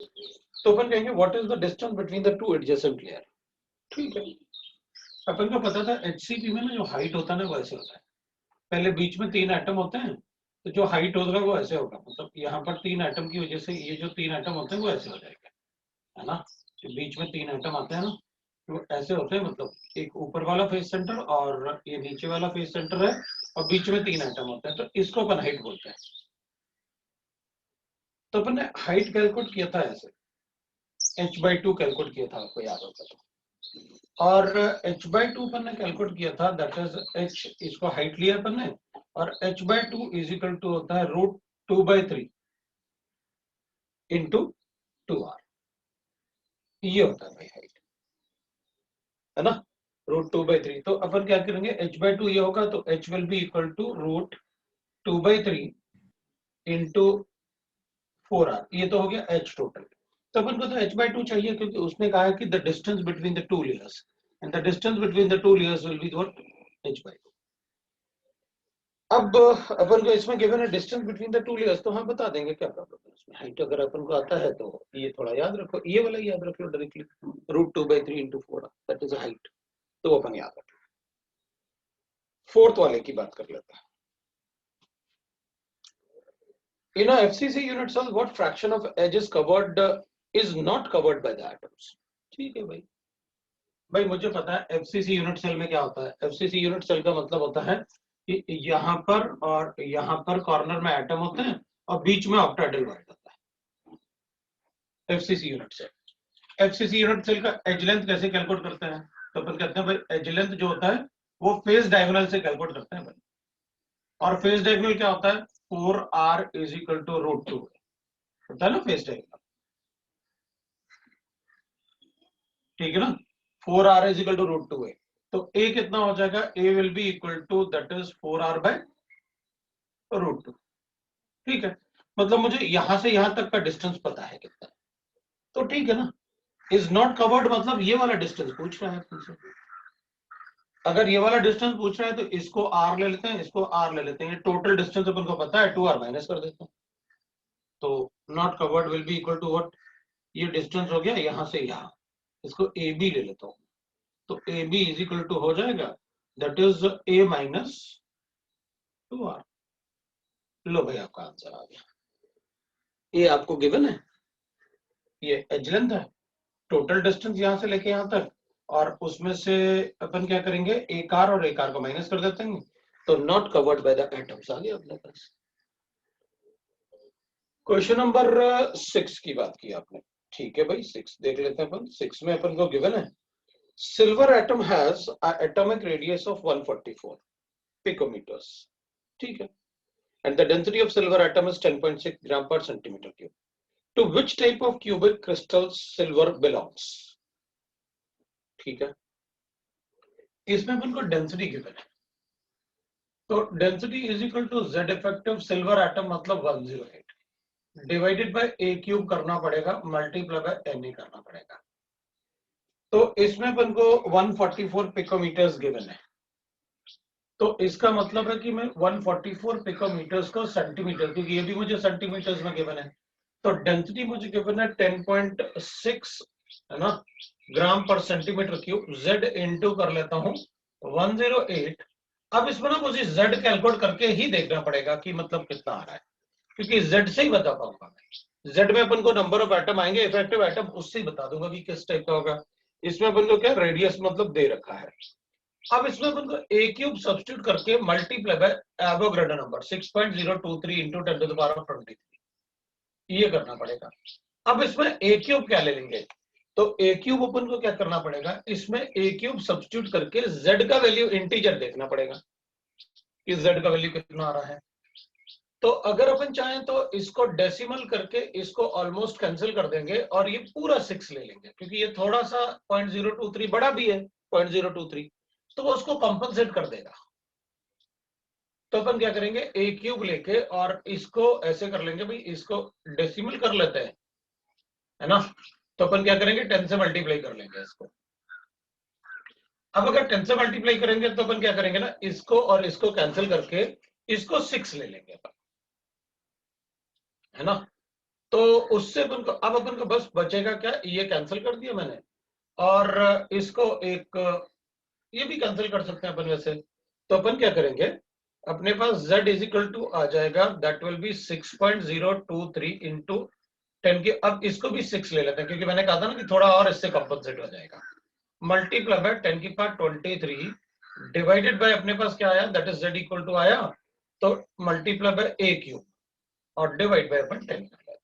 तो अपन कहेंगे what is the distance between the two adjacent layer. ठीक है, अपन को पता था HCP में ना जो हाइट होता है ना वो ऐसे होता है, पहले बीच में 3 एटम होते हैं, तो जो हाइट होगा वो ऐसे होगा, मतलब यहाँ पर 3 एटम की वजह से ये जो 3 एटम होते हैं वो ऐसे हो जाएगा, है ना। जो बीच में 3 एटम आते हैं ना तो ऐसे होते हैं, मतलब एक ऊपर वाला फेस सेंटर और ये नीचे वाला फेस सेंटर है और बीच में 3 एटम होते हैं, तो इसको अपन हाइट बोलते हैं। तो अपन ने हाइट कैलकुलेट किया था ऐसे, h/2 कैलकुलेट किया था, आपको याद होगा तो। और h/2 अपन ने कैलकुलेट किया था, दैट इज h, इसको हाइट लिया अपन ने, और h/2 इज इक्वल टू होता है √2/3 इंटू 2r, ये होता है भाई हाइट, है ना, √2/3। तो अपन क्या करेंगे, h/2 ये होगा तो h will be equal to √2/3 into 4r, ये तो हो गया h टोटल। तो अपन को तो h/2 चाहिए क्योंकि उसने कहा है कि the distance between the two layers, and the distance between the two layers will be what, h/2। अब अपन को इसमें गिवन है distance between the two layers, तो हम बता देंगे क्या प्रॉब्लम है इसमें। हाइट अगर अपन को आता है तो ये थोड़ा याद रखो, ये वाला याद रख लो directly, √2/3 into 4, that is height, तो अपन याद रखें। फोर्थ वाले की बात कर लेते हैं। In a FCC unit cell, what fraction of edge is covered is not covered by the atoms? ठीक है भाई, भाई मुझे पता है FCC यूनिट सेल में क्या होता है। FCC यूनिट सेल का मतलब होता है कि यहाँ पर और यहाँ पर कॉर्नर में एटम होते हैं और बीच में ऑक्टाहेड्रल बॉन्ड होता है। FCC unit cell, FCC unit cell का एज लेंथ कैसे कैलकुलेट करते हैं, तो अपन कहते हैं भाई एज लेंथ जो होता है वो फेस डायगोनल से कैलकुलेट करते हैं भाई, और फेस डायगोनल क्या होता है, 4r इज इक्वल टू √2 होता है ना फेस डायगोनल, ठीक है ना। 4r is equal to √2a, तो a कितना हो जाएगा, a will be equal to that is 4r/√2। ठीक है, मतलब मुझे यहां से यहां तक का डिस्टेंस पता है कितना, तो ठीक है ना। इज नॉट कवर्ड मतलब ये वाला डिस्टेंस पूछ रहा है तुमसे, अगर ये वाला डिस्टेंस पूछ रहा है तो इसको r ले लेते हैं, इसको r ले लेते हैं, टोटल डिस्टेंस अपन को पता है 2r माइनस कर देते हैं, तो not covered will be equal to what, ये डिस्टेंस हो गया यहां से यहां, इसको ab ले लेता हूं, तो ab इज इक्वल टू हो जाएगा that is a minus 2r। लो भाई आपका आंसर आ गया, ये आपको गिवन है, ये एज लेंथ है, टोटल डिस्टेंस यहां से लेके यहां तक, और उसमें से अपन क्या करेंगे, एक आर और एक आर को माइनस कर देते हैं, तो not covered by the atoms आ गया अपने पास। क्वेश्चन नंबर 6 की बात की आपने, ठीक है भाई 6 देख लेते हैं अपन। 6 में अपन को गिवन है silver atom has atomic radius of 144 picometres, ठीक है, and the density of silver atom is 10.6 gram per centimeter cube. To which type of cubic crystal silver belongs? ठीक है, इसमें अपन को डेंसिटी गिवन है, तो density is equal to z effective silver atom मतलब 108 डिवाइडेड बाय a क्यूब करना पड़ेगा, मल्टीप्लाई बाय na करना पड़ेगा। तो इसमें अपन को 144 पिकोमीटर्स गिवन है, तो इसका मतलब है कि मैं 144 पिकोमीटर्स को सेंटीमीटर, क्योंकि ये भी मुझे सेंटीमीटर्स में गिवन है, तो डेंसिटी मुझे गिवन है 10.6 है ना ग्राम per centimetre cube, z into कर लेता हूं 108। अब इसमें ना मुझे z कैलकुलेट करके ही देखना पड़ेगा कि मतलब कितना आ रहा है, क्योंकि z से ही बता पाऊंगा मैं, z में अपन को नंबर ऑफ एटम आएंगे, इफेक्टिव एटम उससे ही बता दूंगा कि किस टाइप का होगा। इसमें अपन को क्या रेडियस मतलब दे रखा है, अब इसमें अपन को a क्यूब सब्स्टिट्यूट करके multiply by Avogadro number 6.023 into 10 to the power of 23, ये करना पड़ेगा। अब इसमें a क्यूब क्या ले लेंगे, तो a क्यूब अपन को क्या करना पड़ेगा, इसमें a क्यूब सब्स्टिट्यूट करके z का वैल्यू इंटीजर देखना पड़ेगा कि z का वैल्यू कितना आ रहा है। तो अगर अपन चाहें तो इसको डेसिमल करके इसको ऑलमोस्ट कैंसिल कर देंगे और ये पूरा 6 ले लेंगे, क्योंकि ये थोड़ा सा 0.023 बड़ा भी है 0.023, तो वो उसको कंपनसेट कर देगा। तो अपन क्या करेंगे, a क्यूब लेके और इसको ऐसे कर लेंगे भाई, इसको डेसिमल कर लेते हैं, है ना। तो अपन क्या करेंगे, 10 से मल्टीप्लाई कर लेंगे इसको। अब अगर 10 से मल्टीप्लाई करेंगे तो अपन क्या करेंगे ना, इसको और इसको कैंसिल करके इसको 6 ले लेंगे अपन, है ना। तो उससे अपन को अब अपन को बस बचेगा क्या, ये कैंसिल कर दिया मैंने, और इसको एक ये भी कैंसिल कर सकते हैं अपन वैसे। तो अपन क्या करेंगे, अपने पास z इज इक्वल टू आ जाएगा, दैट विल बी 6.023 इंटू 10 की, अब इसको भी 6 ले लेते हैं क्योंकि मैंने कहा था ना कि थोड़ा और इससे कंपनसेट हो जाएगा, मल्टीप्लाई बाय 10 की पावर 23 डिवाइडेड बाय अपने पास क्या आया, that is z equal to आया, तो मल्टीप्लाई बाय a क्यूब और डिवाइड बाय अपन 10 कर लेते हैं।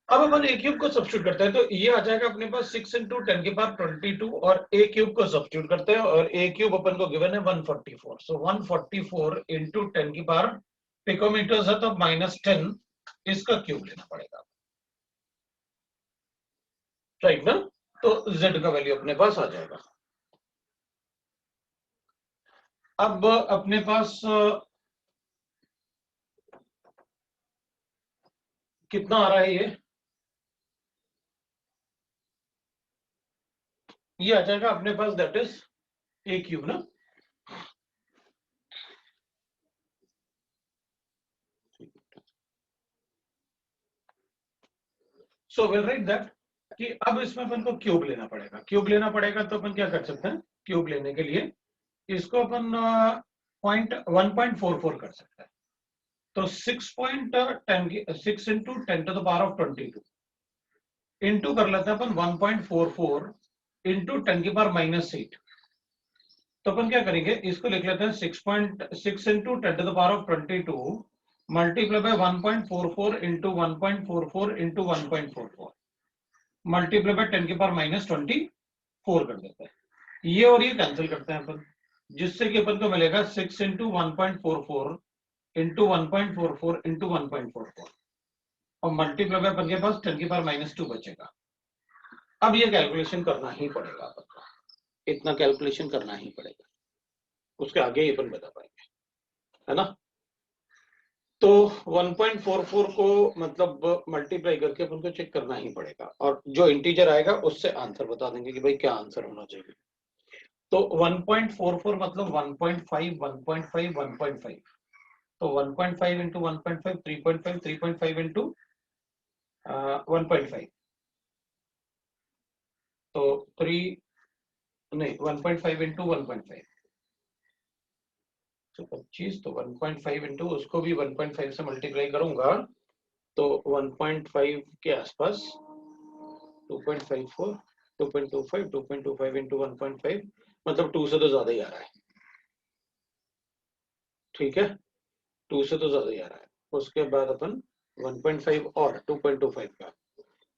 अब अपन a क्यूब को सब्स्टिट्यूट करते हैं, तो ये आ जाएगा अपने पास 6 इंटू 10 की पावर 22 और a क्यूब को सब्स्टिट्यूट करते हैं और a क्यूब अपन को गिवन है 144, सो 144 इंटू 10 की पावर पिकोमीटर्स है तो -10 इसका क्यूब लेना पड़ेगा, राइट ना। तो z का वैल्यू अपने पास आ जाएगा। अब अपने पास कितना आ रहा है, ये आ जाएगा अपने पास, दैट इज a क्यूब ना। सो विल राइट दैट कि अब इसमें अपन को क्यूब लेना पड़ेगा, क्यूब लेना पड़ेगा तो अपन क्या कर सकते हैं, क्यूब लेने के लिए इसको अपन 1.44 कर सकते हैं, तो 6 into 10 to the power of 22 into कर लेते हैं अपन 1.44 इंटू 10 की पावर -8, तो अपन क्या करेंगे, इसको लिख लेते हैं 6.6 into 10 to the power of 22 multiply by 1.44 into 1.44 into 1.44 multiply by 10 की पावर -24 कर देते हैं, ये और ये कैंसिल करते हैं अपन, जिससे कि अपन को मिलेगा 6 इंटू 1.44 इंटू 1.44 इंटू 1.44 और मल्टीप्लाई बाय अपन के पास 10 की पावर -2 बचेगा। अब ये कैलकुलेशन करना ही पड़ेगा अपन को, इतना कैलकुलेशन करना ही पड़ेगा, उसके आगे ही अपन बता पाएंगे, है ना। तो 1.44 को मतलब मल्टीप्लाई करके अपन को चेक करना ही पड़ेगा और जो इंटीजर आएगा उससे आंसर बता देंगे कि भाई क्या आंसर होना चाहिए। तो 1.44 मतलब 1.5 1.5 1.5, तो 1.5 इंटू 1.5 3.5 3.5 इंटू 1.5, तो 3 नहीं 1.5 इंटू 1.5 तो 25, तो 1.5 इंटू उसको भी 1.5 से मल्टीप्लाई करूंगा तो 1.5 के आसपास 2.54 2.25 2.25 इंटू 1.5 मतलब 2 से तो ज्यादा ही आ रहा है, ठीक है, 2 से तो ज्यादा ही आ रहा है। उसके बाद अपन 1.5 और 2.25 का,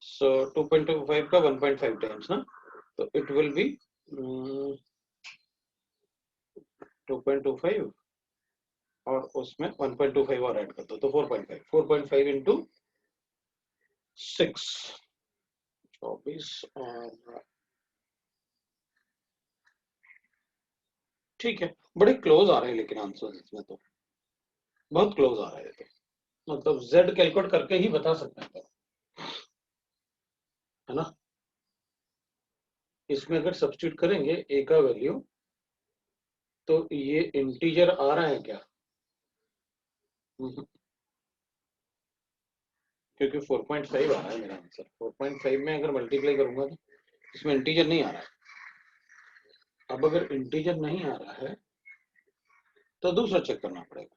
सो 2.25 का 1.5 टाइम्स ना, तो इट विल बी 2.25 और उसमें 1.25 और ऐड कर दो तो 4.5 इंटू 6 24 और ठीक है, बड़े क्लोज आ रहे हैं लेकिन आंसर इसमें तो बहुत क्लोज आ रहे थे, मतलब z कैलकुलेट करके ही बता सकते हैं, है ना। इसमें अगर सब्स्टिट्यूट करेंगे a का वैल्यू तो ये इंटीजर आ रहा है क्या, क्योंकि 4.5 आ रहा है मेरा आंसर, 4.5 में अगर मल्टीप्लाई करूंगा तो इसमें इंटीजर नहीं आ रहा है। अब अगर इंटीजर नहीं आ रहा है तो दूसरा चेक करना पड़ेगा,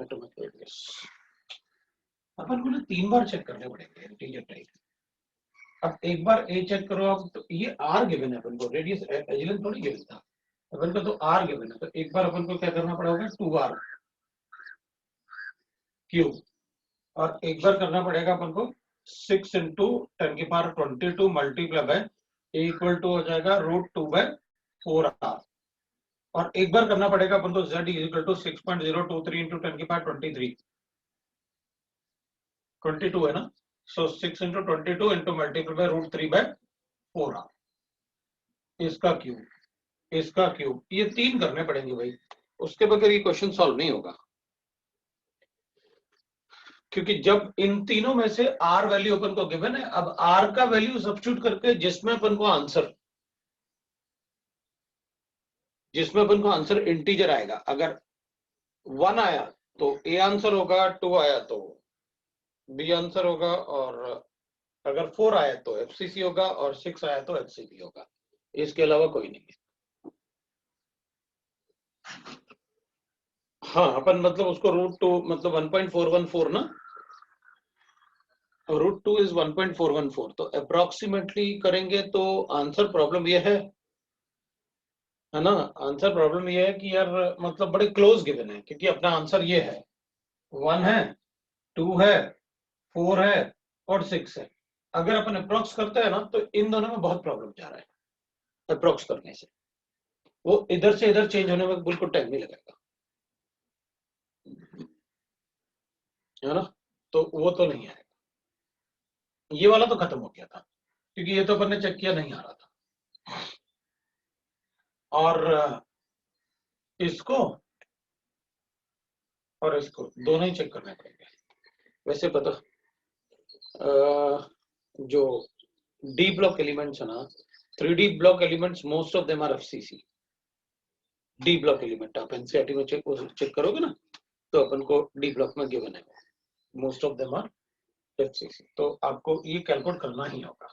एटॉमिक रेडियस अपन को ना 3 बार चेक करने पड़ेंगे इंटीजर टाइप। अब एक बार ए चेक करो, अब तो ये आर गिवन है अपन को, रेडियस एजिलन थोड़ी गिवन था अपन को, तो आर गिवन है, तो एक बार अपन को क्या करना पड़ेगा 2r क्यूब, और एक बार करना पड़ेगा अपन को 6 इंटू 10 की power 22 multiply by equal to हो जाएगा √2/4r, और एक बार करना पड़ेगा अपन को z इक्वल टू 6.023 इंटू 10 की पावर 22 है ना, सो 6 into 22 into multiply by √3/4r, इसका क्यूब, ये 3 करने पड़ेंगे भाई, उसके बगैर ये क्वेश्चन सॉल्व नहीं होगा, क्योंकि जब इन तीनों में से r वैल्यू अपन को गिवन है, अब r का वैल्यू सब्स्टिट्यूट करके जिसमें अपन को आंसर इंटीजर आएगा, अगर 1 आया तो ए आंसर होगा, 2 आया तो बी आंसर होगा, और अगर 4 आया तो एफसीसी होगा, और 6 आया तो एचसीपी होगा। इसके अलावा कोई नहीं है। हाँ, अपन मतलब उसको √2 मतलब 1.414 ना, √2 इज 1.414, तो अप्रोक्सीमेटली करेंगे तो आंसर प्रॉब्लम ये है ना, आंसर प्रॉब्लम ये है कि यार मतलब बड़े क्लोज गिवन है, क्योंकि अपना आंसर ये है, 1 है, 2 है, 4 है और 6 है। अगर अपन अप्रोक्स करते हैं ना तो इन दोनों में बहुत प्रॉब्लम जा रहा है, अप्रोक्स करने से वो इधर से इधर चेंज होने में बिल्कुल टाइम नहीं लगेगा, है ना, तो वो तो नहीं आएगा। ये वाला तो खत्म हो गया था, क्योंकि ये तो अपन ने चेक किया नहीं आ रहा था। और इसको और इसको दोनों ही चेक करने पड़ेंगे। वैसे पता जो डी ब्लॉक एलिमेंट्स है ना, 3D block elements most of them are FCC. D block element आप एनसीईआरटी में चेक करोगे ना, तो अपन को डी ब्लॉक में गिवन है most of them are FCC, तो आपको ये कैलकुलेट करना ही होगा।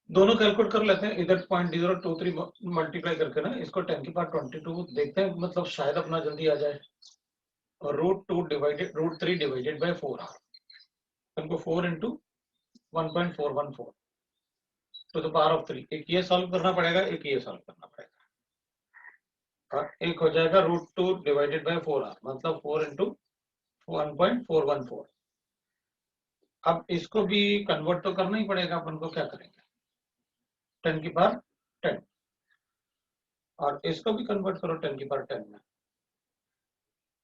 दोनों कैलकुलेट कर लेते हैं, इधर 0.023 मल्टीप्लाई करके ना, इसको 10⁻22 देखते हैं, मतलब शायद अपना जल्दी आ जाए। और √2 डिवाइडेड √3 डिवाइडेड बाय 4 आर, हमको 4 into 1.414 to the power of 3। एक ये सॉल्व करना पड़ेगा, एक ये सॉल्व करना पड़ेगा, और एक हो जाएगा √2 डिवाइडेड बाय 4 आर, मतलब 4 इंटू 1.414। अब इसको भी कन्वर्ट तो करना ही पड़ेगा अपन को, क्या करेंगे, 10⁻10, और इसको भी कन्वर्ट करो 10⁻10 में,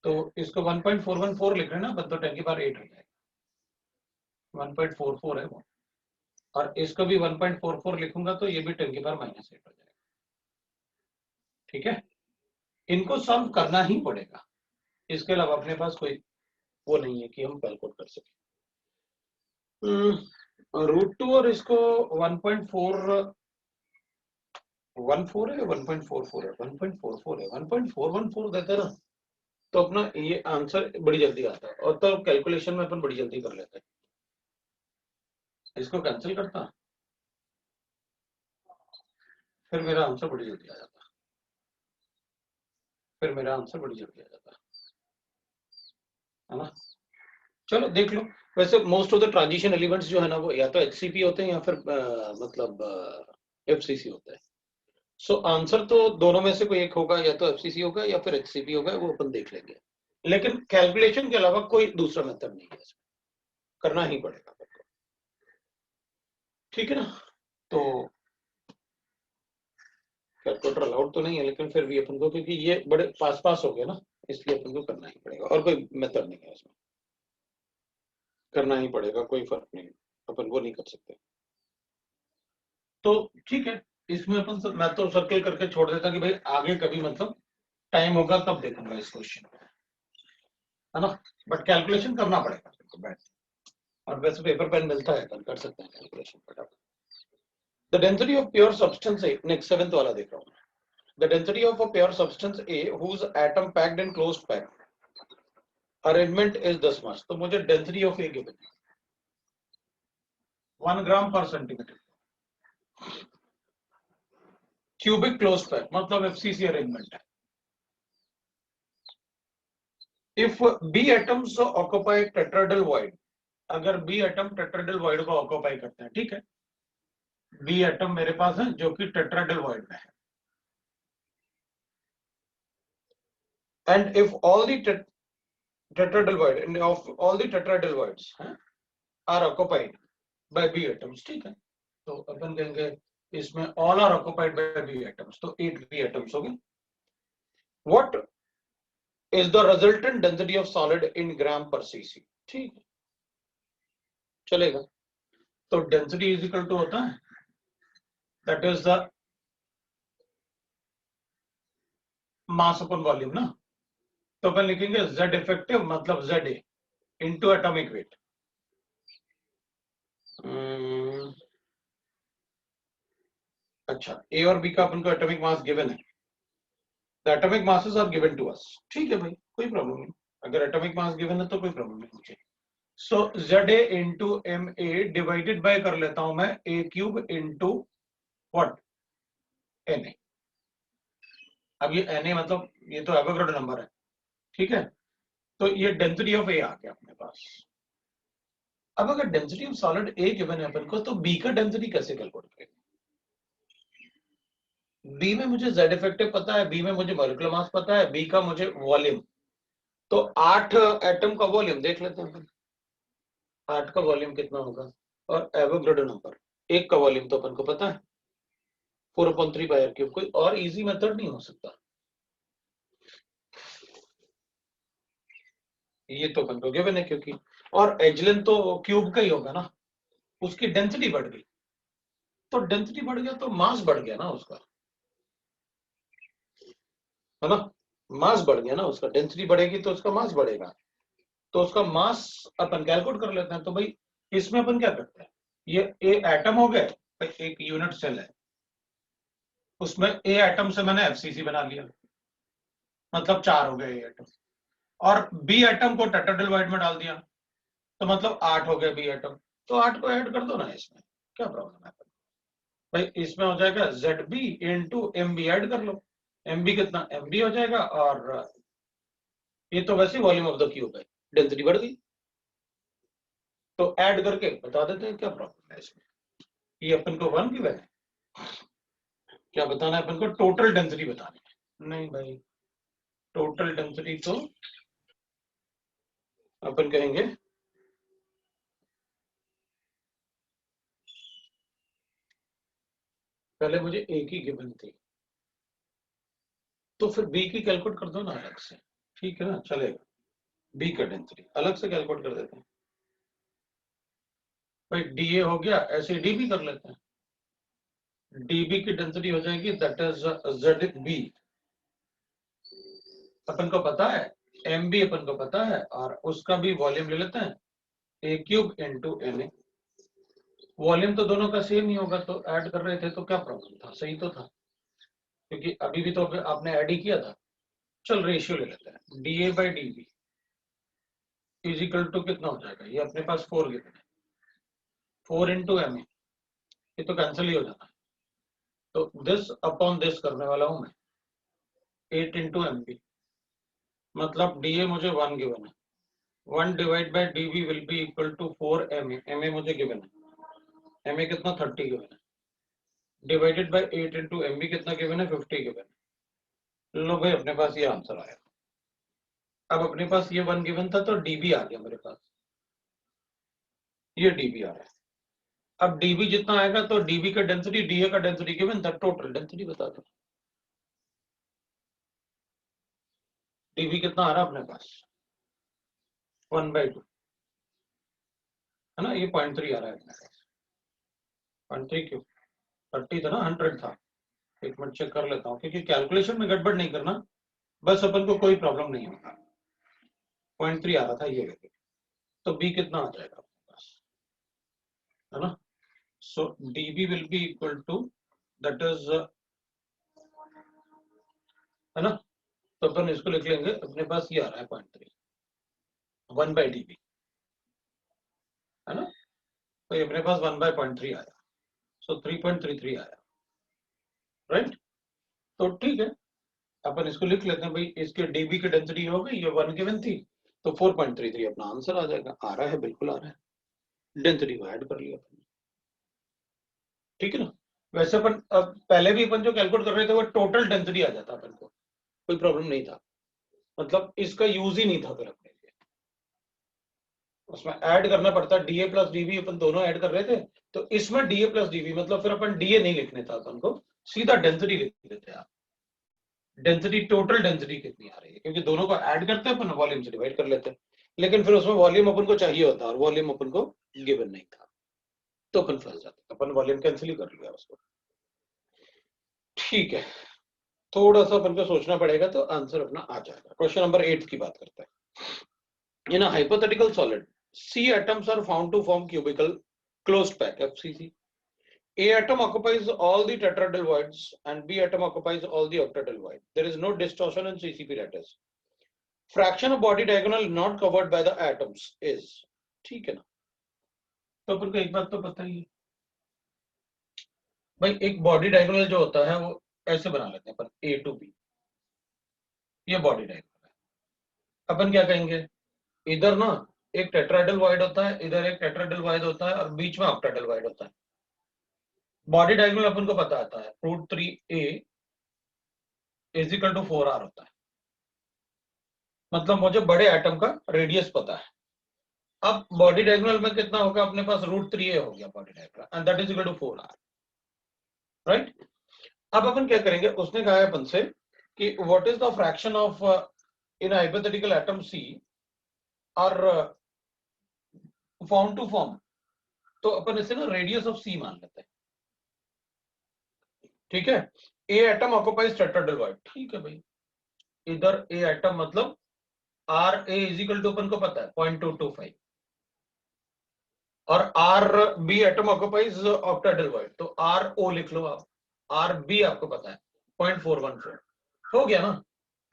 तो इसको 1.414 लिख रहे हैं ना, तो 10⁸8 हो जाएगा, 1.44 है वो, और इसको भी 1.44 लिखूंगा तो ये भी 10⁻−8 हो जाएगा। ठीक है, इनको सॉल्व करना ही पड़ेगा, इसके अलावा अपने पास कोई वो नहीं है कि हम कैलकुलेट कर सके। √2 और इसको 1.414 है, 1.44 है, 1.44 है, 1.414 देते ना, तो अपना ये आंसर बड़ी जल्दी आता है, और तो कैलकुलेशन में अपन बड़ी जल्दी कर लेते हैं। इसको कैंसिल करता, फिर मेरा आंसर बड़ी जल्दी आ जाता, फिर मेरा आंसर बड़ी जल्दी आ जाता है ना। चलो देख लो, वैसे most of the transition elements जो है ना, वो या तो एचसीपी होते हैं या फिर मतलब एफसीसी होता है। सो आंसर तो दोनों में से कोई एक होगा, या तो एफसीसी होगा या फिर एचसीपी होगा, वो अपन देख लेंगे, लेकिन कैलकुलेशन के अलावा कोई दूसरा मेथड नहीं है, इसमें करना ही पड़ेगा। ठीक है ना, तो कैलकुलेटर अलाउड तो नहीं है, लेकिन फिर भी अपन को, क्योंकि ये बड़े पास पास हो गए ना, इसलिए अपन को करना ही पड़ेगा, और कोई मेथड नहीं है इसमें, करना ही पड़ेगा, कोई फर्क नहीं, अपन वो नहीं कर सकते। तो ठीक है, इसमें अपन मैं तो सर्कल करके छोड़ देता कि भाई आगे कभी मतलब टाइम होगा तब देखूंगा इस क्वेश्चन को, है ना, बट कैलकुलेशन करना पड़ेगा तो बैठ, और वैसे पेपर पेन मिलता है, कर सकते हैं कैलकुलेशन फटाफट। The density of pure substance A, next 7th वाला देख रहा हूँ। The density of a pure substance A whose atom packed in closed pack arrangement is 10 mass, तो मुझे density of A given 1 gram per centimetre cubic closed pack, मतलब FCC arrangement है। If B atoms occupy tetrahedral void, अगर B atom tetrahedral void को occupy करते हैं, ठीक है, बी एटम मेरे पास है जो कि टेट्राहेड्रल वॉइड में है, and if all the tetrahedral void and of all the tetrahedral voids are occupied by b atoms, ठीक है, तो अपन कहेंगे इसमें all are occupied by b atoms, तो 8 b atoms हो गए। what is the resultant density of solid in gram per cc, ठीक है, चलेगा, तो डेंसिटी इज इक्वल टू होता है, that is the mass upon volume ना, तो अपन लिखेंगे z इफेक्टिव मतलब za इनटू एटॉमिक वेट। अच्छा, ए और बी का अपन को एटॉमिक मास गिवन है, the atomic masses are given to us, ठीक है भाई, कोई प्रॉब्लम नहीं, अगर एटॉमिक मास गिवन है तो कोई प्रॉब्लम नहीं मुझे। सो ZA into MA divided by कर लेता हूं मैं A cube into what NA। अब ये Na मतलब ये तो एवोगाड्रो नंबर है, ठीक है, तो ये डेंसिटी ऑफ A आ गया अपने पास। अब अगर density of solid A given है अपन को, तो B का डेंसिटी कैसे कैलकुलेट करेंगे? B में मुझे Z इफेक्टिव पता है, B में मुझे मॉलिक्यूलर मास पता है, B का मुझे वॉल्यूम, तो 8 एटम का वॉल्यूम देख लेते हैं। 8 का वॉल्यूम कितना होगा, और एवोगाड्रो नंबर, एक का वॉल्यूम तो अपन को पता है 4/3 पाई आर क्यूब, कोई और इजी मेथड नहीं हो सकता, ये तो अपन को गिवन है क्योंकि, और एजलिन तो क्यूब का ही होगा ना, उसकी डेंसिटी बढ़ गई, तो डेंसिटी बढ़ गया तो मास बढ़ गया ना उसका, है ना, मास बढ़ गया ना उसका, डेंसिटी बढ़ेगी तो उसका मास बढ़ेगा, तो उसका मास अपन कैलकुलेट कर लेते हैं। तो भाई इसमें अपन क्या करते हैं, ये ए एटम हो गए, एक यूनिट सेल है, उसमें ए एटम से मैंने FCC बना लिया, मतलब 4 हो गए एटम, और बी एटम को टेट्राडेल्वाइड में डाल दिया, तो मतलब 8 हो गए बी एटम, तो 8 को ऐड कर दो ना इसमें, क्या प्रॉब्लम है भाई, इसमें हो जाएगा ZB इंटू MB, ऐड कर लो, MB कितना, MB हो जाएगा, और ये तो वैसे वॉल्यूम ऑफ द क्यूब है, डेंसिटी बढ़ गई, तो ऐड करके बता देते हैं क्या प्रॉब्लम है इसमें। ये अपन को 1 गिवन है, क्या बताना है अपन को, टोटल डेंसिटी बतानी है, नहीं भाई टोटल डेंसिटी तो अपन कहेंगे पहले मुझे A की गिवन थी, तो फिर B की कैलकुलेट कर दो ना अलग से, ठीक है ना, चलेगा, B का डेंसिटी अलग से कैलकुलेट कर देते हैं भाई, DA हो गया, ऐसे DB कर लेते हैं, DB की डेंसिटी हो जाएगी दैट इज ZB, अपन को पता है, MB अपन को पता है, और उसका भी वॉल्यूम ले लेते हैं, A cube into NA, volume तो दोनों का सेम ही होगा, तो ऐड कर रहे थे तो क्या प्रॉब्लम था, सही तो था, क्योंकि अभी भी तो आपने ऐड ही किया था। चल रेशियो ले लेते हैं, DA by DB is equal to कितना हो जाएगा, ये अपने पास 4 गिवन है, 4 इंटू MA, ये तो कैंसिल ही हो जाता है, तो दिस अपॉन दिस करने वाला हूं मैं, 8 इंटू MB, मतलब DA मुझे 1 गिवन है, 1 divide by DB will be equal to 4 MA, MA मुझे गिवन है, MA कितना 30 गिवन है, डिवाइडेड बाई 8 इंटू MB कितना गिवन है, 50 गिवन है, लो भाई अपने पास ये आंसर आया। अब अपने पास ये 1 गिवन था, तो DB आ गया मेरे पास, ये DB आ रहा है, अब DB जितना आएगा तो DB का डेंसिटी DA का डेंसिटी गिवन था, टोटल डेंसिटी बता दो, DB कितना आ रहा है अपने पास 1/2, है ना, ये 0.3 आ रहा है अपने पास, 0.3 क्यों, 30 था ना, 100 था, एक मिनट चेक कर लेता हूँ, क्योंकि कैलकुलेशन में गड़बड़ नहीं करना, बस अपन को कोई प्रॉब्लम नहीं होगा, 0.3 आ रहा था ये, तो B कितना आ जाएगा अपने पास, है ना, so DB will be equal to that is, है ना, तो अपन इसको लिख लेंगे, अपने पास ये आ रहा है 0.3, 1/DB, है ना, तो ये अपने पास 1/0.3 आया, सो 3.33 आया, राइट, तो ठीक है, अपन इसको लिख लेते हैं भाई, इसके DB की डेंसिटी हो गई, ये 1 गिवन थी, तो 4.33 अपना आंसर आ जाएगा, आ रहा है, बिल्कुल आ रहा है, डेंसिटी को ऐड कर लिया अपन, ठीक है ना। वैसे अपन अब पहले भी अपन जो कैलकुलेट कर रहे थे वो टोटल डेंसिटी आ जाता अपन को, कोई प्रॉब्लम नहीं था, मतलब इसका यूज ही नहीं था फिर अपने लिए, उसमें ऐड करना पड़ता, DA प्लस DB अपन दोनों ऐड कर रहे थे, तो इसमें DA प्लस DB मतलब फिर अपन DA नहीं लिखने था अपन को, सीधा डेंसिटी लिख देते हैं आप, डेंसिटी टोटल डेंसिटी कितनी आ रही है, क्योंकि दोनों को ऐड करते हैं अपन, वॉल्यूम से डिवाइड कर लेते हैं, लेकिन फिर उसमें वॉल्यूम अपन को चाहिए होता है, और वॉल्यूम अपन को गिवन नहीं था, तो अपन फंस जाते, अपन वॉल्यूम कैंसिल ही कर लिया उसको, ठीक है, थोड़ा सा अपन को सोचना पड़ेगा तो आंसर अपना आ जाएगा। क्वेश्चन नंबर 8 की बात करते हैं। In a hypothetical solid C atoms are found to form cubical closed pack FCC, A atom occupies all the tetrahedral voids and B atom occupies all the octahedral void. There is no distortion in CCP lattice. Fraction of body diagonal not covered by the atoms is, ठीक है ना? तो अपन को एक बात तो पता ही है भाई, एक बॉडी डायगोनल जो होता है वो ऐसे बना लेते हैं अपन, A to B, ये बॉडी डायगोनल है। अपन क्या कहेंगे, इधर ना एक टेट्राहेड्रल वॉइड होता है, इधर एक टेट्राहेड्रल वॉइड होता है और बीच में ऑक्टाहेड्रल वॉइड होता है। बॉडी डायगोनल अपन को पता आता है √3a is equal to 4r होता है, मतलब मुझे बड़े एटम का रेडियस पता है। अब बॉडी डायगोनल में कितना होगा अपने पास, √3a हो गया body diagonal and that is equal to 4r, right. अब अपन क्या करेंगे, उसने कहा है अपन से कि what is the fraction of in hypothetical atom C और फॉर्म टू फॉर्म, तो अपन इसे ना रेडियस ऑफ C मान लेते हैं, ठीक है। A atom occupies tetrahedral void, ठीक है भाई, इधर A एटम मतलब RA इज इक्वल टू अपन को पता है 0.225 और RB atom occupies octahedral void, तो RO लिख लो आप, RB आपको पता है 0.414, हो गया ना।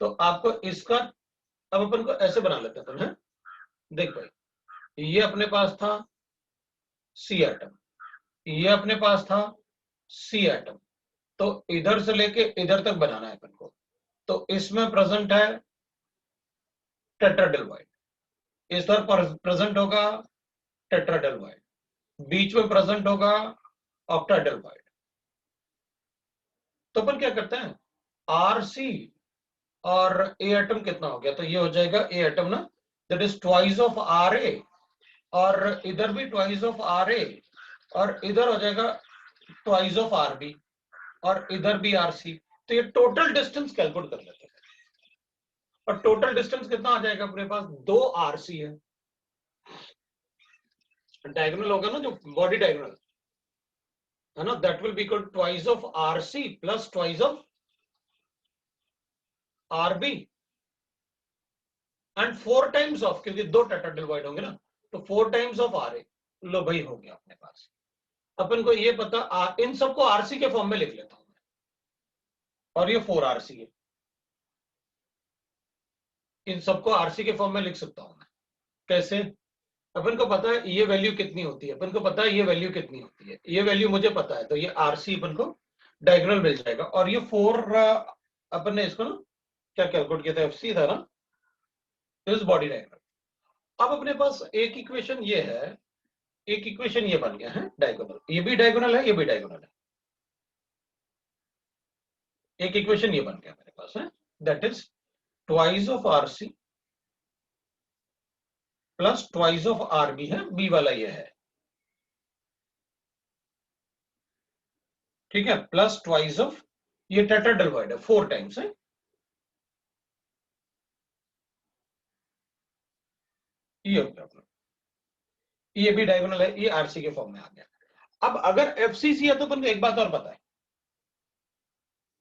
तो आपको इसका अब अपन को ऐसे बना लेते हैं, है? देख भाई, ये अपने पास था C एटम, ये अपने पास था C एटम, तो इधर से लेके इधर तक बनाना है अपन को। तो इसमें प्रेजेंट है टेट्राहेड्रल वॉइड, इस तरफ प्रेजेंट होगा टेट्राहेड्रल वॉइड, बीच में प्रेजेंट होगा ऑक्टाहेड्रल वॉइड। तो अपन क्या करते हैं, RC और A एटम कितना हो गया, तो ये हो जाएगा A एटम ना, that is twice of RA, और इधर भी ट्वाइस ऑफ RA, और इधर हो जाएगा ट्वाइस ऑफ RB, और इधर भी RC। तो ये टोटल डिस्टेंस कैलकुलेट कर लेते हैं, और टोटल डिस्टेंस कितना आ जाएगा अपने पास, 2 RC है, डायगोनल होगा ना जो बॉडी डायगोनल है ना, that will be equal twice of RC plus twice of RB and 4 times of, क्योंकि 2 टेट्राहेड्रल वॉइड होंगे ना, तो 4 टाइम्स ऑफ RA। लो भाई, हो गया अपने पास। अपन को ये पता, इन सबको RC के फॉर्म में लिख लेता हूं मैं, और ये 4 RC है, इन सबको RC के फॉर्म में लिख सकता हूं मैं। कैसे, अपन को पता है ये वैल्यू कितनी होती है, अपन को पता है ये वैल्यू कितनी होती है, ये वैल्यू मुझे पता है, तो ये RC अपन को डायगोनल मिल जाएगा। और ये 4 अपन ने इसको ना क्या कैलकुलेट किया था, FC था ना, इस बॉडी डायगोनल। अब अपने पास एक इक्वेशन ये है, एक इक्वेशन ये बन गया है डायगोनल, ये भी डायगोनल है, ये भी डायगोनल है, एक इक्वेशन ये बन गया मेरे पास है, that is twice of RC plus twice of RB है, बी वाला ये है, ठीक है, प्लस ट्वाइस ऑफ ये टेट्राहेड्रल वॉइड है, 4 टाइम्स है, ये हो गया अपना, ये भी डायगोनल है, ये RC के फॉर्म में आ गया। अब अगर FCC है तो अपन को एक बात और पता है,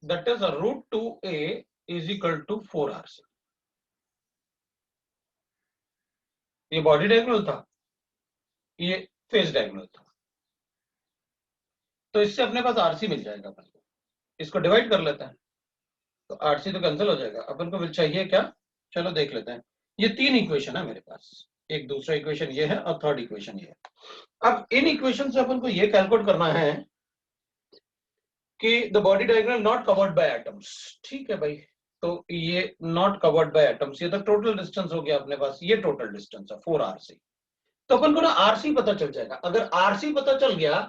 that is √2a is equal to 4 RC। ये बॉडी डायगोनल था, ये फेस डायगोनल था, तो इससे अपने पास RC मिल जाएगा अपन को, इसको डिवाइड कर लेते हैं, तो RC तो कैंसिल हो जाएगा, अपन को मिल चाहिए क्या, चलो देख लेते हैं। ये 3 इक्वेशन है मेरे पास, एक दूसरा इक्वेशन ये है और थर्ड इक्वेशन ये है। अब इन इक्वेशन से अपन को ये कैलकुलेट करना है कि the body diagonal not covered bye atoms, ठीक है भाई, तो ये नॉट कवर्ड बाय एटम्स, ये तो टोटल डिस्टेंस हो गया अपने पास, ये टोटल डिस्टेंस है 4 RC। तो अपन को ना RC पता चल जाएगा, अगर RC पता चल गया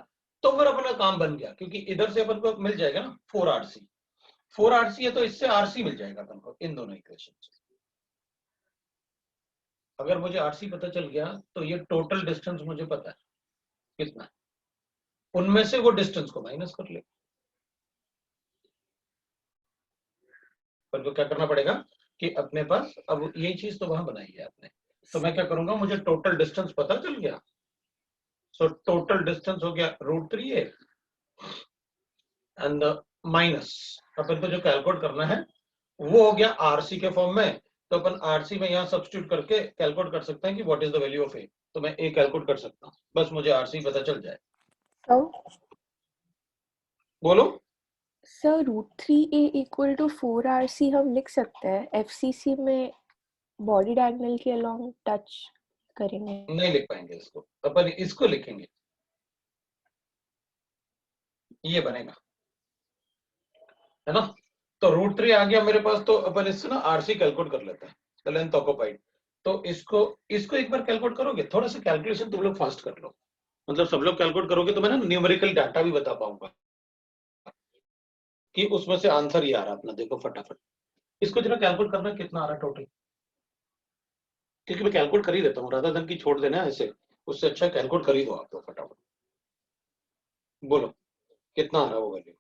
तो फिर अपना काम बन गया, क्योंकि इधर से अपन को मिल जाएगा ना 4 RC, 4 RC है तो इससे RC मिल जाएगा अपन को इन दोनों इक्वेशन से। अगर मुझे RC पता चल गया तो ये टोटल डिस्टेंस मुझे पता है कितना, उनमें से वो डिस्टेंस को माइनस कर ले। पर तो क्या करना पड़ेगा कि अपने पास अब यही चीज तो वहां बनाई है आपने, तो मैं क्या करूंगा, मुझे टोटल डिस्टेंस पता चल गया, सो टोटल डिस्टेंस हो गया √3a एंड माइनस अपन को जो कैलकुलेट करना है वो हो गया RC के फॉर्म में, तो अपन RC में यहाँ सब्स्टिट्यूट करके कैलकुलेट कर सकते हैं कि what is the value of A, तो मैं A कैलकुलेट कर सकता हूँ, बस मुझे RC पता चल जाए। बोलो। Sir √3a equal to 4RC हम लिख सकते हैं, FCC में बॉडी डायगोनल के अलोंग टच करेंगे। नहीं लिख पाएंगे इसको, अपन इसको लिखेंगे, ये बनेगा, है ना। तो √3 आ गया मेरे पास, तो अपन इससे ना आरसी कैलकुलेट कर लेते हैं, द लेंथ ऑक्यूपाइड। तो इसको इसको एक बार कैलकुलेट करोगे, थोड़ा सा कैलकुलेशन तुम लोग फास्ट कर लो, मतलब सब लोग कैलकुलेट करोगे तो मैं ना न्यूमेरिकल डाटा भी बता पाऊंगा कि उसमें से आंसर ही आ रहा है अपना। देखो फटाफट इसको जरा कैलकुलेट करना कितना आ रहा है टोटल, क्योंकि मैं कैलकुलेट कर ही देता हूँ राधा धन की छोड़ देना ऐसे, उससे अच्छा कैलकुलेट कर ही दो आप तो फटाफट। बोलो कितना आ रहा है वो वैल्यू।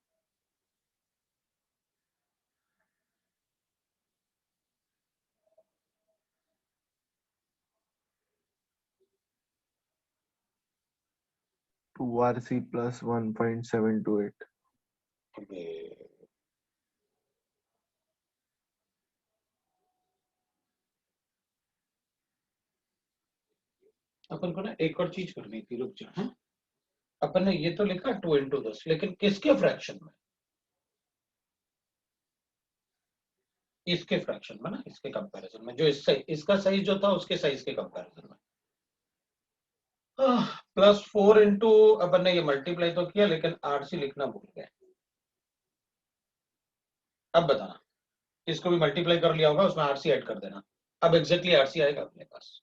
2RC plus 1.728. अपन को ना एक और चीज करनी थी, रुक जा। हाँ? अपन ने ये तो लिखा 2 × 10, लेकिन किसके फ्रैक्शन में? इसके फ्रैक्शन में ना, इसके कंपैरिजन में, जो इससे इसका साइज जो था उसके साइज के कंपैरिजन में। +4 इंटू, अपन ने ये मल्टीप्लाई तो किया लेकिन आरसी लिखना भूल गए। अब बताना, इसको भी मल्टीप्लाई कर लिया होगा, उसमें आरसी ऐड कर देना। अब एग्जैक्टली आरसी आएगा अपने पास।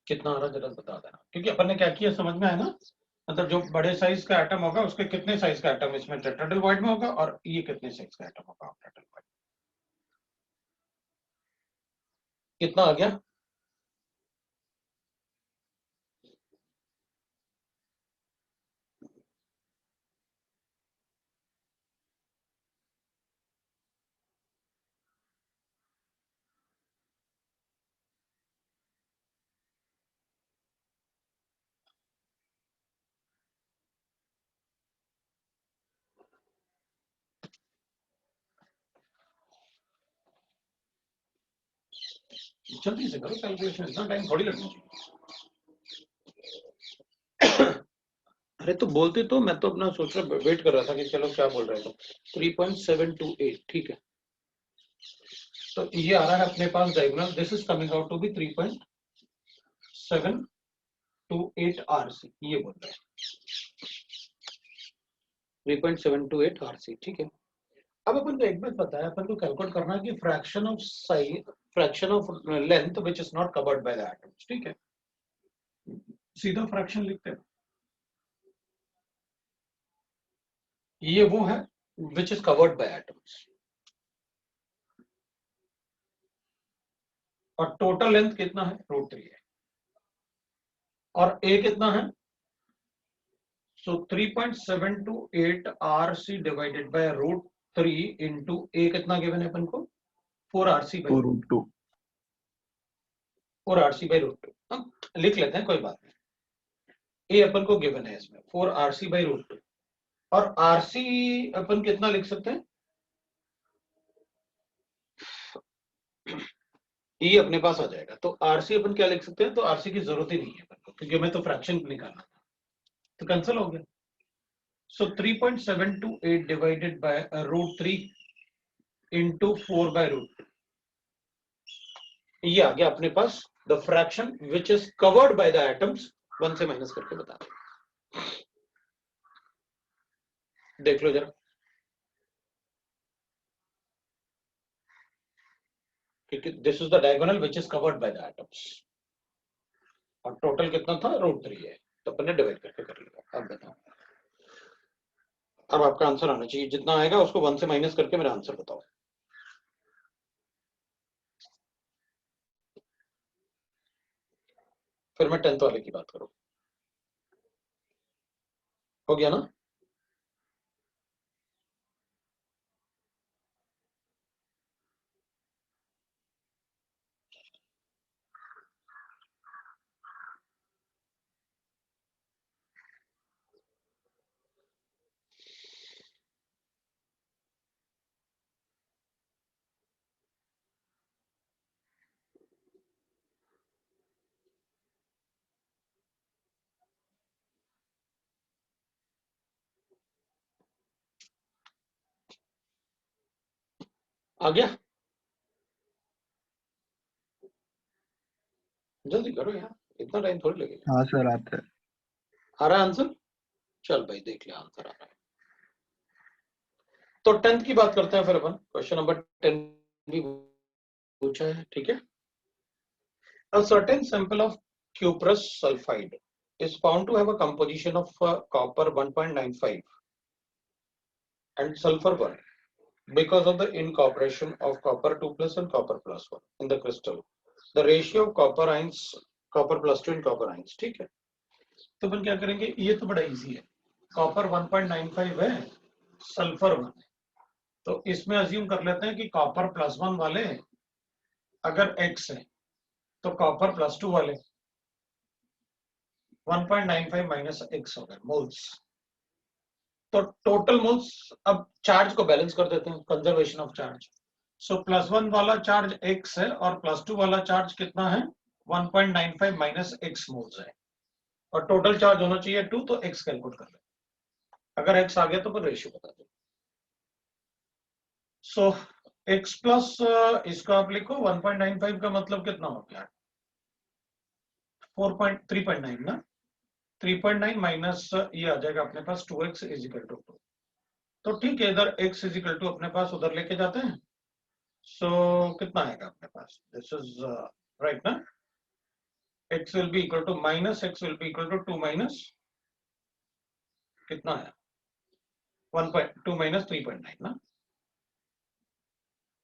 कितना आ रहा जरा बता देना, क्योंकि अपन ने क्या किया समझ में आया ना। मतलब जो बड़े साइज का एटम होगा उसके कितने साइज का एटम इसमें टेट्राहेड्रल वॉइड में होगा, और ये कितने साइज का एटम होगा ऑक्टाहेड्रल वॉइड। कितना आ गया? जल्दी से करो कैलकुलेशन, इतना टाइम थोड़ी लगना चाहिए। अरे तो बोलते, तो मैं तो अपना सोच रहा, वेट कर रहा था कि चलो क्या बोल रहे हो। 3.728 ठीक है। तो ये आ रहा है अपने पास diagonal, this is coming out to be 3.728 RC, ये बोल रहा है 3.728 आरसी, ठीक है। अब अपन को एक बात पता है, अपन को कैलकुलेट करना है कि fraction of size, fraction of length which is not covered by the atoms, ठीक है। सीधा फ्रैक्शन लिखते हैं, ये वो है विच इज कवर्ड बाय एटम्स, और टोटल लेंथ कितना है? √3 है, और ए कितना है? सो 3.728 RC डिवाइडेड बाय √3 इंटू ए कितना गिवन है अपन को? 4RC by 2√2. 4RC by √2। हम लिख लेते हैं, कोई बात नहीं। ए अपन को गिवन है इसमें 4RC बाई √2, और RC अपन कितना लिख सकते हैं? ये अपने पास आ जाएगा, तो आरसी अपन क्या लिख सकते हैं? तो आरसी की जरूरत ही नहीं है अपन को, क्योंकि हमें तो फ्रैक्शन निकालना था, तो कैंसिल हो गया। सो 3.728 डिवाइडेड बाय √3 इंटू 4/√2, ये आ गया अपने पास the fraction which is covered by the atoms. 1 से माइनस करके बता देख लो जरा, क्योंकि this is the diagonal which is covered by the atoms, और टोटल कितना था? √3 है, तो अपन ने डिवाइड करके कर लिया। अब बताओ, अब आपका आंसर आना चाहिए, जितना आएगा उसको 1 से माइनस करके मेरा आंसर बताओ। फिर मैं 10th वाले की बात करूं, हो गया ना? आ गया? जल्दी करो यार, इतना टाइम थोड़ी लगेगा। हाँ सर आता है। आ रहा है आंसर? चल भाई देख ले आंसर आ रहा है। तो 10th की बात करते हैं फिर अपन। क्वेश्चन नंबर 10 भी पूछा है, ठीक है। A certain sample of cuprous sulfide is found to have a composition of copper 1.95 and sulfur 1 because of the incorporation of copper 2 plus and copper plus 1 in the crystal. The ratio of copper ions, copper plus 2 and copper ions, ठीक है। तो अपन क्या करेंगे, ये तो बड़ा easy है। Copper 1.95 है, सल्फर 1 है, तो इसमें अज्यूम कर लेते हैं कि कॉपर प्लस 1 वाले अगर x है तो कॉपर प्लस 2 वाले 1.95 माइनस x हो गए मोल्स। तो टोटल मोल्स, अब चार्ज को बैलेंस कर देते हैं, conservation of charge. So plus 1 वाला चार्ज x है और प्लस 2 वाला चार्ज कितना है, 1.95 माइनस x मोल्स है, और टोटल चार्ज होना चाहिए 2, तो x कैलकुलेट कर ले। अगर x आ गया तो फिर रेशियो बता दो। सो x प्लस इसका आप लिखो 1.95 का मतलब कितना हो गया, 3.9 ना, 3.9 माइनस ये आ जाएगा अपने पास 2x इज इक्वल टू 2। तो ठीक है, इधर x इज इक्वल टू अपने पास उधर लेके जाते हैं। सो कितना आएगा अपने पास, दिस इज राइट ना, x will be equal to minus x will be equal to 2 minus कितना आया 1.2 माइनस 3.9 ना,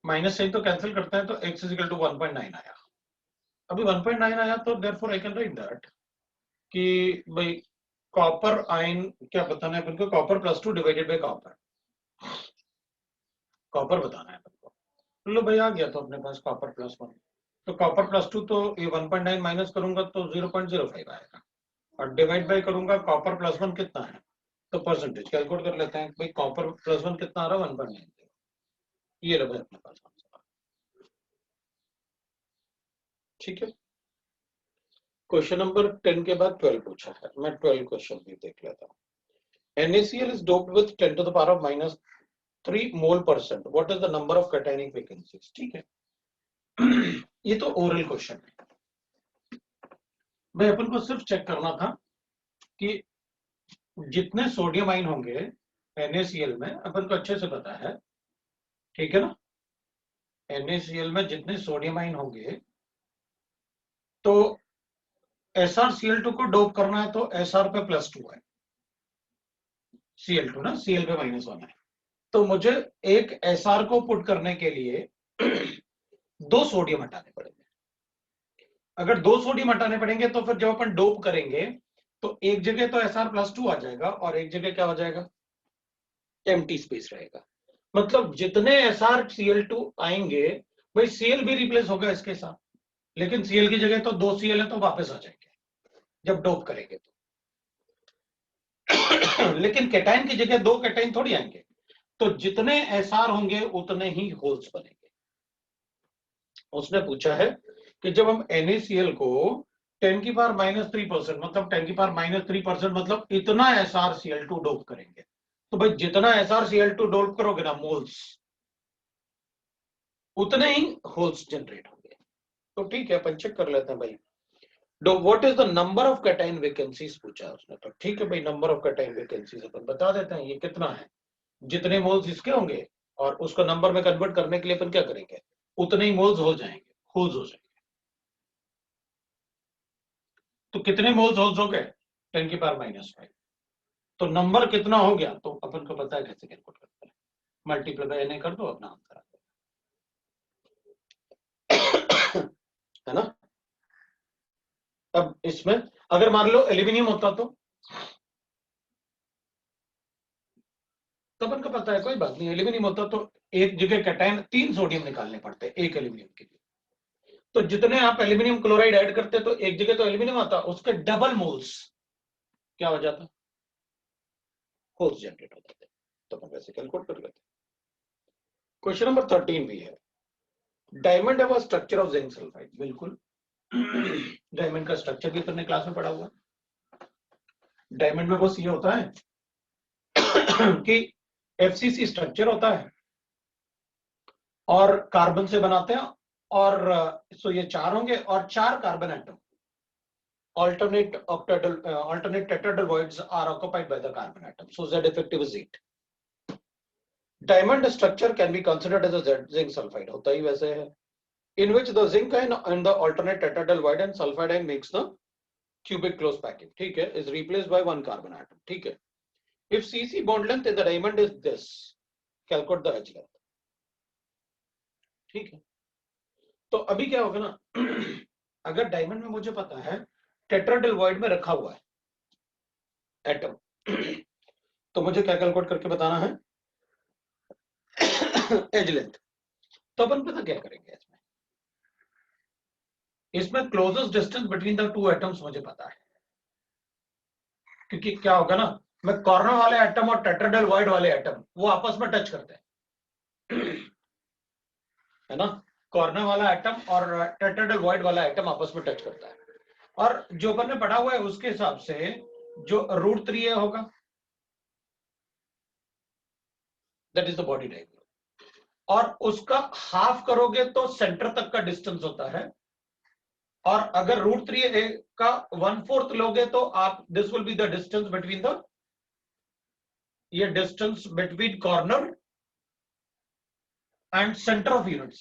माइनस से तो कैंसिल करते हैं तो x इज इक्वल टू 1.9 आया। अभी 1.9 आया तो therefore I can write that कि भाई कॉपर आयन क्या बताना है अपन को, copper plus 2 divided by copper, copper बताना है अपन को। लो भाई आ गया तो अपने पास कॉपर प्लस 1, तो कॉपर प्लस 2 तो ये 1.9 माइनस करूंगा तो 0.05 आएगा, और डिवाइड बाय करूंगा कॉपर प्लस 1 कितना है, तो परसेंटेज कैलकुलेट कर लेते हैं भाई कॉपर प्लस 1 कितना आ रहा है 1.9, ये रहा अपने पास आंसर, ठीक है। क्वेश्चन नंबर 10 के बाद 12 पूछा है, मैं 12 क्वेश्चन भी देख लेता हूँ। NaCl is doped with 10 to the power of minus 3 mole percent. What is the number of cationic vacancies? ठीक है, ये तो ओरल क्वेश्चन है भाई, अपन को सिर्फ चेक करना था कि जितने सोडियम आयन होंगे NaCl में, अपन को अच्छे से पता है, ठीक है ना, NaCl में जितने सोडियम आयन होंगे तो SrCl2 को डोप करना है तो Sr पे +2 है, Cl2 ना, Cl पे -1 है, तो मुझे एक Sr को पुट करने के लिए 2 सोडियम हटाने पड़ेंगे। अगर 2 सोडियम हटाने पड़ेंगे तो फिर जब अपन डोप करेंगे तो एक जगह तो Sr+2 आ जाएगा और एक जगह क्या हो जाएगा, एम्प्टी स्पेस रहेगा। मतलब जितने SrCl2 आएंगे भाई Cl भी रिप्लेस होगा इसके साथ, लेकिन Cl की जगह तो 2 Cl है तो वापस आ जाएंगे जब डोप करेंगे तो लेकिन कैटायन की जगह 2 कैटायन थोड़ी आएंगे, तो जितने Sr होंगे उतने ही होल्स बनेंगे। उसने पूछा है कि जब हम NaCl को 10 की पावर -3%, मतलब 10 की पावर -3% मतलब इतना SrCl2 डोप करेंगे, तो भाई जितना SrCl2 डोप करोगे ना मोल्स, उतने ही होल्स जनरेट होंगे। तो ठीक है, अपन चेक कर लेते हैं भाई, what is the number of cation vacancies पूछा उसने, तो ठीक है भाई, नंबर ऑफ कैटायन वैकेंसीज अपन बता देते हैं, ये कितना है, जितने मोल्स इसके होंगे और उसको नंबर में कन्वर्ट करने के लिए अपन क्या करेंगे, उतने ही मोल्स हो जाएंगे, होल्स हो जाएंगे। तो कितने मोल्स होल्स हो गए, 10 की पावर -5, तो नंबर कितना हो गया, तो अपन को पता है कैसे कैलकुलेट करते हैं, मल्टीप्लाई बाय Na कर दो, अपना आंसर आ जाएगा है ना। अब इसमें अगर मान लो एल्यूमिनियम होता तो अपन को पता है कोई बात नहीं, एल्यूमिनियम होता तो एक जगह कैटायन 3 सोडियम निकालने पड़ते एक एल्यूमिनियम के लिए, तो जितने आप एल्यूमिनियम क्लोराइड ऐड करते तो एक जगह तो एल्यूमिनियम आता, उसके डबल मोल्स क्या हो जाता, होल्स जनरेट हो जाते, तो अपन वैसे कैलकुलेट कर लेते। क्वेश्चन नंबर 13 भी है, diamond have a structure of zinc sulphide, बिल्कुल डायमंड का स्ट्रक्चर भी अपने क्लास में पढ़ा हुआ है। डायमंड में बस ये होता है कि FCC स्ट्रक्चर होता है और कार्बन से बनाते हैं, और सो ये 4 होंगे और 4 carbon atom alternate tetrahedral voids are occupied by the carbon atom. So Z effective is 8. Diamond structure can be considered as a zinc sulfide. होता ही वैसे है. In which the zinc ion and the alternate tetrahedral void and sulfide ion makes the cubic close packing. ठीक है, is replaced by 1 carbon atom. ठीक है. If CC bond length in the diamond is this, calculate the H length. ठीक है. तो अभी क्या होगा ना, अगर डायमंड में मुझे पता है टेट्राहेड्रल वॉइड में रखा हुआ है एटम, तो मुझे क्या कैलकुलेट करके बताना है, एज लेंथ. तो अपन पता क्या करेंगे, इसमें closest distance between the two atoms मुझे पता है, क्योंकि क्या होगा ना, मैं कॉर्नर वाले एटम और टेट्राहेड्रल वॉइड वाले एटम वो आपस में टच करते हैं, है ना. कॉर्नर वाला एटम और टेट्राहेड्रल वॉइड वाला एटम आपस में टच करता है, और जो अपन ने पढ़ा हुआ है उसके हिसाब से जो √3a होगा, that is the body diagram, और उसका हाफ करोगे तो सेंटर तक का डिस्टेंस होता है, और अगर √3a का 1/4 लोगे तो आप, this will be the distance between the, ये distance between corner and centre of unit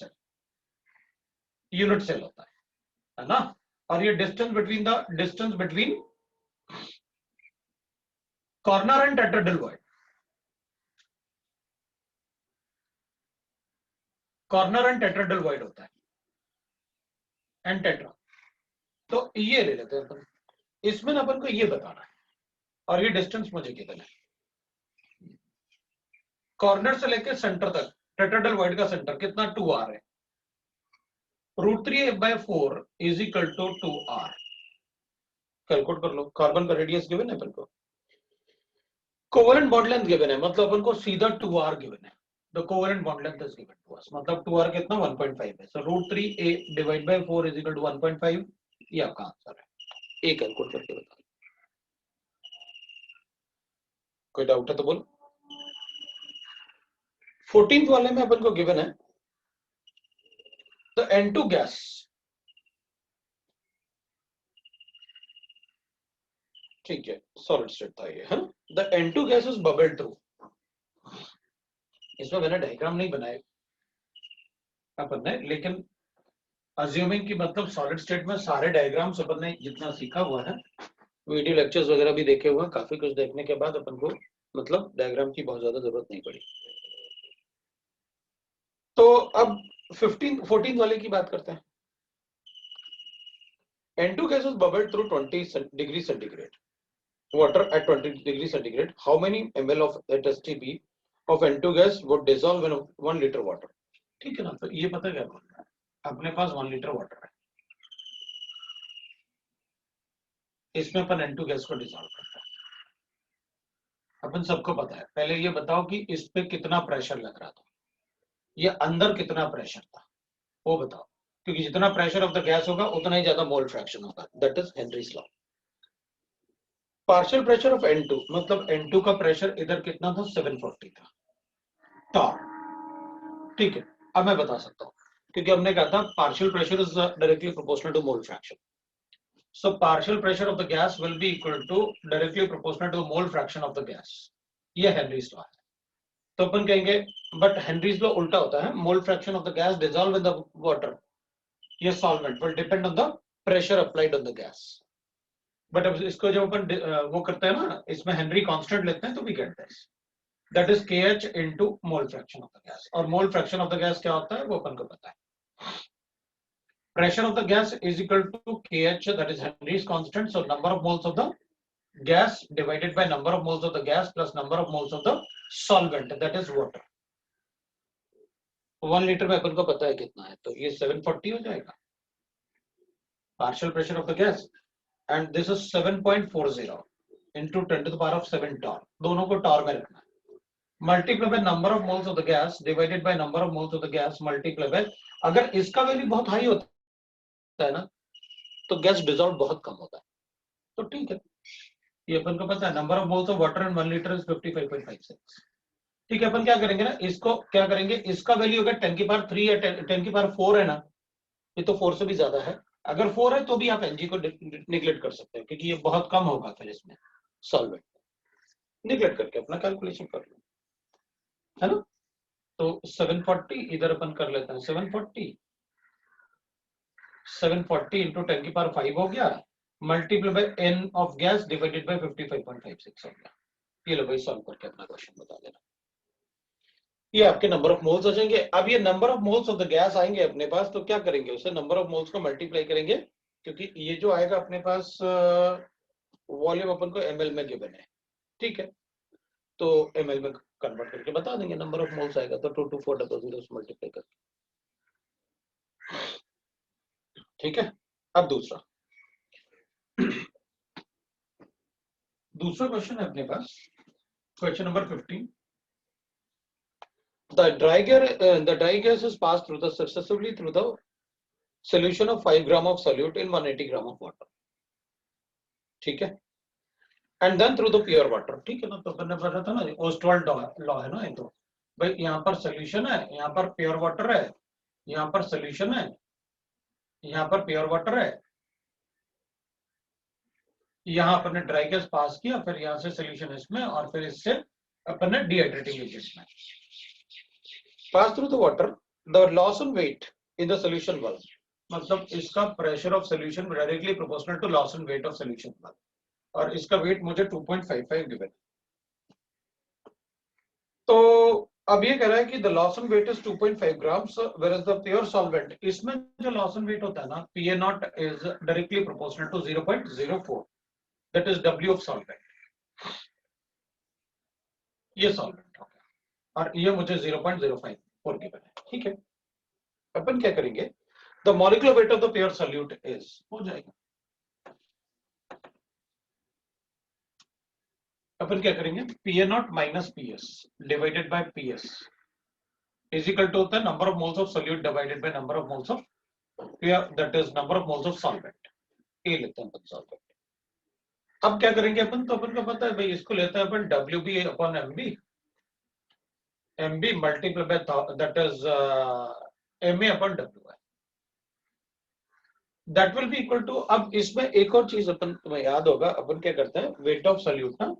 cell होता है ना. और ये distance between corner and tetrahedral void, corner and tetrahedral void होता है, एंड टेट्रा. तो ये ले लेते हैं अपन, इसमें ना अपन को ये बताना है, और ये डिस्टेंस मुझे गिवन है, कॉर्नर से लेके सेंटर तक टेट्राहेड्रल वॉइड का सेंटर कितना 2r है, √3a/4 is equal to 2r. Calculate कर लो. कार्बन का रेडियस गिवन है अपन को, कोवेलेंट बॉन्ड लेंथ गिवन है, मतलब अपन को सीधा 2r गिवन है. The covalent bond length is given to us, मतलब 2r कितना 1.5 है. So √3a/4 is equal to 1.5. ये आपका आंसर है. एक कैलकुलेट करके बता. कोई डाउट है तो बोलो. 14th वाले में अपन को गिवन है द N2 गैस, ठीक है, सॉलिड स्टेट था ये, है ना. The N2 gas is bubbled through. इसमें मैंने डायग्राम नहीं बनाए अपन ने, लेकिन अज्यूमिंग कि मतलब सॉलिड स्टेट में सारे डायग्राम्स अपन ने जितना सीखा हुआ है, वीडियो लेक्चर्स वगैरह भी देखे हुए हैं, काफी कुछ देखने के बाद अपन को मतलब डायग्राम की बहुत ज्यादा जरूरत नहीं पड़ी. तो अब 14 वाले की बात करते हैं. N2 gas is bubbled through 20 degrees centigrade. Water at 20 degrees centigrade. How many ml of HSTP of N2 gas would dissolve in 1 liter water? ठीक है ना. तो ये पता क्या बोल रहा है, अपने पास 1 लीटर वाटर है, इसमें अपन N2 गैस को डिसॉल्व करते हैं. अपन सबको पता है. पहले ये बताओ कि इस पे कितना प्रेशर लग रहा था, ये अंदर कितना प्रेशर था वो बताओ, क्योंकि जितना प्रेशर ऑफ द गैस होगा उतना ही ज्यादा मोल फ्रैक्शन होगा. That is Henry's law. Partial pressure of N2, मतलब N2 का प्रेशर इधर कितना था 740 था टॉर. ठीक है, अब मैं बता सकता हूं, क्योंकि हमने कहा था partial pressure is directly proportional to mole fraction. So partial pressure of the gas will be equal to directly proportional to mole fraction of the gas. ये हेनरीज लॉ है. तो अपन कहेंगे बट हेनरीज लॉ उल्टा होता है, mole fraction of the gas dissolve in the water, ये solvent will depend on the pressure applied on the gas. But अब इसको जब अपन वो करते हैं ना, इसमें हेनरी कांस्टेंट लेते हैं, तो we get this, that is KH into mole fraction of the gas. और mole fraction of the gas क्या होता है वो अपन को पता है. Pressure of the gas is equal to KH, that is Henry's constant. So number of moles of the gas divided by number of moles of the gas plus number of moles of the solvent, that is water. 1 litre में अपन को पता है कितना है, तो ये 740 हो जाएगा partial pressure of the gas, and this is 7.40 into 10 to the power of 7 torr. दोनों को टॉर में रखना है. Multiply by number of moles of the gas divided by number of moles of the gas multiply by, अगर इसका value बहुत high होता है ना, तो गैस डिसॉल्व बहुत कम होता है. तो ठीक है, ये अपन को पता है. Number of moles of water in 1 litre is 55.56. ठीक है, अपन क्या करेंगे ना, इसको क्या करेंगे, इसका वैल्यू अगर 10 की पावर 3 या 10 की पावर 4 है ना, ये तो 4 से भी ज्यादा है, अगर 4 है तो भी आप एनजी को निगलेक्ट कर सकते हैं क्योंकि ये बहुत कम होगा फिर इसमें सॉल्वेंट, निगलेक्ट करके अपना कैलकुलेशन कर लो, है ना। तो 740 इधर अपन कर लेते हैं, 740 इंटू 10 की पावर 5 हो गया, multiply by N of gas divided by 55.56 हो गया। ये लो भाई, सॉल्व करके अपना क्वेश्चन बता देना। ये आपके नंबर ऑफ मोल्स आ जाएंगे। अब ये number of moles of the gas आएंगे अपने पास, तो क्या करेंगे, उसे नंबर ऑफ मोल्स को मल्टीप्लाई करेंगे, क्योंकि ये जो आएगा अपने पास वॉल्यूम अपन को ml में गिवन है, ठीक है, तो ml में कन्वर्ट करके बता देंगे, नंबर ऑफ मोल्स आएगा तो 22400 से मल्टीप्लाई करके, ठीक है। अब दूसरा क्वेश्चन है अपने पास, question number 15। The dry gas is passed successively through the solution of 5 gram of solute in 180 gram of water, ठीक है, and then through the pure water, ठीक है ना। तो अपन ने पढ़ा था ना, ओस्टवाल्ड लॉ है ना ये, तो भाई यहाँ पर सोल्यूशन है, यहाँ पर प्योर वाटर है, यहाँ पर सोल्यूशन है, यहाँ पर प्योर वाटर है, यहाँ अपन ने ड्राई गैस पास किया, फिर यहाँ से सोल्यूशन इसमें, और फिर इससे अपन ने डिहाइड्रेटिंग एजेंट्स में pass through the water, the loss in weight in the solution was, मतलब इसका pressure of solution directly proportional to loss in weight of solution was, और इसका वेट मुझे 2.55 गिवन। तो अब ये कह रहा है कि the loss in weight is 2.5 grams, whereas the pure solvent, इसमें जो लॉस इन वेट होता है ना, PA0 is directly proportional to 0.04, that is W of solvent, ये सॉल्वेंट हो गया, और ये मुझे 0.054 गिवन है, ठीक है। अपन क्या करेंगे, the molecular weight of the pure solute is, हो जाएगा, अपन क्या करेंगे, PA0 minus PS divided by PS is equal to होता है number of moles of solute divided by number of moles of pure, that is number of moles of solvent, ये लेते हैं अपन सॉल्वेंट। अब क्या करेंगे अपन, तो अपन को पता है भाई, इसको लेते हैं अपन WB upon MB multiply by that is MA upon WI, that will be equal to, अब इसमें एक और चीज अपन तुम्हें याद होगा, अपन क्या करते हैं, वेट ऑफ सॉल्यूट ना,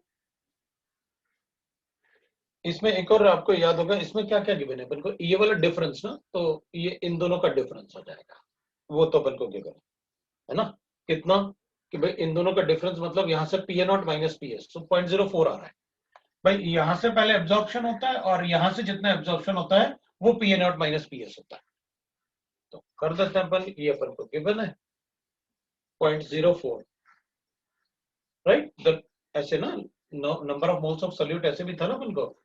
इसमें एक और आपको याद होगा, इसमें क्या क्या गिवन है अपन को, ये वाला डिफरेंस ना, तो ये इन दोनों का डिफरेंस हो जाएगा, वो तो अपन को गिवन है ना, कितना, कि भाई इन दोनों का डिफरेंस मतलब यहाँ से PA0 माइनस PS, तो 0.04 आ रहा है भाई, यहाँ से पहले एब्जॉर्प्शन होता है, और यहाँ से जितना एब्जॉर्प्शन होता है वो PA0 माइनस PS होता है, तो कर देते हैं अपन, ये अपन को गिवन है 0.04, राइट, ऐसे ना, number of moles of solute ऐसे भी था ना अपन को,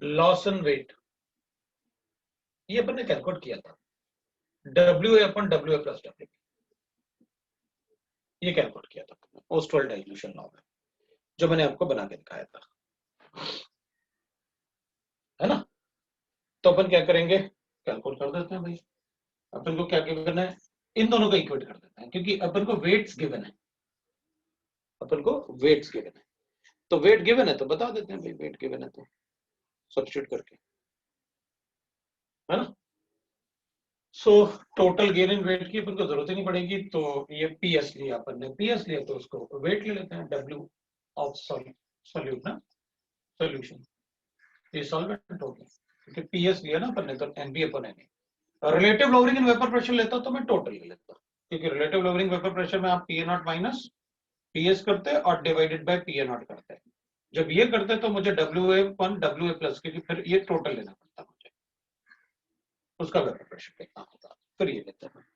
लॉस इन वेट ये अपन ने कैलकुलेट किया था, WA upon WA plus W, ये कैलकुलेट किया था ओस्टवाल्ड डाइल्यूशन लॉ में, जो मैंने आपको बना के दिखाया था, है ना। तो अपन क्या करेंगे, कैलकुलेट कर देते हैं भाई, अपन को क्या गिवन है, इन दोनों को इक्वेट कर देते हैं, क्योंकि अपन को वेट्स गिवन है, अपन को वेट्स गिवन है, तो वेट गिवन है तो बता देते हैं भाई, वेट गिवन है तो सब्स्टिट्यूट करके, है ना। So total gain in weight की अपन को जरूरत ही नहीं पड़ेगी, तो ये PS लिया अपन ने, PS लिया तो उसको वेट ले लेते हैं, W ऑफ सॉल्यूट ना, सॉल्यूशन, ये सॉल्वेंट हो गया, क्योंकि PS लिया ना अपन ने, तो NB upon NA, relative lowering in vapour pressure लेता तो मैं टोटल ले लेता, क्योंकि रिलेटिव लोअरिंग वेपर प्रेशर में आप PA0 माइनस PS करते हैं और डिवाइडेड बाय PA0 करते हैं, जब ये करते तो मुझे WA अपन WA प्लस, क्योंकि फिर ये टोटल लेना पड़ता मुझे, उसका वेपर प्रेशर कितना होता, फिर ये लेते हैं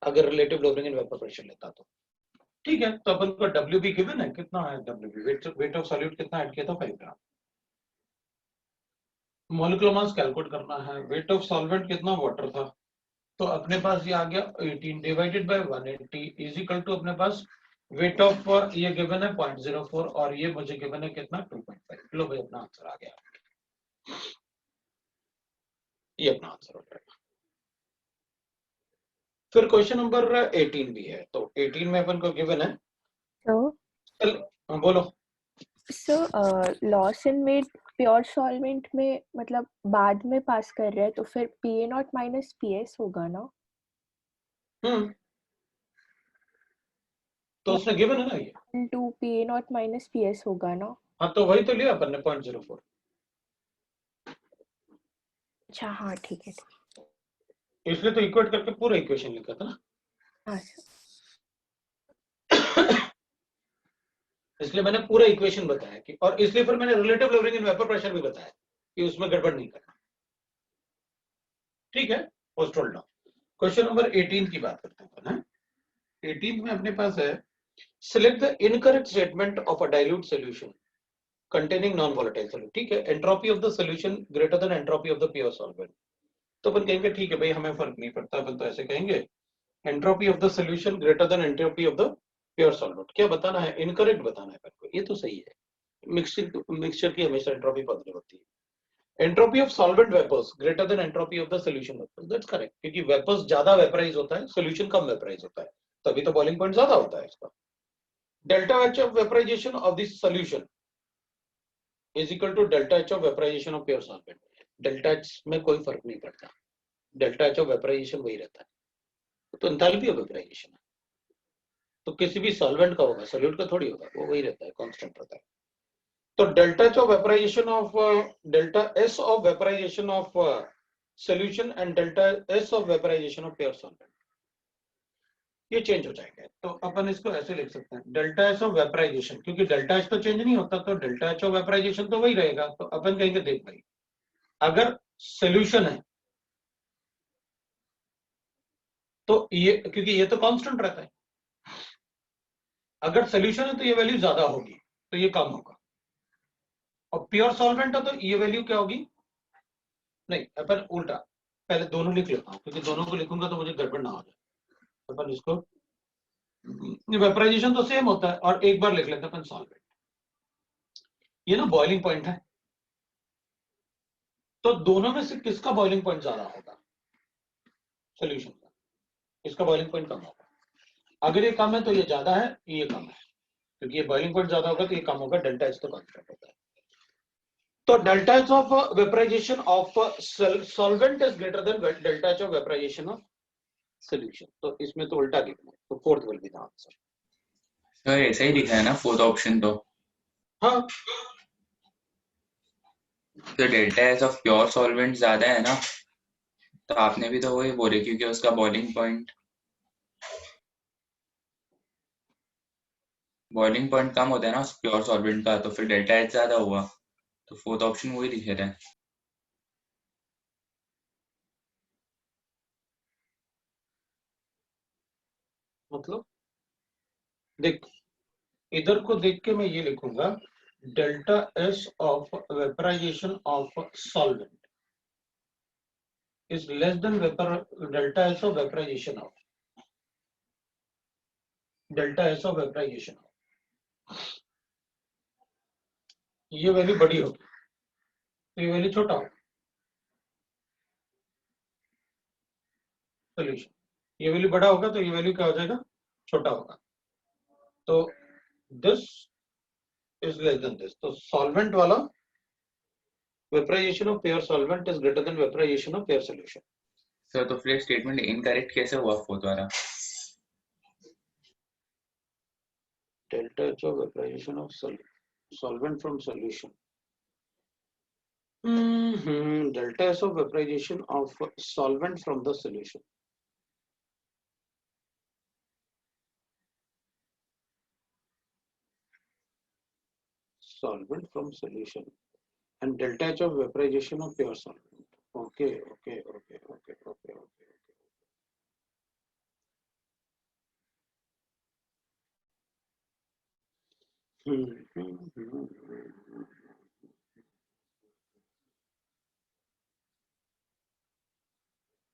अगर relative lowering in vapour pressure लेता तो, ठीक है। तो अपन को WB गिवन है, कितना है WB, वेट ऑफ सॉल्यूट कितना ऐड किया था, 5 ग्राम, मॉलिक्यूलर मास कैलकुलेट करना है, वेट ऑफ सॉल्वेंट कितना, वाटर था, तो अपने पास ये आ गया 18 divided by 180 is equal to, अपने पास वेट ऑफ ये गिवन है 0.04, और ये मुझे गिवन है कितना, 2.5, लो भाई अपना आंसर आ गया, ये अपना आंसर हो जाएगा। फिर क्वेश्चन नंबर 18 भी है, तो 18 में अपन को गिवन है, So, बोलो, loss in weight pure solvent में मतलब बाद में पास कर रहे हैं तो फिर PA0 माइनस PS होगा ना? तो उसने गिवन है ना ये, 2 PA0 माइनस PS होगा ना? हाँ तो वही तो लिया अपन ने 0.04। अच्छा हाँ ठीक है इसलिए तो इक्वेट करके पूरा इक्वेशन लिखा था ना, हाँ इसलिए मैंने पूरा इक्वेशन बताया कि, और इसलिए फिर मैंने relative lowering in vapour pressure भी बताया कि उसमें गड़बड़ नहीं करना। ठीक है, post hold now question number 18 की बात करते हैं ना। 18 में अपने पास है, select the incorrect statement of a dilute solution containing non-volatile solute। ठीक है, entropy of the solution greater than entropy of the pure solvent. तो अपन कहेंगे ठीक है भाई, हमें फर्क नहीं पड़ता, अपन तो ऐसे कहेंगे entropy of the solution greater than entropy of the pure solvent. क्या बताना है? इनकरेक्ट बताना है अपन को। ये तो सही है, मिक्सचर की हमेशा एंट्रोपी पॉजिटिव होती है। Entropy of solvent vapours greater than entropy of the solution vapours, that's correct, क्योंकि वेपर्स ज्यादा वेपराइज होता है, सॉल्यूशन कम वेपराइज होता है, तभी तो बॉइलिंग पॉइंट ज्यादा होता है इसका। Delta H of vaporisation of this solution is equal to delta H of vaporization of pure solvent। Delta H में कोई फर्क नहीं पड़ता, डेल्टा H of vaporization वही रहता है। तो एंथैल्पी ऑफ वेपराइजेशन है, तो किसी भी सॉल्वेंट का होगा, सोल्यूट का थोड़ी होगा, वो वही रहता है, कांस्टेंट रहता है। तो delta H of vaporization of delta S of vaporization of solution and delta S of vaporization of pure solvent, ये चेंज हो जाएगा। तो अपन इसको ऐसे लिख सकते हैं, डेल्टा एच ऑफ वेपराइजेशन, क्योंकि डेल्टा एच तो चेंज नहीं होता, तो डेल्टा एच ऑफ वेपराइजेशन तो वही रहेगा। तो अपन कहेंगे देख भाई, अगर सोल्यूशन है तो ये, क्योंकि ये तो कांस्टेंट रहता है, अगर सोल्यूशन है तो ये वैल्यू ज्यादा होगी, तो ये कम होगा। और प्योर सॉल्वेंट है तो ये वैल्यू क्या होगी? नहीं, अपन उल्टा पहले दोनों लिख लेता हूं, क्योंकि दोनों को लिखूंगा तो मुझे गड़बड़ ना हो जाए। अपन इसको, वेपराइजेशन तो सेम होता है, और एक बार लिख लेते हैं अपन सॉल्वेंट। ये ना बॉइलिंग पॉइंट है, तो दोनों में से किसका बॉइलिंग पॉइंट ज्यादा होगा? सोल्यूशन का। इसका बॉइलिंग पॉइंट कम होगा। अगर ये कम है तो ये ज्यादा है, ये कम है, क्योंकि ये बॉइलिंग पॉइंट ज्यादा होगा तो ये कम होगा, डेल्टा एच तो कांस्टेंट होता है। तो delta H of vaporisation of solvent is greater than delta H of vaporisation of solution. तो इसमें तो उल्टा लिखना है, तो fourth will be the answer. Sir ऐसा ही लिखा है ना फोर्थ ऑप्शन तो? हाँ, तो delta H of pure solvent ज्यादा है ना, तो आपने भी तो वही बोले, क्योंकि उसका बॉइलिंग पॉइंट कम होता है ना प्योर सॉल्वेंट का, तो फिर डेल्टा एच ज्यादा हुआ, तो फोर्थ ऑप्शन वही लिखे थे। मतलब देख, इधर को देख के मैं ये लिखूंगा, delta S of vaporisation of solvent is less than delta S of vaporization of ये वैल्यू बड़ी होगी तो ये वैल्यू छोटा होगा, सोल्यूशन ये वैल्यू बड़ा होगा तो ये वैल्यू क्या हो जाएगा? छोटा होगा। तो this is less than this, तो सॉल्वेंट वाला vaporisation of pure solvent is greater than vaporisation of pure solution. Sir तो फिर स्टेटमेंट इनकरेक्ट कैसे हुआ फोर्थ वाला? Delta H of vaporisation of solvent from solution, delta S of vaporization of solvent from the solution, and delta H of vaporization of pure solvent. Okay.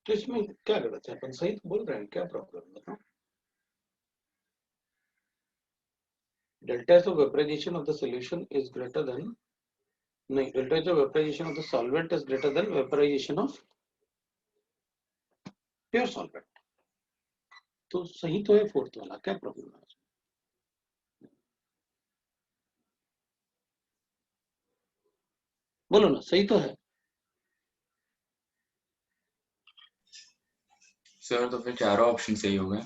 तो इसमें क्या गलत है? अपन सही तो बोल रहे हैं, क्या प्रॉब्लम बताओ? Delta S of vaporization of the solution is greater than, नहीं, delta H of vaporization of the solvent is greater than vaporization of pure solvent। तो सही तो है फोर्थ वाला, क्या प्रॉब्लम है? बोलो ना, सही तो है। सर तो फिर चारों ऑप्शन सही हो गए।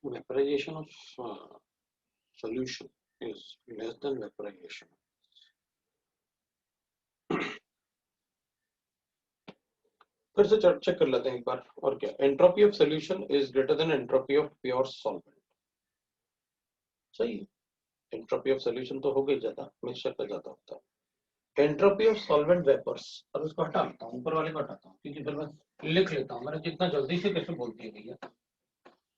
Vaporization of solution is less than vaporization. फिर से चेक कर लेते हैं एक बार, और क्या, entropy of solution is greater than entropy of pure solvent. सही है, एंट्रोपी ऑफ सॉल्यूशन तो हो गई ज्यादा, मिक्सचर का ज्यादा होता है। एंट्रोपी ऑफ सॉल्वेंट वेपर्स, अब इसको हटा लेता हूँ, ऊपर वाले को हटाता हूँ, क्योंकि फिर मैं लिख लेता हूँ। मैंने जितना जल्दी से कैसे बोल दिया भैया,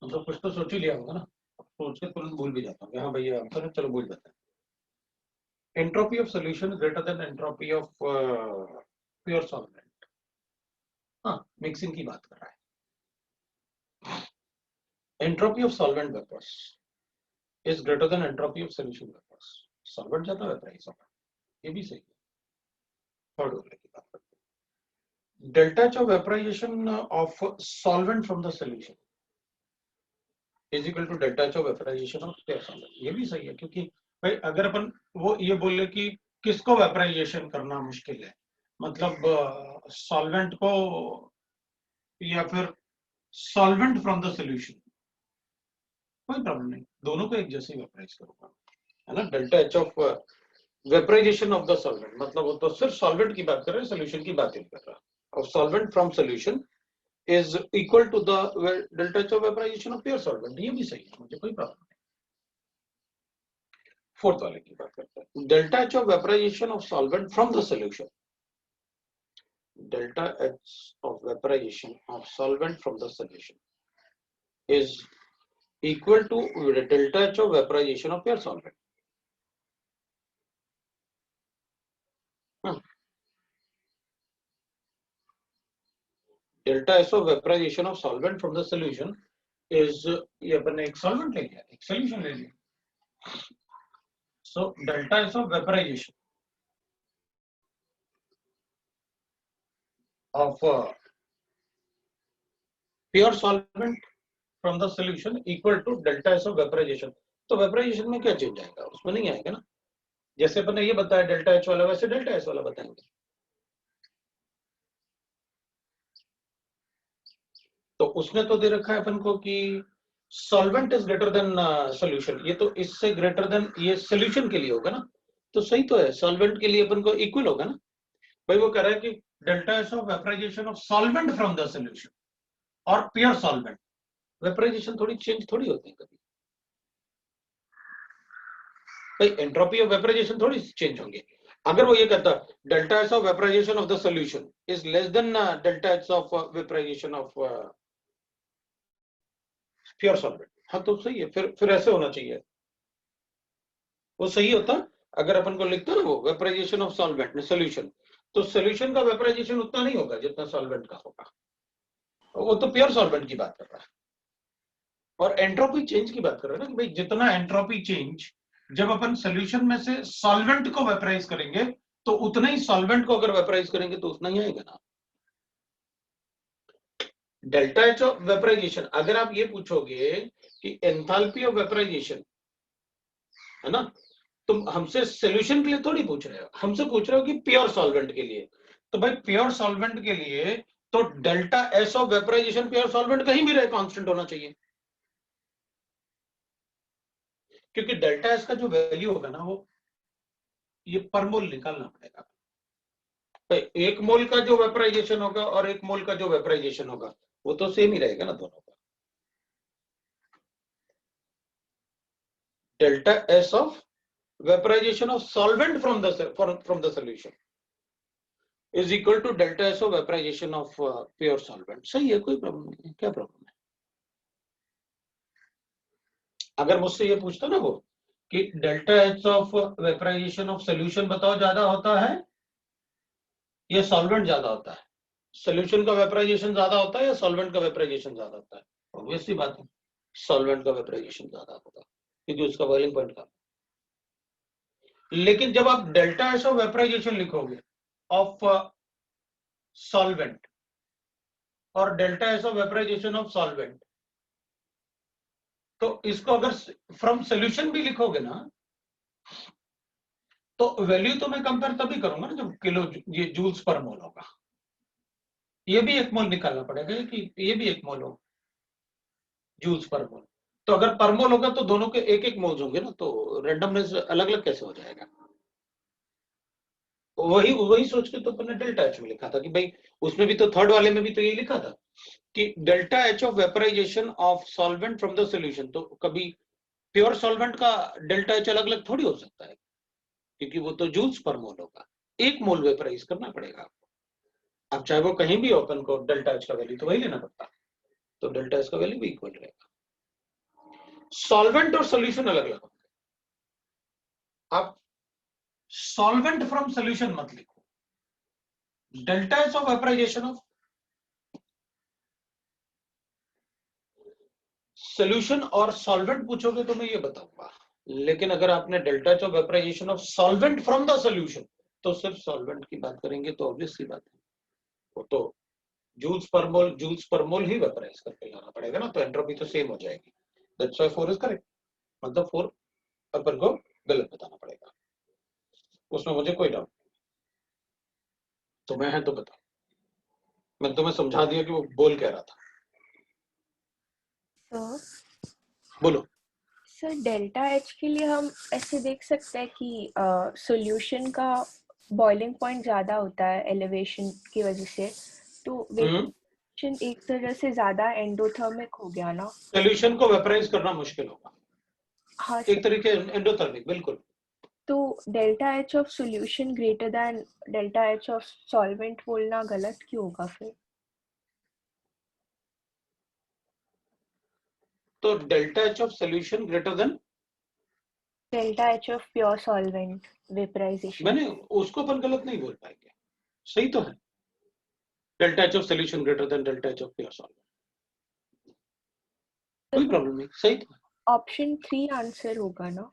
मतलब कुछ तो सोच ही लिया होगा ना, सोच के तुरंत भूल भी जाता हूँ, हाँ भैया आंसर है, चलो भूल जाते हैं। Entropy of solution greater than entropy of pure solvent. हाँ, मिक्सिंग की बात कर रहा है। Entropy of solvent vapours is greater than entropy of solution vapours. Solvent ज्यादा वेपराइज होगा, ये भी सही है। थर्ड वाले की बात करते हैं, delta H of vaporisation of solvent from the solution is equal to delta H of vaporisation of pure solvent. ये भी सही है, क्योंकि भाई अगर अपन वो ये बोले कि किसको वेपराइजेशन करना मुश्किल है, मतलब सॉल्वेंट को या फिर सॉल्वेंट फ्रॉम द सॉल्यूशन, कोई प्रॉब्लम नहीं, दोनों को एक जैसे ही वेपराइज करूंगा, है ना। Delta H of vaporisation of the solvent, मतलब वो तो सिर्फ सॉल्वेंट की बात कर रहे हैं, सॉल्यूशन की बात नहीं कर रहा। और solvent from solution is equal to the delta H of vaporisation of pure solvent, ये भी सही है, मुझे कोई प्रॉब्लम नहीं। फोर्थ वाले की बात करते हैं, delta H of vaporisation of solvent from the solution, delta H of vaporisation of solvent from the solution is equal to delta H of vaporization of pure solvent. Delta S of vaporization of solvent from the solution is ये अपने एक solvent ले लिया, एक solution ले लिया. So delta S of vaporization of pure solvent from the solution equal to delta S of vaporization. तो vaporization में क्या चेंज आएगा, उसमें नहीं आएगा ना, जैसे अपन ने ये बताया डेल्टा एच वाला, वैसे डेल्टा एस वाला बताएंगे। तो उसने तो दे रखा है अपन को कि solvent is greater then solution, ये तो इससे ग्रेटर देन ये सॉल्यूशन के लिए होगा ना, तो सही तो है, सॉल्वेंट के लिए अपन को इक्वल होगा ना। भाई वो कह रहा है कि delta S of vaporisation of solvent from the solution और प्योर सॉल्वेंट, वेपराइजेशन थोड़ी चेंज थोड़ी होती है कभी, भाई एंट्रोपी ऑफ वेपराइजेशन थोड़ी चेंज होंगे। अगर वो ये कहता delta S of vaporisation of the solution is less than delta S of vaporisation of pure solvent, हाँ तो सही है, फिर ऐसे होना चाहिए, वो सही होता अगर अपन को लिखता ना वो वेपराइजेशन ऑफ सॉल्वेंट में सॉल्यूशन, तो सॉल्यूशन का वेपराइजेशन उतना नहीं होगा जितना सॉल्वेंट का होगा, वो तो प्योर सॉल्वेंट की बात कर रहा है। और एंट्रोपी चेंज की बात कर रहे हैं ना, कि भाई जितना एंट्रोपी चेंज जब अपन सॉल्यूशन में से सॉल्वेंट को वेपराइज करेंगे तो उतना ही सॉल्वेंट को अगर वेपराइज करेंगे तो उतना ही आएगा ना। डेल्टा एच ऑफ वेपराइजेशन, अगर आप ये पूछोगे कि एंथैल्पी ऑफ वेपराइजेशन, है ना, तुम हमसे सॉल्यूशन के लिए थोड़ी पूछ रहे हो, हमसे पूछ रहे हो कि प्योर सॉल्वेंट के लिए, तो भाई प्योर सॉल्वेंट के लिए तो delta S of vaporisation pure solvent कहीं भी रहे कांस्टेंट होना चाहिए, क्योंकि डेल्टा एस का जो वैल्यू होगा ना वो ये पर मोल निकालना पड़ेगा। तो एक मोल का जो वेपराइजेशन होगा और एक मोल का जो वेपराइजेशन होगा वो तो सेम ही रहेगा ना दोनों का। Delta S of vaporisation of solvent from the solution is equal to delta S of vaporisation of pure solvent. सही है, कोई प्रॉब्लम नहीं है, क्या प्रॉब्लम है। अगर मुझसे ये पूछता ना वो कि delta H of vaporisation of solution बताओ ज्यादा होता है या सॉल्वेंट ज्यादा होता है? सोल्यूशन का वेपराइजेशन ज्यादा होता है या सॉल्वेंट का वेपराइजेशन ज्यादा होता है? ऑब्वियसली बात है, सॉल्वेंट का वेपराइजेशन ज्यादा होता है क्योंकि उसका बॉइलिंग पॉइंट कम। लेकिन जब आप डेल्टा एस ऑफ वेपराइजेशन लिखोगे ऑफ सॉल्वेंट और delta S of vaporisation of solvent, तो इसको अगर फ्रॉम सोल्यूशन भी लिखोगे ना, तो वैल्यू तो मैं कंपेयर तभी करूंगा ना जब किलो ये जूल्स पर मोल होगा। ये भी एक मोल निकालना पड़ेगा कि ये भी एक मोल हो जूल्स पर मोल। तो अगर पर मोल होगा तो दोनों के एक एक मोल्स होंगे ना, तो रेंडमनेस अलग अलग कैसे हो जाएगा? वही वही सोच के तो अपने डेल्टा एच में लिखा था कि भाई उसमें भी तो थर्ड वाले में भी तो ये लिखा था कि delta H of vaporisation of solvent from the solution. तो कभी प्योर सॉल्वेंट का डेल्टा एच अलग अलग थोड़ी हो सकता है क्योंकि वो तो जूल्स पर मोल होगा, एक मोल वेपराइज करना पड़ेगा आपको। अब चाहे वो कहीं भी ओपन को डेल्टा एच का वैल्यू तो वही लेना पड़ता, तो डेल्टा एच का वैल्यू भी इक्वल रहेगा। सॉल्वेंट और सॉल्यूशन अलग अलग होंगे। आप सॉल्वेंट फ्रॉम सॉल्यूशन मत लिखो, delta H of vaporisation of solution और सॉल्वेंट पूछोगे तो मैं ये बताऊंगा। लेकिन अगर आपने delta H of vaporisation of solvent from the solution, तो सिर्फ सॉल्वेंट की बात करेंगे तो ऑब्वियस सी बात है वो तो जूल्स पर मोल ही वेपराइज करके लाना पड़ेगा ना, तो एंट्रोपी तो सेम हो जाएगी। दैट्स व्हाई 4 इज करेक्ट, मतलब 4 अपन को गलत बताना पड़ेगा, उसमें मुझे कोई डाउट नहीं। तुम्हें है तो बताओ, मैं तुम्हें समझा दिया कि वो बोल कह रहा था। सर बोलो। सर डेल्टा एच के लिए हम ऐसे देख सकते हैं कि सॉल्यूशन का बॉइलिंग पॉइंट ज़्यादा होता है एलिवेशन की वजह से, तो वेपरेशन एक तरह से ज़्यादा एंडोथर्मिक हो गया ना। सॉल्यूशन को वेपराइज करना मुश्किल होगा, हाँ एक सर, तरीके एंडोथर्मिक, बिल्कुल। तो delta H of solution greater than delta H of solvent बोलना गलत क्यों होगा फिर? तो delta H of solution greater than, delta H of pure solvent vaporisation. मैंने उसको अपन गलत नहीं बोल पाएंगे, सही तो है। Delta H of solution greater than delta H of pure solvent, कोई प्रॉब्लम नहीं, सही तो है। ऑप्शन 3 आंसर होगा ना?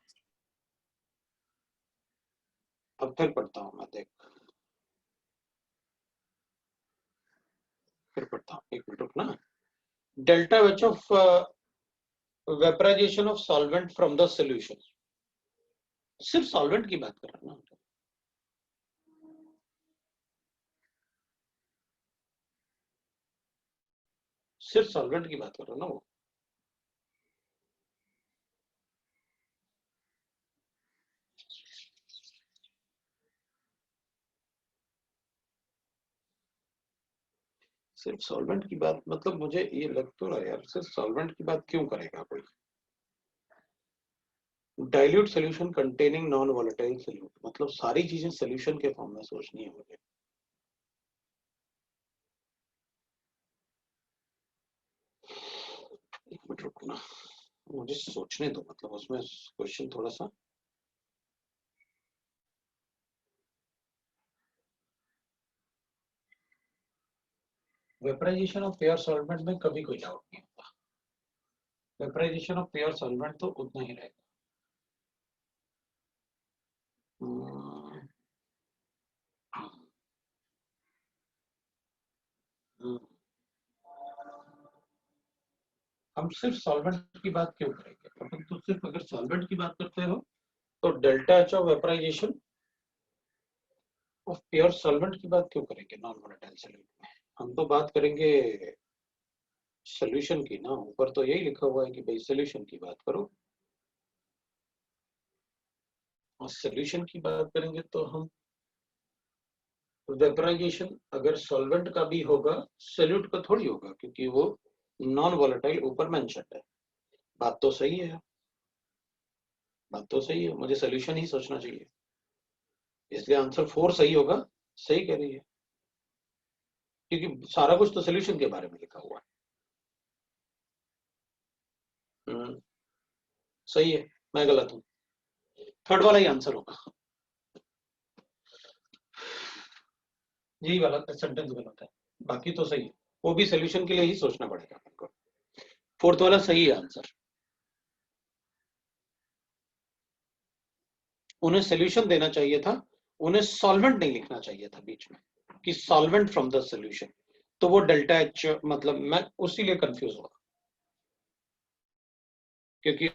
अब फिर पढ़ता हूं मैं, देख फिर पढ़ता हूं, एक मिनट रुकना। Delta H of vaporisation of solvent from the solution, सिर्फ सॉल्वेंट की बात कर रहा हूं ना, सिर्फ सॉल्वेंट की बात कर रहा हूं ना वो। सिर्फ सॉल्वेंट की बात, मतलब मुझे ये लग तो रहा है यार, सिर्फ सॉल्वेंट की बात क्यों करेगा कोई? Dilute solution containing non volatile solute, मतलब सारी चीजें सॉल्यूशन के फॉर्म में सोचनी है मुझे। एक मिनट रुकना, मुझे सोचने दो, मतलब उसमें क्वेश्चन थोड़ा सा। वेपराइजेशन ऑफ प्योर सॉल्वेंट में कभी कोई डाउट नहीं होता, वेपराइजेशन ऑफ प्योर सॉल्वेंट तो उतना ही रहेगा। हम सिर्फ सॉल्वेंट की बात क्यों करेंगे? अपन तो सिर्फ अगर सॉल्वेंट की बात करते हो तो delta H of vaporisation of pure solvent की बात क्यों करेंगे नॉन वोलेटाइल सॉल्यूट में? हम तो बात करेंगे सॉल्यूशन की ना, ऊपर तो यही लिखा हुआ है कि भाई सॉल्यूशन की बात करो, और सॉल्यूशन की बात करेंगे तो हम वेपराइजेशन अगर सॉल्वेंट का भी होगा, सॉल्यूट का थोड़ी होगा क्योंकि वो नॉन वोलेटाइल ऊपर मेंशन है। बात तो सही है, बात तो सही है, मुझे सॉल्यूशन ही सोचना चाहिए, इसलिए आंसर 4 सही होगा। सही कह रही है क्योंकि सारा कुछ तो सॉल्यूशन के बारे में लिखा हुआ है। सही है, मैं गलत हूं, थर्ड वाला ही आंसर होगा। यही वाला सेंटेंस गलत है, बाकी तो सही है। वो भी सोल्यूशन के लिए ही सोचना पड़ेगा आपको। फोर्थ वाला सही है आंसर। उन्हें सोल्यूशन देना चाहिए था, उन्हें सॉल्वेंट नहीं लिखना चाहिए था बीच में कि सॉल्वेंट फ्रॉम द सोल्यूशन, तो वो डेल्टा एच, मतलब मैं उसी लिए कंफ्यूज हुआ क्योंकि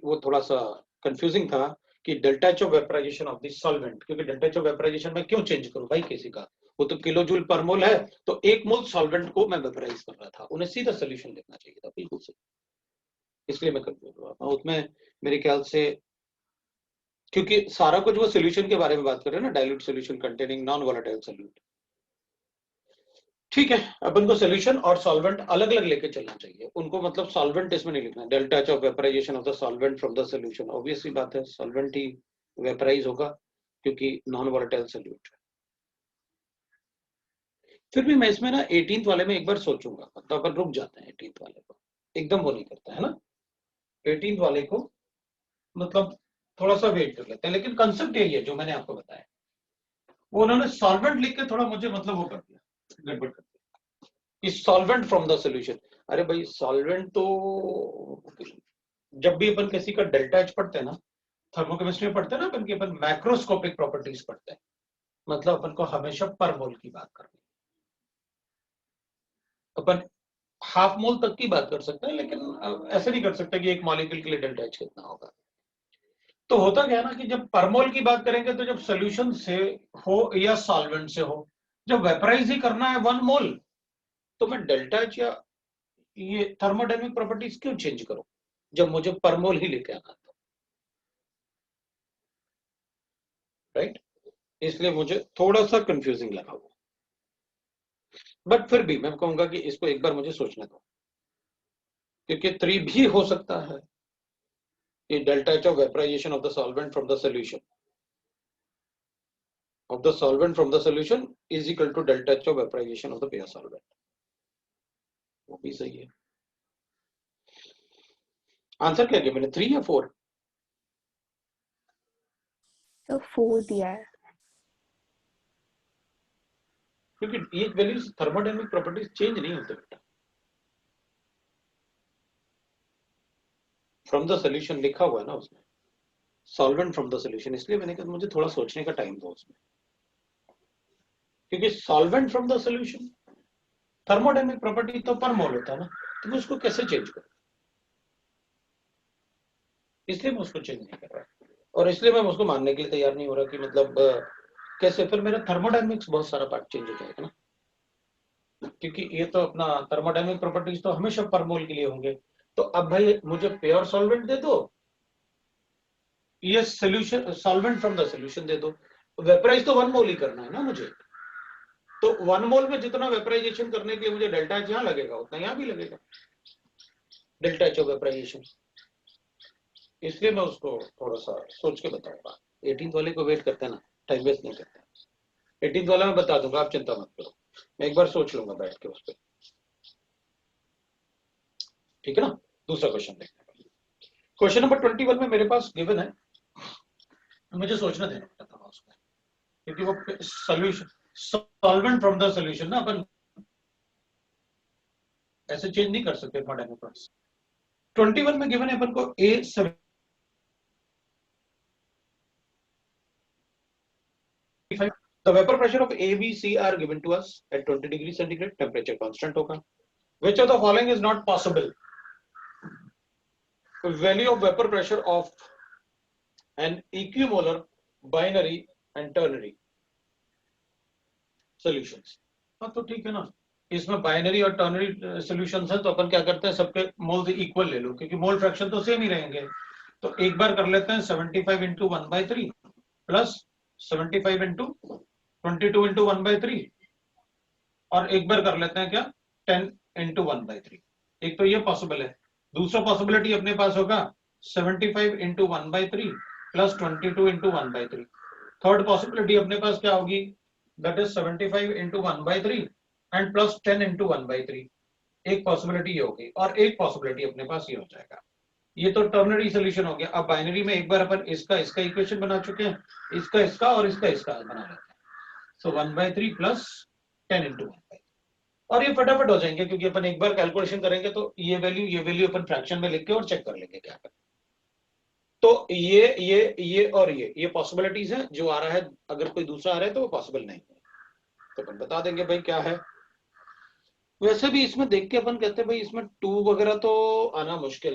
वो थोड़ा सा कंफ्यूजिंग था कि delta H of vaporisation of the solvent, क्योंकि डेल्टा एच ऑफ वेपराइजेशन में क्यों चेंज करूं भाई किसी का, वो तो किलो जूल पर मोल है, तो 1 मोल सॉल्वेंट को मैं वेपराइज कर रहा था, उन्हें सीधा सोल्यूशन लिखना चाहिए था, बिल्कुल सही, इसलिए मैं कंफ्यूज हुआ। उसमें मेरे ख्याल से क्योंकि सारा कुछ वो सोल्यूशन के बारे में बात कर रहे हैं ना, dilute solution containing non volatile solute. ठीक है, अपन को सोल्यूशन और सॉल्वेंट अलग अलग लेके चलना चाहिए उनको, मतलब सॉल्वेंट इसमें नहीं लिखना, delta H of vaporisation of the solvent from the solution, obviously बात है सॉल्वेंट ही वेपराइज होगा क्योंकि नॉन वोलेटाइल सोल्यूट है। फिर भी मैं इसमें ना 18th वाले में एक बार सोचूंगा, तो अपन रुक जाते हैं 18th वाले को, एकदम वो नहीं करता है ना 18th वाले को, मतलब थोड़ा सा वेट कर लेते हैं, लेकिन कंसेप्ट यही है जो मैंने आपको बताया। वो उन्होंने सॉल्वेंट लिख के थोड़ा मुझे मतलब वो कर दिया, गड़बड़ कर दिया कि सॉल्वेंट फ्रॉम द सोल्यूशन। अरे भाई सॉल्वेंट तो जब भी अपन किसी का डेल्टा एच पढ़ते हैं ना, थर्मोकेमिस्ट्री में पढ़ते हैं ना अपन की, अपन मैक्रोस्कोपिक प्रॉपर्टीज पढ़ते हैं, मतलब अपन को हमेशा पर मोल की बात करनी, अपन हाफ मोल तक की बात कर सकते हैं, लेकिन ऐसे नहीं कर सकते कि एक मॉलिक्यूल के लिए डेल्टा एच कितना होगा। तो होता क्या है ना कि जब परमोल की बात करेंगे तो जब सोल्यूशन से हो या सॉल्वेंट से हो, जब वेपराइज ही करना है 1 मोल, तो मैं डेल्टा एच या ये थर्मोडायनेमिक प्रॉपर्टीज क्यों चेंज करूं जब मुझे परमोल ही लेके आना था, राइट? इसलिए मुझे थोड़ा सा कंफ्यूजिंग लगा वो, बट फिर भी मैं कहूंगा कि इसको एक बार मुझे सोचने दो, क्योंकि 3 भी हो सकता है कि delta H of vaporisation of the solvent from the solution of the solvent from the solution is equal to delta H of vaporization of the pure solvent, वो भी सही है। आंसर क्या किया मैंने, 3 या 4? तो 4 दिया है, क्योंकि ये वैल्यूज थर्मोडायनेमिक प्रॉपर्टीज चेंज नहीं होते बेटा, फ्रॉम द सोल्यूशन लिखा हुआ है ना उसमें, सॉल्वेंट फ्रॉम द सोल्यूशन, इसलिए मैंने कहा मुझे थोड़ा सोचने का टाइम दो उसमें, क्योंकि solvent from the solution thermodynamic property तो पर मोल होता है ना, तो मैं उसको कैसे चेंज करूं, इसलिए मैं उसको चेंज नहीं कर रहा, और इसलिए मैं उसको मानने के लिए तैयार नहीं हो रहा कि मतलब कैसे, फिर मेरा थर्मोडायनेमिक्स बहुत सारा पार्ट चेंज हो जाएगा ना, क्योंकि ये तो अपना थर्मोडायनेमिक प्रॉपर्टीज तो हमेशा पर मोल के लिए होंगे। तो अब भाई मुझे प्योर सॉल्वेंट दे दो, ये solution solvent from the solution दे दो, वेपराइज तो 1 मोल ही करना है ना मुझे, तो 1 मोल में जितना वेपराइजेशन करने के लिए मुझे डेल्टा एच यहाँ लगेगा उतना यहाँ भी लगेगा, डेल्टा एच ऑफ वेपराइजेशन, इसलिए मैं उसको थोड़ा सा सोच के बताऊंगा। 18th वाले को वेट करते हैं ना, टाइम वेस्ट नहीं करते, 18th वाला मैं बता दूंगा, आप चिंता मत करो, मैं एक बार सोच लूंगा बैठ के उस पर, ठीक है ना। दूसरा क्वेश्चन देखते हैं, क्वेश्चन नंबर 21 में मेरे पास गिवन है, मुझे सोचना देना पड़ता था उसमें, क्योंकि वो solution solvent from the solution ना, अपन ऐसे चेंज नहीं कर सकते मॉडर्न प्रोसेस। 21 में गिवन है अपन को A75 the vapor pressure of A, B, C are given to us at 20 degrees centigrade, temperature constant होगा, which of the following is not possible, value of vapor pressure of an equimolar binary and ternary solutions। हाँ तो ठीक है ना, इसमें binary और ternary solutions है, तो अपन क्या करते हैं सबके मोल्स इक्वल ले लो, क्योंकि मोल फ्रैक्शन तो सेम ही रहेंगे, तो एक बार कर लेते हैं 75 इंटू 1/3 प्लस 75 इंटू 22 इंटू 1/3, और एक बार कर लेते हैं क्या 10 इंटू 1/3। एक तो ये पॉसिबल है, दूसरा पॉसिबिलिटी अपने पास होगा 75 into 1/3 plus 22 into 1/3। Third possibility अपने पास क्या होगी, that is 75 into 1/3 and plus 10 into 1/3। एक पॉसिबिलिटी ये होगी, और एक पॉसिबिलिटी अपने पास ये हो जाएगा, ये तो टर्नरी सोल्यूशन हो गया। अब बाइनरी में एक बार अपन इसका इसका इक्वेशन बना चुके हैं, इसका इसका और इसका इसका बना लेते हैं, सो 1/3 प्लस 10 इंटू 1/3, और ये फटाफट हो जाएंगे क्योंकि अपन एक बार कैलकुलेशन करेंगे तो ये वैल्यू अपन फ्रैक्शन में लिख के और चेक कर लेंगे क्या करें। तो ये और ये पॉसिबिलिटीज हैं, जो आ रहा है अगर कोई दूसरा आ रहा है तो वो पॉसिबल नहीं है, तो अपन बता देंगे भाई क्या है। वैसे भी इसमें देख के अपन कहते हैं भाई इसमें 2 वगैरह तो आना मुश्किल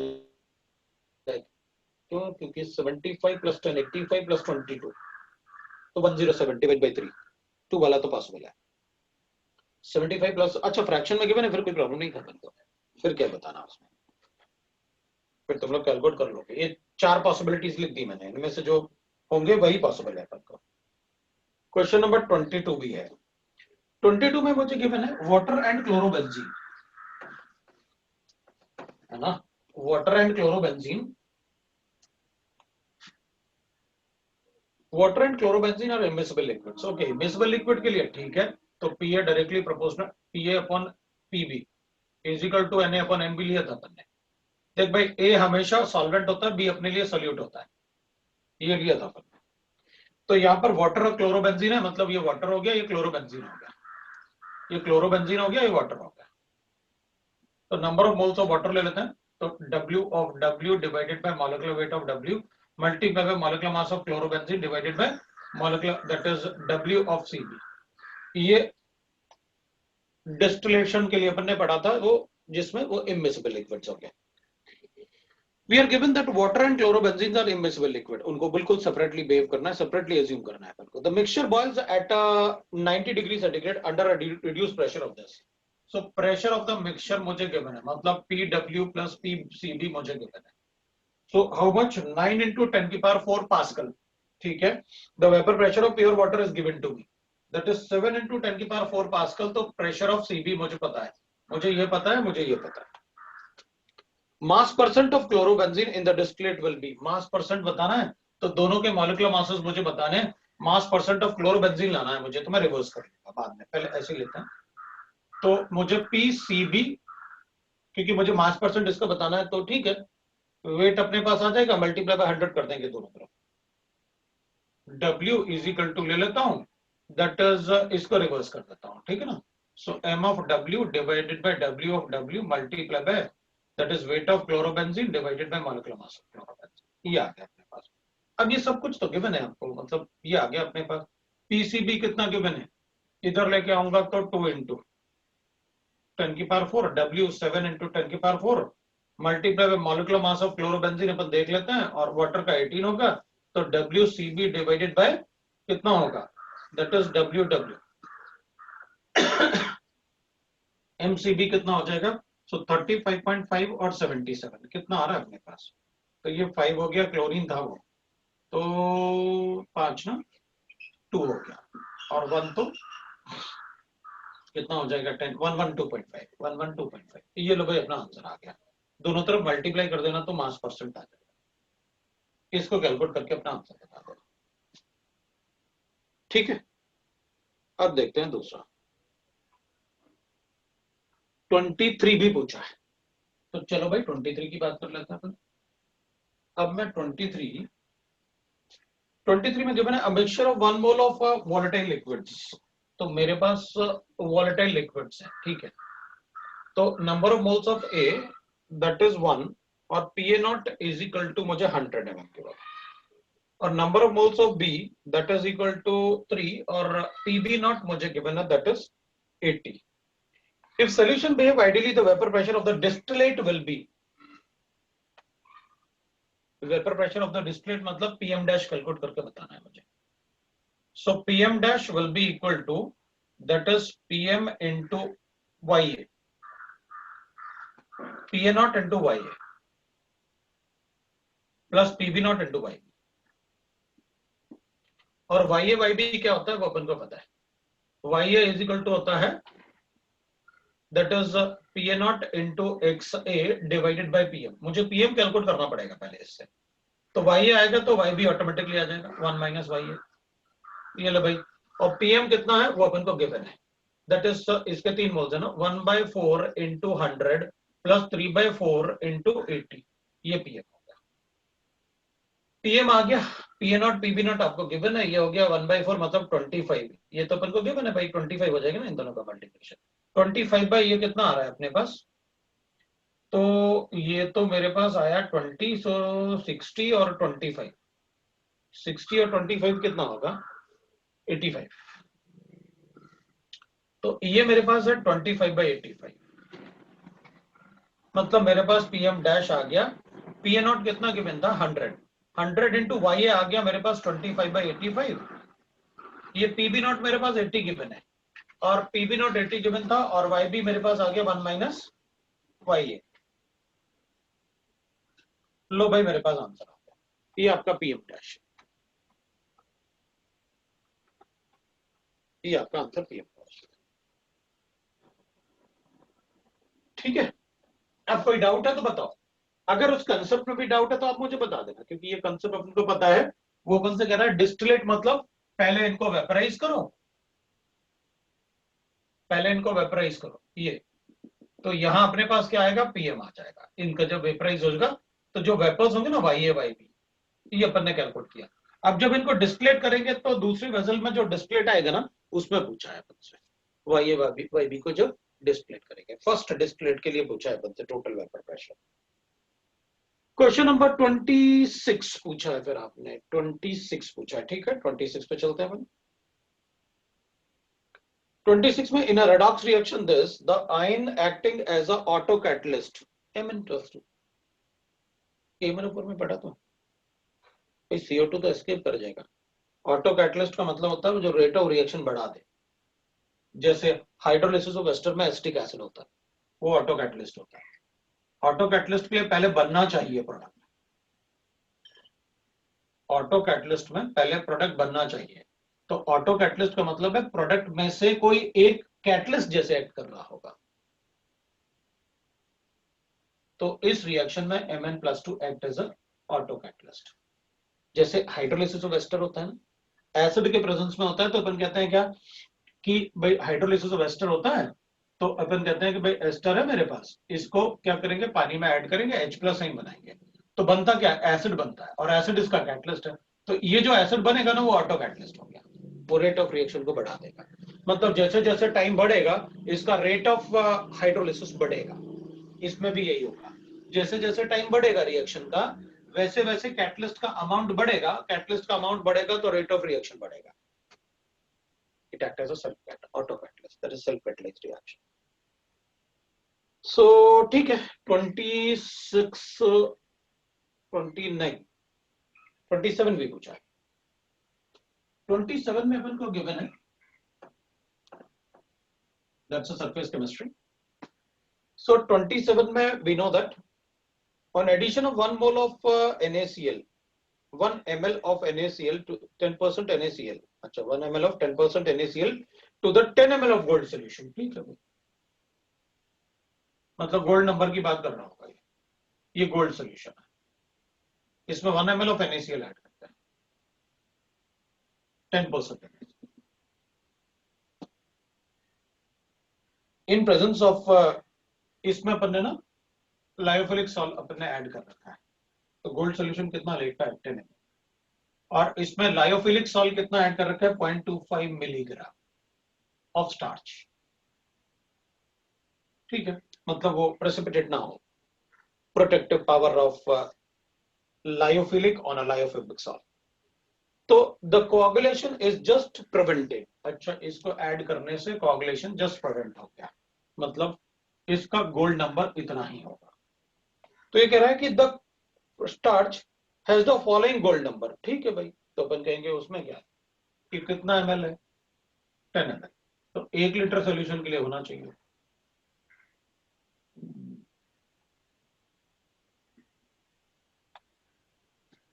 है, क्यों? क्योंकि 75 प्लस 10 85 प्लस 22 तो 1070/3, 2 वाला तो पॉसिबल है। 75 प्लस, अच्छा फ्रैक्शन में गिवन है, फिर कोई प्रॉब्लम नहीं था अपन को, फिर क्या बताना उसमें, फिर तुम लोग कैलकुलेट कर लोगे। ये 4 पॉसिबिलिटीज लिख दी मैंने, इनमें से जो होंगे वही पॉसिबल है अपन को। क्वेश्चन नंबर 22 भी है। 22 में मुझे गिवन है वाटर एंड क्लोरोबेंजीन, है ना, water and chlorobenzene, water and chlorobenzene और immiscible liquids. Okay, immiscible liquid के लिए ठीक है, तो PA directly proportional PA upon PB is equal to Na upon MB लिया था अपन ने। देख भाई, ए हमेशा सॉल्वेंट होता है, बी अपने लिए सोल्यूट होता है, ये लिया था अपन ने। तो यहाँ पर वाटर और क्लोरोबेंजीन है, मतलब ये वाटर हो गया, ये क्लोरोबेंजीन हो गया, ये क्लोरोबेंजीन हो गया, ये वाटर हो गया। तो number of moles of water ले लेते हैं, तो W of W divided by molecular weight of W multiply by molecular mass of chlorobenzene divided by molecular, that is W of Cb। ये डिस्टिलेशन के लिए अपन ने पढ़ा था, वो जिसमें वो इमिसिबल लिक्विड्स हो गए। We are given that water and chlorobenzene are immiscible liquid. उनको बिल्कुल separately behave करना है, separately assume करना है अपन को। The mixture boils at 90 degree centigrade under a reduced pressure of this. So pressure of the mixture मुझे given है, मतलब PW plus PCB मुझे given है। So how much? 9 into 10 की power 4 Pascal, ठीक है। The vapor pressure of pure water is given to me, that is 7 into 10 की power 4 Pascal। तो pressure of CB मुझे पता है, मुझे ये पता है, मुझे ये पता है। मास percent of chlorobenzene in the distillate will be, mass percent बताना है तो दोनों के मॉलिक्यूलर मासेस मुझे बताने हैं, मास परसेंट ऑफ क्लोरोबेंजीन लाना है मुझे, तो मैं रिवर्स कर लूंगा बाद में, पहले ऐसे लेते हैं। तो मुझे PCB, क्योंकि मुझे मास परसेंट इसका बताना है तो ठीक है, वेट अपने पास आ जाएगा, मल्टीप्लाई बाय 100 कर देंगे दोनों तरफ। W इज इक्वल टू ले लेता हूं, दैट इज, इसको रिवर्स कर देता हूं, ठीक है ना। सो M of W divided by W of W multiply by, that is weight of chlorobenzene divided by molecular mass of chlorobenzene। ये आ गया अपने पास। अब ये सब कुछ तो गिवन है आपको, मतलब ये आ गया अपने पास। PCB कितना गिवन है, इधर लेके आऊंगा तो 2 into 10 की पावर 4, W 7 into 10 की power 4 multiply by molecular mass of chlorobenzene अपन देख लेते हैं, और वाटर का 18 होगा, तो WCB डिवाइडेड बाय कितना होगा, दैट इज WW। MCB कितना हो जाएगा, सो 35.5 और 77 कितना आ रहा है अपने पास, तो ये 5 हो गया, क्लोरीन था वो, तो 5 ना 2 हो गया, और 1 तो कितना हो जाएगा 10, 112.5, 112.5। ये लो भाई अपना आंसर आ गया, दोनों तरफ मल्टीप्लाई कर देना तो मास परसेंट आ जाएगा, इसको कैलकुलेट करके अपना आंसर बता देना, ठीक है। अब देखते हैं दूसरा, 23 भी पूछा है, तो चलो भाई 23 की बात कर लेते हैं अपन। अब मैं 23 में गिवन है a mixture of 1 mole of volatile liquids, तो मेरे पास वोलेटाइल लिक्विड्स हैं, ठीक है। तो number of moles of A that is 1 और PA0 इज इक्वल टू मुझे 100 mm के बाद, और number of moles of B that is equal to 3 और PB0 मुझे गिवन है that is 80। If solution behave ideally, the vapor pressure of the distillate will be, vapor pressure of the distillate मतलब PM dash calculate करके बताना है मुझे। So PM dash will be equal to, that is PM into YA, PA0 into YA plus PB0 into YB, और YA YB क्या होता है वो अपन को पता है। YA is equal to होता है that is PA0 into XA divided by PM, मुझे PM कैलकुलेट करना पड़ेगा पहले इससे, तो YA आएगा तो YB ऑटोमेटिकली आ जाएगा 1 माइनस YA, ये लो भाई, और PM कितना है वो अपन को गिवन है, दैट इज इसके 3 मोल्स है ना, 1/4 into 100 प्लस 3/4 into 80, ये PM हो गया। पीएम आ गया, पीए नॉट पीबी नॉट आपको गिवन है, ये हो गया 1/4 मतलब 25, ये तो अपन को गिवन है भाई 25 हो जाएगा ना इन दोनों का मल्टीप्लिकेशन। 25 बाई ये कितना आ रहा है अपने पास, तो ये तो मेरे पास आया 20, सो 60 और 25, 60 और 25 कितना होगा 85, तो ये मेरे पास है 25/85, मतलब मेरे पास पीएम डैश आ गया, पीए नॉट कितना गिवन था 100 इंटू वाई आ गया मेरे पास 25/85, ये पीबी नॉट मेरे पास 80 गिवन है और पीबी नॉट 80 गिवन था और वाई भी मेरे पास आ गया 1 माइनस वाई ए। लो भाई मेरे पास आंसर आ गया, ये आपका पीएम डैश, ये आपका आंसर पीएम डैश। ठीक है, अब कोई डाउट है तो बताओ, अगर उस कंसेप्ट में भी डाउट है तो आप मुझे बता देना, क्योंकि ये कंसेप्ट अपन को पता है। वो अपन से कह रहा है डिस्टिलेट मतलब पहले इनको वेपराइज करो, पहले इनको वेपराइज करो, ये तो यहां अपने पास क्या आएगा पीएम आ जाएगा, इनका जब वेपराइज होगा तो जो वेपर्स होंगे ना वाई ए वाई बी, ये अपन ने कैलकुलेट किया। अब जब इनको डिस्प्लेट करेंगे तो दूसरी वेसल में जो डिस्प्लेट आएगा ना उसमें पूछा है अपन से, वाई ए वाई बी को जब डिस्प्लेट करेंगे, फर्स्ट डिस्प्लेट के लिए पूछा है अपन से total vapour pressure. Question number 26 पूछा है, फिर आपने 26 पूछा है, ठीक है 26 पे चलते हैं अपन। 26 में in a redox reaction this the ion acting as a auto catalyst Mn+2, Mn ऊपर में पढ़ा तो CO2 तो एस्केप कर जाएगा। ऑटो कैटलिस्ट का मतलब होता है जो रेट ऑफ रिएक्शन बढ़ा दे, जैसे हाइड्रोलिसिस ऑफ एस्टर में एसिटिक एसिड होता है, वो ऑटो कैटलिस्ट होता है। ऑटो कैटलिस्ट के लिए पहले बनना चाहिए प्रोडक्ट, ऑटो कैटलिस्ट में पहले प्रोडक्ट बनना चाहिए, तो ऑटो कैटलिस्ट का मतलब है प्रोडक्ट में से कोई एक कैटलिस्ट जैसे एक्ट कर रहा होगा, तो इस रिएक्शन में Mn+2 act as a auto catalyst. जैसे हाइड्रोलिसिस ऑफ एस्टर होता है ना, एसिड के प्रेजेंस में होता है, तो अपन कहते हैं क्या कि भाई हाइड्रोलिसिस ऑफ एस्टर होता है, तो अपन कहते हैं कि भाई एस्टर है मेरे पास, इसको क्या करेंगे पानी में ऐड करेंगे, H+ साइन बनाएंगे, तो बनता क्या एसिड बनता है, और एसिड इसका कैटलिस्ट है, तो ये जो एसिड बनेगा ना वो ऑटो कैटलिस्ट हो गया, वो रेट ऑफ रिएक्शन को बढ़ा देगा। मतलब जैसे जैसे टाइम बढ़ेगा इसका रेट ऑफ हाइड्रोलिसिस बढ़ेगा, इसमें भी यही होगा, जैसे जैसे टाइम बढ़ेगा रिएक्शन का वैसे वैसे कैटलिस्ट का अमाउंट बढ़ेगा, कैटलिस्ट का अमाउंट बढ़ेगा तो रेट ऑफ रिएक्शन बढ़ेगा। It acts as a self auto catalyst, that is self catalyzed reaction. So ठीक है 26 29 27 भी पूछा है, 27 में अपन को गिवन है that's a surface chemistry. So 27 में we know that on addition of 1 mole of NaCl, 1 ml of NaCl to 10% NaCl, अच्छा 1 ml of 10% NaCl to the 10 ml of gold solution, ठीक है भाई, मतलब गोल्ड नंबर की बात कर रहा हूँ, ये गोल्ड सोल्यूशन है, इसमें 1 ml of NaCl ऐड करते हैं 10% इन प्रेजेंस ऑफ, इसमें अपन ने ना लायोफिलिक सॉल्ट अपन ने ऐड कर रखा है, तो गोल्ड सोल्यूशन कितना लेता है 10 ml, और इसमें लायोफिलिक सॉल्ट कितना ऐड कर रखा है 0.25 मिलीग्राम ऑफ स्टार्च, ठीक है, मतलब वो प्रेसिपिटेट ना हो, protective power of lyophilic on a lyophilic salt, तो the coagulation is just prevented, अच्छा इसको ऐड करने से कोआगुलेशन जस्ट प्रिवेंट हो गया, मतलब इसका गोल्ड नंबर इतना ही होगा। तो ये कह रहा है कि the starch has the following gold number, ठीक है भाई, तो अपन कहेंगे उसमें क्या है कि कितना ml है 10 ml, तो 1 लीटर सोल्यूशन के लिए होना चाहिए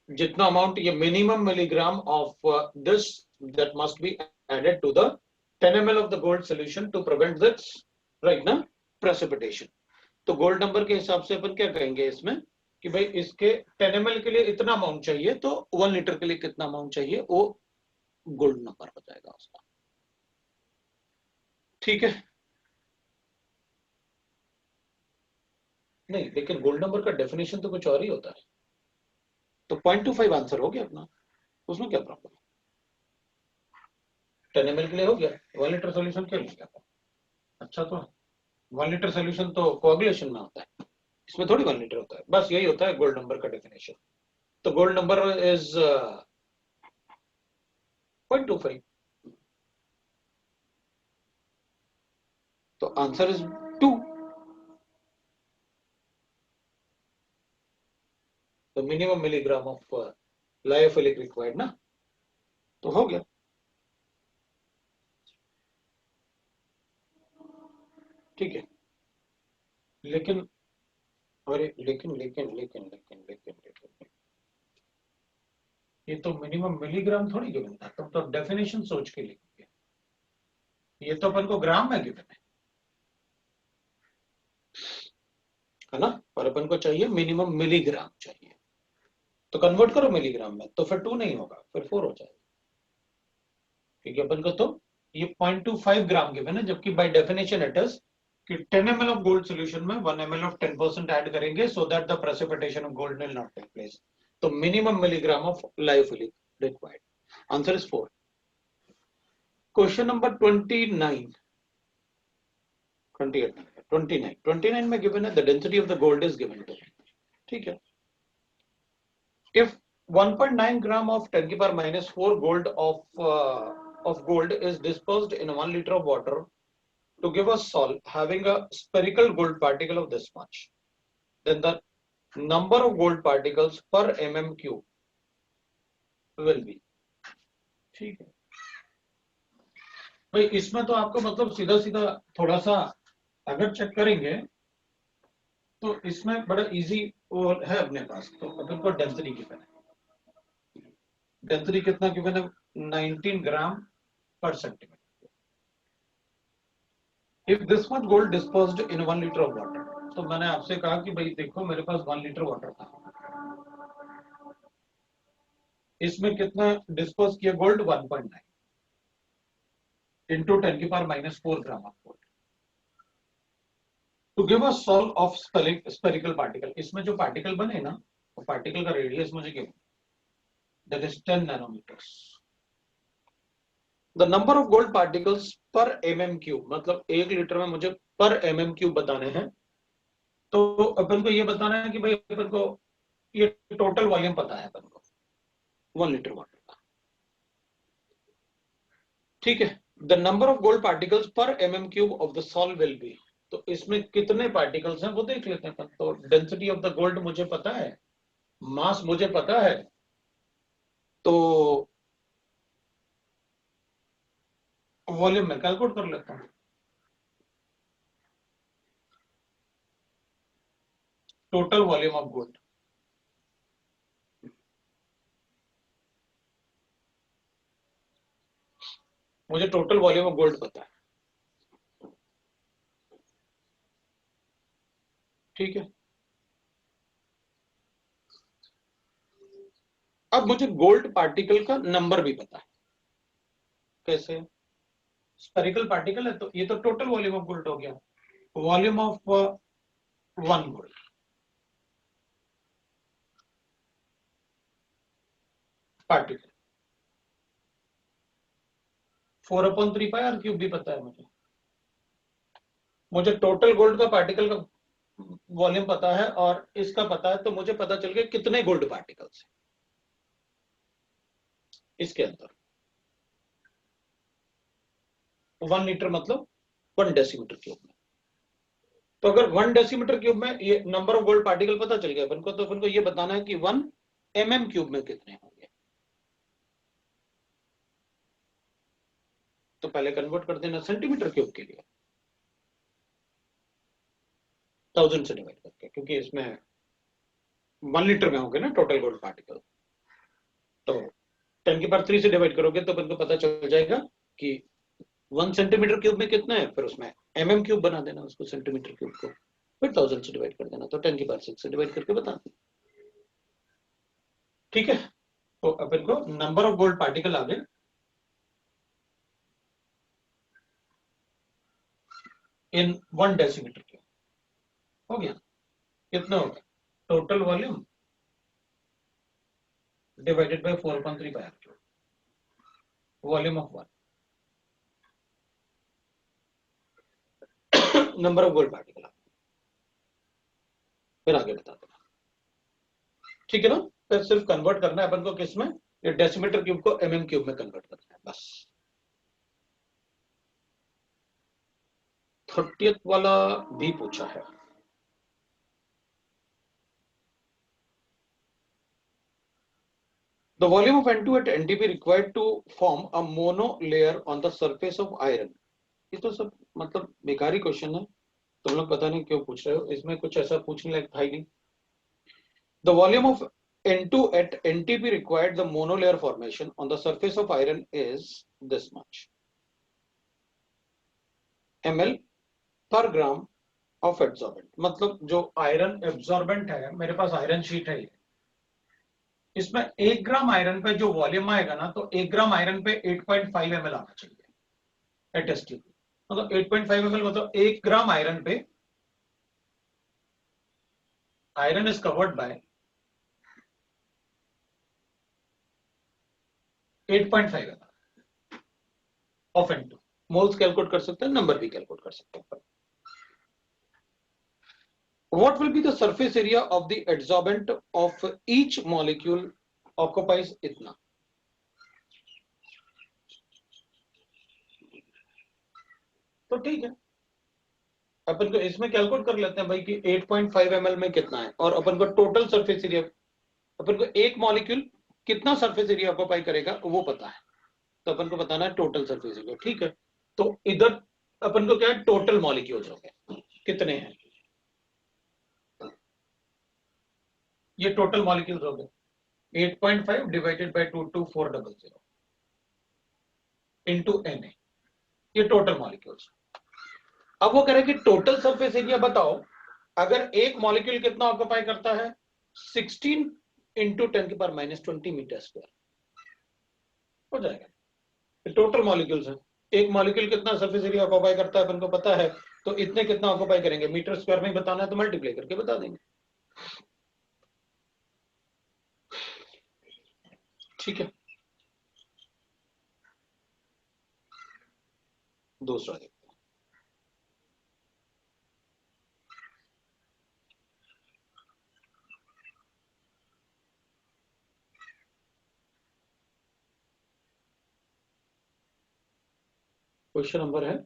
जितना अमाउंट, ये minimum milligram of this that must be added to the 10 ml of the gold solution to prevent this right ना प्रेसिपिटेशन। तो गोल्ड नंबर के हिसाब से अपन क्या कहेंगे इसमें कि भाई इसके 10 ml के लिए इतना अमाउंट चाहिए, तो 1 लीटर के लिए कितना अमाउंट चाहिए, वो गोल्ड नंबर हो जाएगा उसका, ठीक है। नहीं लेकिन गोल्ड नंबर का डेफिनेशन तो कुछ और ही होता है, तो 0.25 आंसर हो गया अपना, उसमें क्या प्रॉब्लम है? 10 ml के लिए हो गया, 1 लीटर सोल्यूशन के लिए क्या? अच्छा, तो 1 लीटर सोल्यूशन तो कोagulation में होता है, इसमें थोड़ी 1 लीटर होता है। बस यही होता है गोल्ड नंबर का डेफिनेशन। तो गोल्ड नंबर इज 0.25, तो आंसर इज 2। तो minimum milligram of lyophilic required ना, तो हो गया। ठीक है, लेकिन अरे लेकिन ये तो मिनिमम मिलीग्राम थोड़ी गिवन था, तुम तो डेफिनेशन सोच के लिखोगे, ये तो अपन को ग्राम में गिवन है ना, और अपन को चाहिए मिनिमम मिलीग्राम चाहिए, तो कन्वर्ट करो मिलीग्राम में, तो फिर 2 नहीं होगा, फिर 4 हो जाएगा, क्योंकि अपन को तो ये 0.25 ग्राम गिवन है, जबकि बाय डेफिनेशन इट इज कि 10 ml ऑफ गोल्ड सॉल्यूशन में 1 ml ऑफ 10% ऐड करेंगे so that the precipitation of gold will not take place. तो minimum milligram of lyophilic required, answer is 4। Question number 29 में given है the density of the gold is given to, ठीक है। If 1.9 gram of 10 की power -4 gold of gold is dispersed in 1 liter of water to give a sol having a spherical gold particle of this much, then the number of gold particles per mm cube will be, ठीक है भाई। इसमें तो आपको मतलब सीधा सीधा थोड़ा सा अगर चेक करेंगे तो इसमें बड़ा इजी और है अपने पास। तो अपन को डेंसिटी गिवन है, डेंसिटी कितना गिवन है? 19 ग्राम per centimetre. If this much gold disposed in 1 litre of water, तो मैंने आपसे कहा कि भाई देखो मेरे पास 1 लीटर वाटर था, इसमें कितना डिस्पोज किया गोल्ड? 1.9 इंटू 10 की power -4 gram of gold to give a solve of spherical particle. इसमें जो पार्टिकल बने ना, वो पार्टिकल का रेडियस मुझे given, that is 10 nanometres. The number of gold particles per mm cube, मतलब 1 लीटर में मुझे पर mm क्यूब बताने हैं। तो अपन को ये बताना है कि भाई अपन को ये टोटल वॉल्यूम पता है अपन को 1 लीटर वाटर का, ठीक है। The number of gold particles per mm cube of the solve will be, तो इसमें कितने पार्टिकल्स हैं वो देख लेते हैं। तो डेंसिटी ऑफ द गोल्ड मुझे पता है, मास मुझे पता है, तो वॉल्यूम में कैलकुलेट कर लेता हूं। टोटल वॉल्यूम ऑफ गोल्ड, मुझे टोटल वॉल्यूम ऑफ गोल्ड पता है, ठीक है। अब मुझे गोल्ड पार्टिकल का नंबर भी पता है। कैसे? स्फेरिकल पार्टिकल है तो ये तो टोटल वॉल्यूम ऑफ गोल्ड हो गया, volume of 1 gold, particle 4/3 pi R cube भी पता है मुझे। मुझे टोटल गोल्ड का पार्टिकल का वॉल्यूम पता है और इसका पता है, तो मुझे पता चल गया कितने गोल्ड पार्टिकल्स हैं इसके अंदर। 1 लीटर मतलब 1 डेसीमीटर क्यूब में। तो अगर 1 डेसीमीटर क्यूब में ये नंबर ऑफ गोल्ड पार्टिकल पता चल गया अपन को, तो अपन को ये बताना है कि 1 mm क्यूब में कितने होंगे। तो पहले कन्वर्ट कर देना सेंटीमीटर क्यूब के लिए, 1000 से डिवाइड करके, क्योंकि इसमें 1 लीटर में होंगे ना टोटल गोल्ड पार्टिकल। तो 10 की पावर 3 से डिवाइड करोगे तो अपन को पता चल जाएगा कि 1 सेंटीमीटर क्यूब में कितना है, फिर उसमें mm क्यूब बना देना उसको, सेंटीमीटर क्यूब को, फिर 1000 से डिवाइड कर देना, तो 10 की पावर 6 से डिवाइड करके बता देना, ठीक है। तो अपन को नंबर ऑफ गोल्ड पार्टिकल आ गए इन 1 डेसीमीटर क्यूब, हो गया। कितना होगा total volume divided by 4.3 by r cube, volume of 1, number of gold particle. फिर आगे बता देना, ठीक है ना। फिर सिर्फ कन्वर्ट करना है अपन को किस में, ये डेसीमीटर क्यूब को mm क्यूब में कन्वर्ट करना है बस। 30th वाला भी पूछा है। The volume of N2 at NTP required to form a mono layer on the surface of iron। ये तो सब मतलब बेकारी क्वेश्चन है, तुम लोग पता नहीं क्यों पूछ रहे हो, इसमें कुछ ऐसा पूछने लायक था ही नहीं। The volume of N2 at NTP required the monolayer formation on the surface of iron is this much ml per gram of adsorbent। मतलब जो आयरन एब्जॉर्बेंट है, मेरे पास आयरन शीट है, इसमें 1 ग्राम आयरन पे जो वॉल्यूम आएगा ना, तो 1 ग्राम आयरन पे 8.5 ml आना चाहिए एट एसटी। मतलब 8.5 ml मतलब 1 ग्राम आयरन पे iron is covered bye 8.5 ml of N2। Moles calculate कर सकते हैं, नंबर भी कैलकुलेट कर सकते हैं। What will be the surface area of the adsorbent of each molecule occupies इतना। तो ठीक है, अपन को इसमें कैलकुलेट कर लेते हैं भाई कि 8.5 ml में कितना है, और अपन को टोटल सरफेस एरिया, अपन को एक मॉलिक्यूल कितना सरफेस एरिया ऑक्यूपाई करेगा वो पता है, तो अपन को बताना है टोटल सरफेस एरिया। ठीक है, तो इधर अपन को क्या है, टोटल मॉलिक्यूल्स हो गए कितने हैं, ये टोटल मॉलिक्यूल्स हो गए 8.5 डिवाइडेड बाय 22400 इनटू Na, ये टोटल मॉलिक्यूल्स। अब वो कह रहे हैं कि टोटल सरफेस एरिया बताओ, अगर एक मॉलिक्यूल कितना ऑक्यूपाई करता है, 16 इंटू 10⁻20 मीटर स्क्वायर हो जाएगा। टोटल मॉलिक्यूल्स है, एक मॉलिक्यूल कितना सरफेस एरिया ऑक्यूपाई करता है अपन को पता है, तो इतने कितना ऑक्यूपाई करेंगे, मीटर स्क्वायर में बताना है तो मल्टीप्लाई करके बता देंगे। ठीक है, दूसरा देखते हैं। क्वेश्चन नंबर है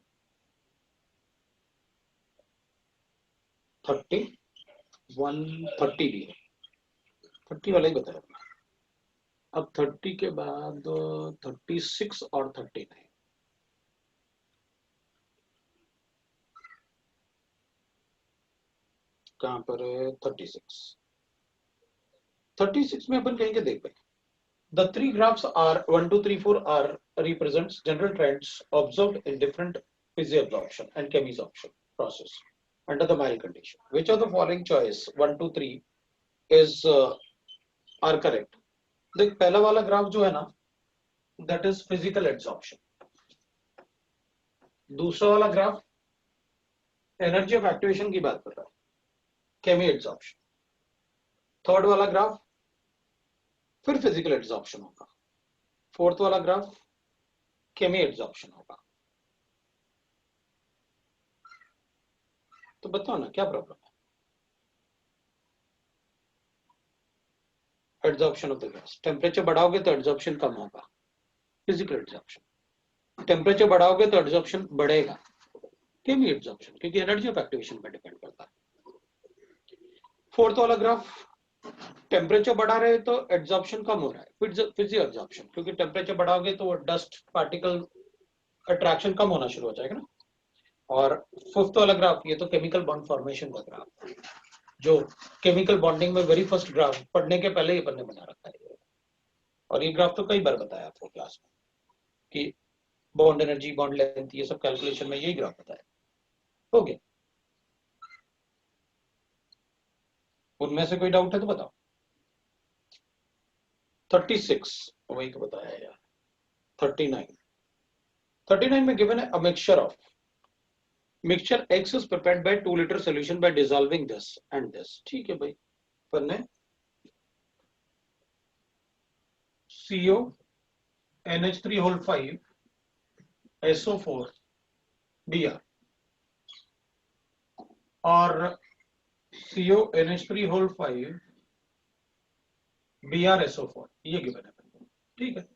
30, 130 भी है, 30 वाला ही बताया आपने। अब 30 के बाद 36 और 39, कहां पर है 36 में अपन कहेंगे, देख भाई, the three graphs are 1 2 3 4 are represents general trends observed in different physiabsorption and chemisorption process under the Marie condition. Which of the following choice 1 2 3 is are correct? देख पहला वाला ग्राफ जो है ना, that is physical adsorption। दूसरा वाला graph energy of activation की बात कर रहा है, केमी एड्सॉर्प्शन। थर्ड वाला ग्राफ फिर फिजिकल एड्सॉर्प्शन होगा। फोर्थ वाला ग्राफ केमी एड्सॉर्प्शन होगा। तो बताओ ना क्या प्रॉब्लम है। Adsorption of the gas, temperature बढ़ाओगे तो एड्सॉर्प्शन कम होगा, फिजिकल एड्सॉर्प्शन। टेम्परेचर बढ़ाओगे तो एड्सॉर्प्शन बढ़ेगा, केमी एड्सॉर्प्शन, क्योंकि एनर्जी ऑफ एक्टिवेशन पर डिपेंड करता है। फोर्थ वाला ग्राफ टेम्परेचर बढ़ा रहे हैं तो एड्सॉर्प्शन कम हो रहा है, फिजिकल एड्सॉर्प्शन, क्योंकि टेम्परेचर बढ़ाओगे तो डस्ट पार्टिकल अट्रैक्शन कम होना शुरू हो जाएगा ना। और फिफ्थ वाला ग्राफ ये तो केमिकल बॉन्ड फॉर्मेशन का ग्राफ, जो केमिकल बॉन्डिंग में वेरी फर्स्ट ग्राफ पढ़ने के पहले ही अपन ने बना रखा है। और ये ग्राफ तो कई बार बताया आपको क्लास में कि बॉन्ड एनर्जी, बॉन्ड लेंथ, ये सब कैलकुलेशन में यही ग्राफ बताया। हो गया, उनमें से कोई डाउट है तो बताओ। 36 वही तो बताया यार। 39 में गिवन है a mixture of, mixture X is prepared by 2 liter solution by dissolving this and this। ठीक है भाई, पर ने CO NH3 whole 5 SO4 Br और CO NH3 whole 5 Br SO4 ये गिवन है, ठीक है।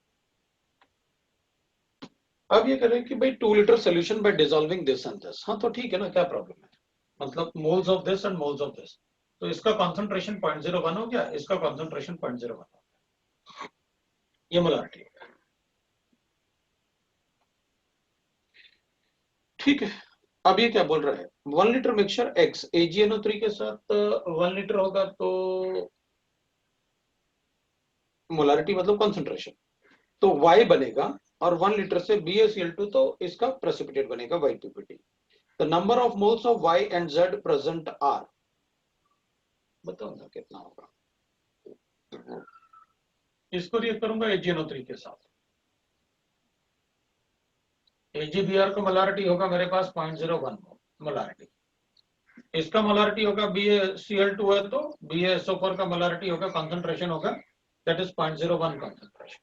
अब ये करें कि भाई 2 litre solution bye dissolving this and this, हाँ तो ठीक है ना, क्या प्रॉब्लम है, मतलब moles of this and moles of this, तो इसका कॉन्सेंट्रेशन 0.01 हो गया, इसका कॉन्सेंट्रेशन 0.01 हो गया, ये मोलारिटी है, ठीक है। अब ये क्या बोल रहा है, 1 लीटर मिक्सचर X AgNO3 के साथ 1 लीटर होगा तो मोलारिटी मतलब कॉन्सेंट्रेशन, तो Y बनेगा और 1 लीटर से BaCl2 तो इसका प्रेसिपिटेट बनेगा YPPT। The number of moles of Y and Z present are, बताओ ना कितना होगा, इसको रिएक्ट करूंगा AgNO3 के साथ, AgBr का मोलारिटी होगा मेरे पास 0.01 मोलारिटी, इसका मोलारिटी होगा BaCl2 है तो BaSO4 का मोलारिटी होगा, कॉन्सेंट्रेशन होगा दैट इज 0.01 कॉन्सेंट्रेशन,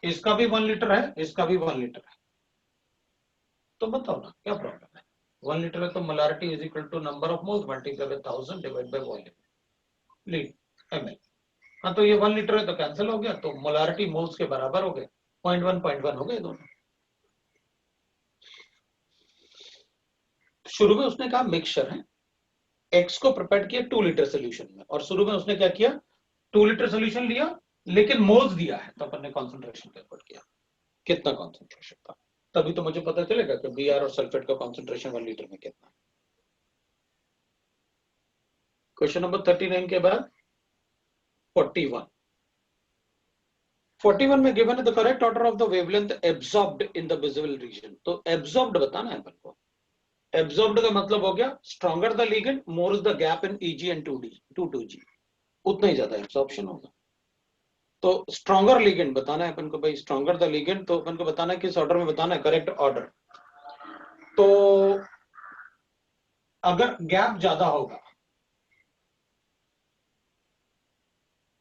इसका भी 1 लीटर है, इसका भी 1 लीटर है, तो बताओ ना क्या प्रॉब्लम है, 1 लीटर है तो molarity is equal to number of moles multiply with 1000 divide by volume litre ml, हाँ तो ये 1 लीटर है तो कैंसिल हो गया, तो मोलारिटी मोल्स के बराबर हो गए, 0.1 हो गए दोनों। शुरू में उसने कहा मिक्सचर है, X को प्रिपेयर किया 2 लीटर सोल्यूशन में, और शुरू में उसने क्या किया, 2 लीटर सोल्यूशन लिया लेकिन मोल्स दिया है, तो अपन ने कॉन्सेंट्रेशन कैलकुलेट किया, कितना कॉन्सेंट्रेशन था, तभी तो मुझे पता चलेगा कि Br और सल्फेट का कॉन्सेंट्रेशन 1 लीटर में कितना है। क्वेश्चन नंबर 39 के बाद 41 में गिवन है the correct order of the wavelength absorbed in the visible region, तो एब्जॉर्ब्ड बताना है अपन को, एब्जॉर्ब्ड का मतलब हो गया stronger the ligand more is the gap in Eg and 2G, उतना ही ज्यादा एब्जॉर्प्शन होगा, तो स्ट्रॉन्गर लिगेंड बताना है अपन को भाई, स्ट्रॉन्गर द लिगेंड, तो अपन को बताना है किस ऑर्डर में बताना है, करेक्ट ऑर्डर, तो अगर गैप ज्यादा होगा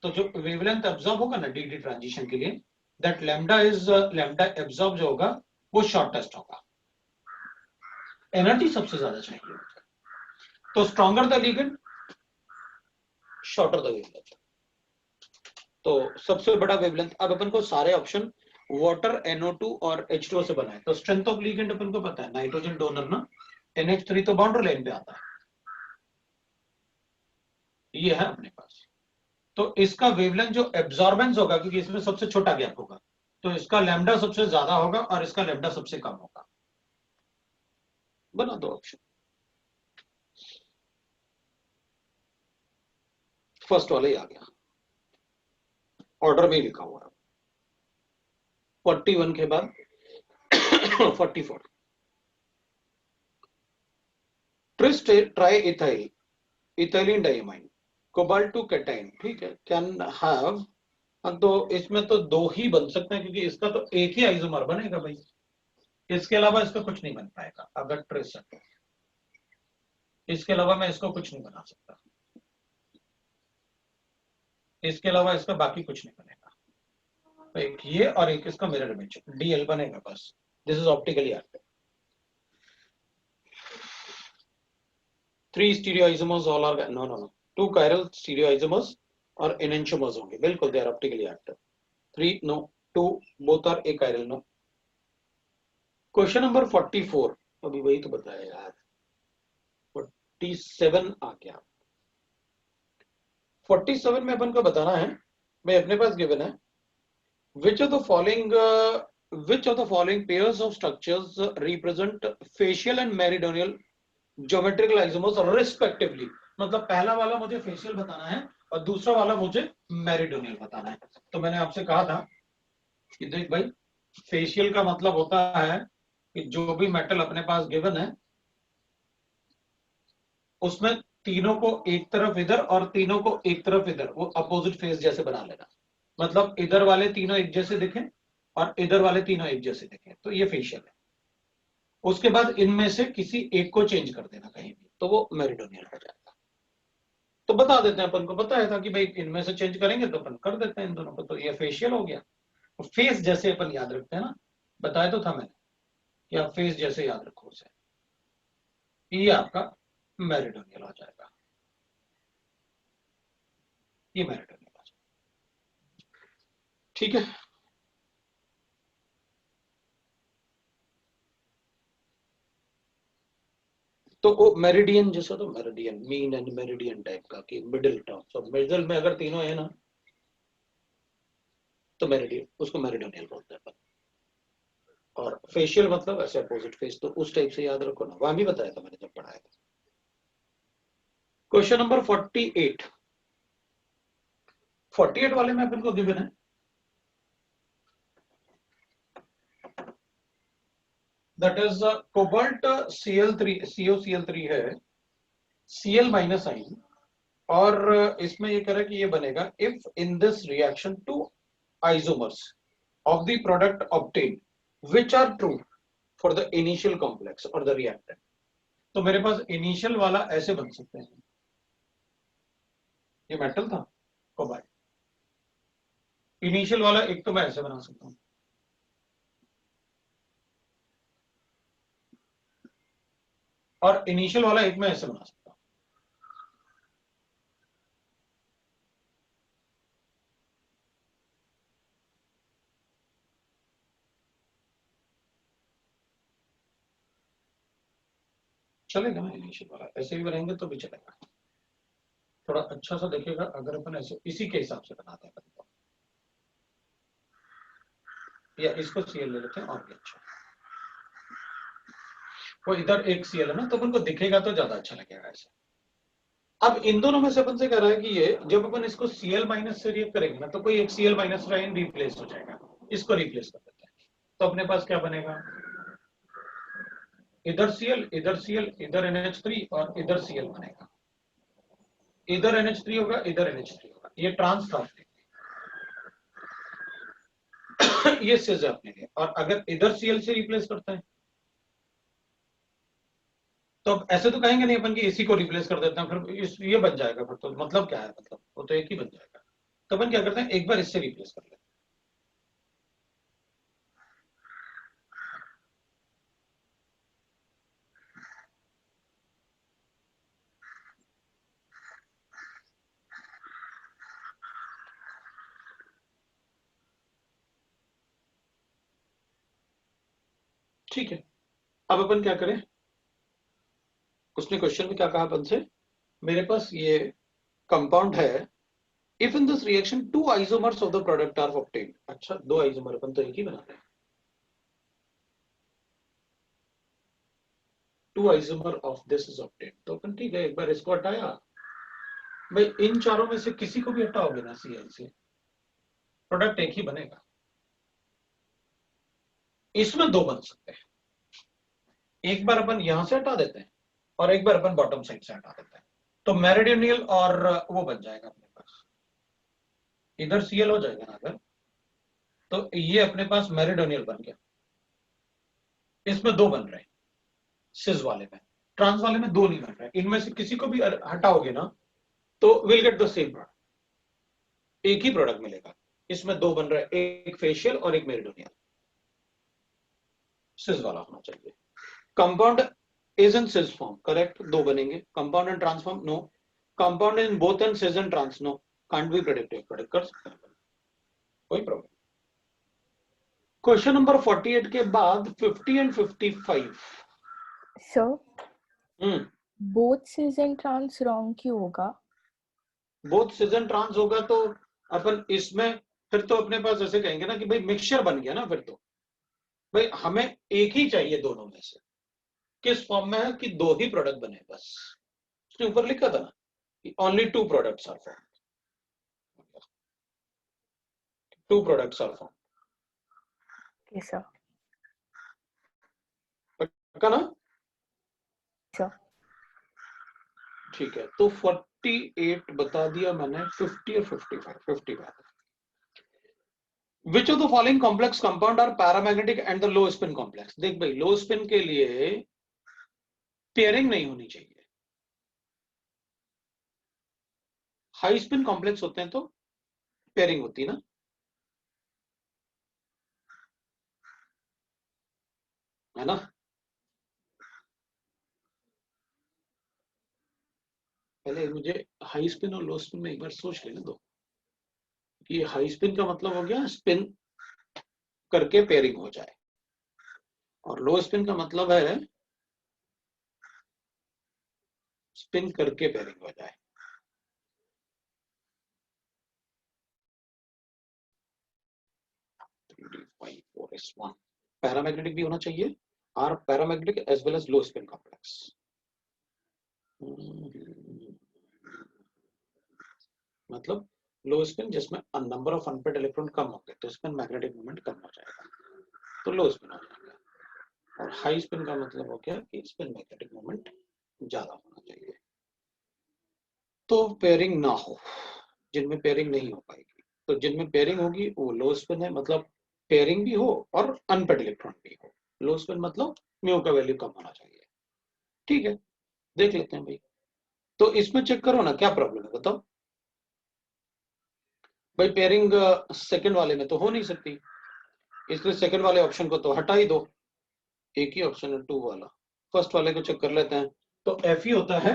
तो जो वेवलेंथ एब्जॉर्ब होगा ना डी ट्रांजिशन के लिए, दैट लैम्डा एब्जॉर्ब जो होगा वो शॉर्टेस्ट होगा, एनर्जी सबसे ज्यादा चाहिए, तो stronger the ligand shorter the wavelength, तो सबसे बड़ा वेवलेंथ। अब अपन को सारे ऑप्शन वाटर NO2 और H2O से बनाए, तो स्ट्रेंथ ऑफ लिगेंड अपन को पता है, नाइट्रोजन डोनर ना, NH3 तो बाउंड्री लाइन पे आता है, ये है अपने पास, तो इसका वेवलेंथ जो एब्जॉर्बेंस होगा, क्योंकि इसमें सबसे छोटा गैप होगा, तो इसका लैम्डा सबसे ज्यादा होगा और इसका लैम्डा सबसे कम होगा, बना दो ऑप्शन, फर्स्ट वाला ही आ गया, ऑर्डर में ही लिखा हुआ है। 41 के बाद 44 tris tri ethyl ethylene diamine cobalt 2 cation, ठीक है, कैन हैव, तो इसमें तो 2 ही बन सकते हैं क्योंकि इसका तो एक ही आइसोमर बनेगा भाई, इसके अलावा इसका कुछ नहीं बन पाएगा, अगर ट्रेस है इसके अलावा मैं इसको कुछ नहीं बना सकता, इसके अलावा इसका बाकी कुछ नहीं बनेगा, तो एक ये और एक इसका मिरर इमेज DL बनेगा बस, this is optically active, 3 stereoisomers all are no 2 chiral stereoisomers और enantiomers होंगे, बिल्कुल they are optically active, 3 no 2 both are a chiral no. Question number 44, अभी वही तो बताया यार, 47 आ गया, 47 में अपन को बताना है, मैं अपने पास गिवन है which of the following pairs of structures represent facial and meridional geometrical isomers respectively, मतलब पहला वाला मुझे फेशियल बताना है और दूसरा वाला मुझे मेरिडोनियल बताना है, तो मैंने आपसे कहा था कि देख भाई फेशियल का मतलब होता है कि जो भी मेटल अपने पास गिवन है उसमें तीनों को एक तरफ इधर और तीनों को एक तरफ इधर, वो अपोजिट फेस जैसे बना लेना, मतलब इधर वाले तीनों एक जैसे दिखें और इधर वाले तीनों एक जैसे दिखें, तो ये फेशियल है। उसके बाद इनमें से किसी एक को चेंज कर देना कहीं भी, तो वो मेरिडोनियल हो जाएगा। तो तो बता देते हैं, अपन को बताया था कि भाई इनमें से चेंज करेंगे तो अपन कर देते हैं इन दोनों को। तो ये फेशियल हो गया। फेस जैसे अपन याद रखते हैं ना, बताया तो था मैंने कि आप फेस जैसे याद रखो उसे। ये आपका मेरिडोनियल हो जाएगा, ये मेरिडोनियल हो जाएगा। ठीक है, तो वो मेरिडियन जैसा, तो meridian mean and meridian type का कि मिडिल टर्म। तो मिडिल में अगर तीनों है ना तो मेरिडियन, उसको मेरिडोनियल बोलते हैं अपन। और फेशियल मतलब ऐसे अपोजिट फेस, तो उस टाइप से याद रखो ना, वहां भी बताया था मैंने जब पढ़ाया था। क्वेश्चन नंबर 48, 48 वाले में अपन को गिवन है that is cobalt Cl3 COCl3 है, Cl माइनस आइन, और इसमें ये कह रहा है कि ये बनेगा if in this reaction two isomers of the product obtain which are true for the initial complex और द रिएक्टेंट। तो मेरे पास इनिशियल वाला ऐसे बन सकते हैं, ये मेटल था कोबाल्ट, इनिशियल वाला एक तो मैं ऐसे बना सकता हूं, और इनिशियल वाला एक मैं ऐसे बना सकता हूं। चलेगा ना, इनिशियल वाला ऐसे भी बनेंगे तो भी चलेगा, थोड़ा अच्छा सा देखेगा अगर अपन ऐसे इसी के हिसाब से बनाते हैं। या इसको सीएल ले लेते हैं और भी अच्छा, वो इधर एक सीएल है ना, तो अपन को दिखेगा तो ज्यादा अच्छा लगेगा ऐसे। अब इन दोनों में से अपन से कह रहा है कि ये जब अपन इसको Cl माइनस से रिएक्ट करेंगे ना, तो कोई एक Cl माइनस लाइन रिप्लेस हो जाएगा, इसको रिप्लेस कर देते हैं। तो अपने पास क्या बनेगा, इधर Cl, इधर Cl, इधर NH3 और इधर Cl बनेगा, इधर NH3 होगा, इधर NH3 होगा, ये ट्रांस था ये सिज है अपने लिए। और अगर इधर Cl से रिप्लेस करते हैं तो अब ऐसे तो कहेंगे नहीं अपन कि इसी को रिप्लेस कर देते हैं, फिर ये बन जाएगा, फिर तो मतलब क्या है, मतलब वो तो एक ही बन जाएगा। तो अपन क्या करते हैं, एक बार इससे रिप्लेस कर लेते हैं। ठीक है, अब अपन क्या करें, उसने क्वेश्चन में क्या कहा अपन से, मेरे पास ये कंपाउंड है, if in this reaction two isomers of the product are obtained. अच्छा, दो आइसोमर अपन तो एक ही बना रहे हैं, two isomer of this is obtained, तो अपन ठीक है, एक बार इसको हटाया भाई, इन चारों में से किसी को भी हटाओगे ना Cl से, प्रोडक्ट एक ही बनेगा। इसमें दो बन सकते हैं, एक बार अपन यहां से हटा देते हैं और एक बार अपन बॉटम साइड से हटा देते हैं, तो मेरिडियनियल और वो बन जाएगा अपने पास, इधर Cl हो जाएगा ना अगर, तो ये अपने पास मेरिडोनियल बन गया। इसमें दो बन रहे हैं सिस वाले में, ट्रांस वाले में दो नहीं बन रहे, इनमें से किसी को भी हटाओगे ना तो will get the same product, एक ही प्रोडक्ट मिलेगा। इसमें दो बन रहे हैं, एक फेशियल और एक मेरिडोनियल, सिस वाला होना चाहिए। Compound is in cis form, correct, दो बनेंगे। Compound and transform, no. Compound in both and cis and trans, no, can't be predicted, predict कर सकते हैं, कोई प्रॉब्लम। क्वेश्चन नंबर 48 के बाद 50 and 55। Sir both cis and trans wrong क्यों होगा? बोथ सिस एंड ट्रांस होगा तो अपन इसमें फिर तो अपने पास ऐसे कहेंगे ना कि भाई मिक्सचर बन गया ना, फिर तो भाई हमें एक ही चाहिए दोनों में से, किस फॉर्म में है कि दो ही प्रोडक्ट बने बस। उसने ऊपर लिखा था ना कि only two products are form, two products are form, okay sir. पक्का ना? सर ठीक है, तो 48 बता दिया मैंने, 50 और 55, 55। Which of the following complex compound are paramagnetic and the low spin complex? देख भाई, लो स्पिन के लिए पेयरिंग नहीं होनी चाहिए, हाई स्पिन कॉम्प्लेक्स होते हैं तो पेयरिंग होती है ना, है ना। पहले मुझे हाई स्पिन और लो स्पिन में एक बार सोच लेने दो कि हाई स्पिन का मतलब हो गया स्पिन करके पेयरिंग हो जाए, और लो स्पिन का मतलब है स्पिन करके पेयरिंग हो जाए। पैरामैग्नेटिक भी होना चाहिए, और paramagnetic as well as low spin complex. मतलब लो स्पिन जिसमें नंबर ऑफ अनपेड इलेक्ट्रॉन कम होंगे तो इसमें मैग्नेटिक मोमेंट कम हो जाएगा, तो लो स्पिन हो जाएगा। और हाई स्पिन का मतलब हो गया कि स्पिन मैग्नेटिक मोमेंट ज्यादा होना चाहिए। तो पेयरिंग ना हो, जिनमें पेयरिंग नहीं हो पाएगी, तो जिनमें पेयरिंग होगी वो लो स्पिन है, मतलब पेयरिंग भी हो और अनपेड इलेक्ट्रॉन भी हो। लो स्पिन मतलब म्यू का वैल्यू कम होना चाहिए। ठीक है, देख लेते हैं भाई। तो इसमें चेक करो ना क्या प्रॉब्लम है, बताओ भाई। पेयरिंग सेकंड वाले में तो हो नहीं सकती, इसलिए सेकंड वाले ऑप्शन को तो हटा ही दो, एक ही ऑप्शन है 2 वाला। फर्स्ट वाले को चेक कर लेते हैं। तो एफ ही होता है,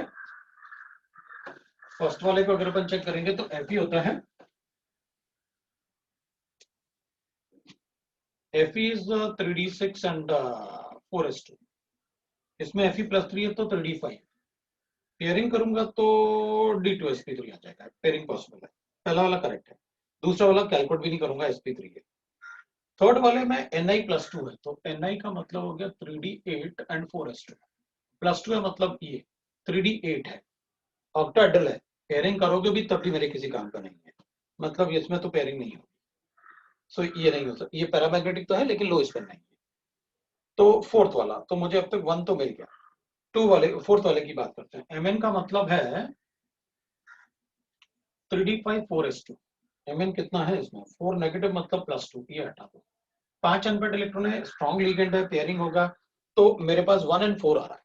फर्स्ट वाले को अगर अपन चेक करेंगे तो एफ ही होता है, F is 3d6 and 4s2। इसमें एफ प्लस 3 है तो 3d5। पेयरिंग करूंगा तो d2sp3 आ जाएगा, पेयरिंग पॉसिबल है। पहला वाला करेक्ट है, दूसरा वाला कैलकुलेट भी नहीं करूंगा, sp3 है। थर्ड वाले में ni+2 है, तो ni का मतलब हो गया 3d8 एंड 4s2। +2 है मतलब ये 3d8 है, ऑक्टाहेड्रल है, पेयरिंग करोगे भी तब भी मेरे किसी काम का नहीं है, मतलब इसमें तो पेयरिंग नहीं होगी। सो ये नहीं हो सकता, ये पैरामैग्नेटिक तो है लेकिन लो स्पिन नहीं है। तो फोर्थ वाला, तो मुझे अब तक 1 तो मिल गया। फोर्थ वाले की बात करते हैं। mn का मतलब है 3d5 4s2। mn कितना है इसमें, 4 नेगेटिव मतलब +2, ये हटा दो। 5 अनपेड इलेक्ट्रॉन है, स्ट्रॉन्ग लिगेंड है, पेयरिंग होगा, तो मेरे पास 1 and 4 आ रहा है,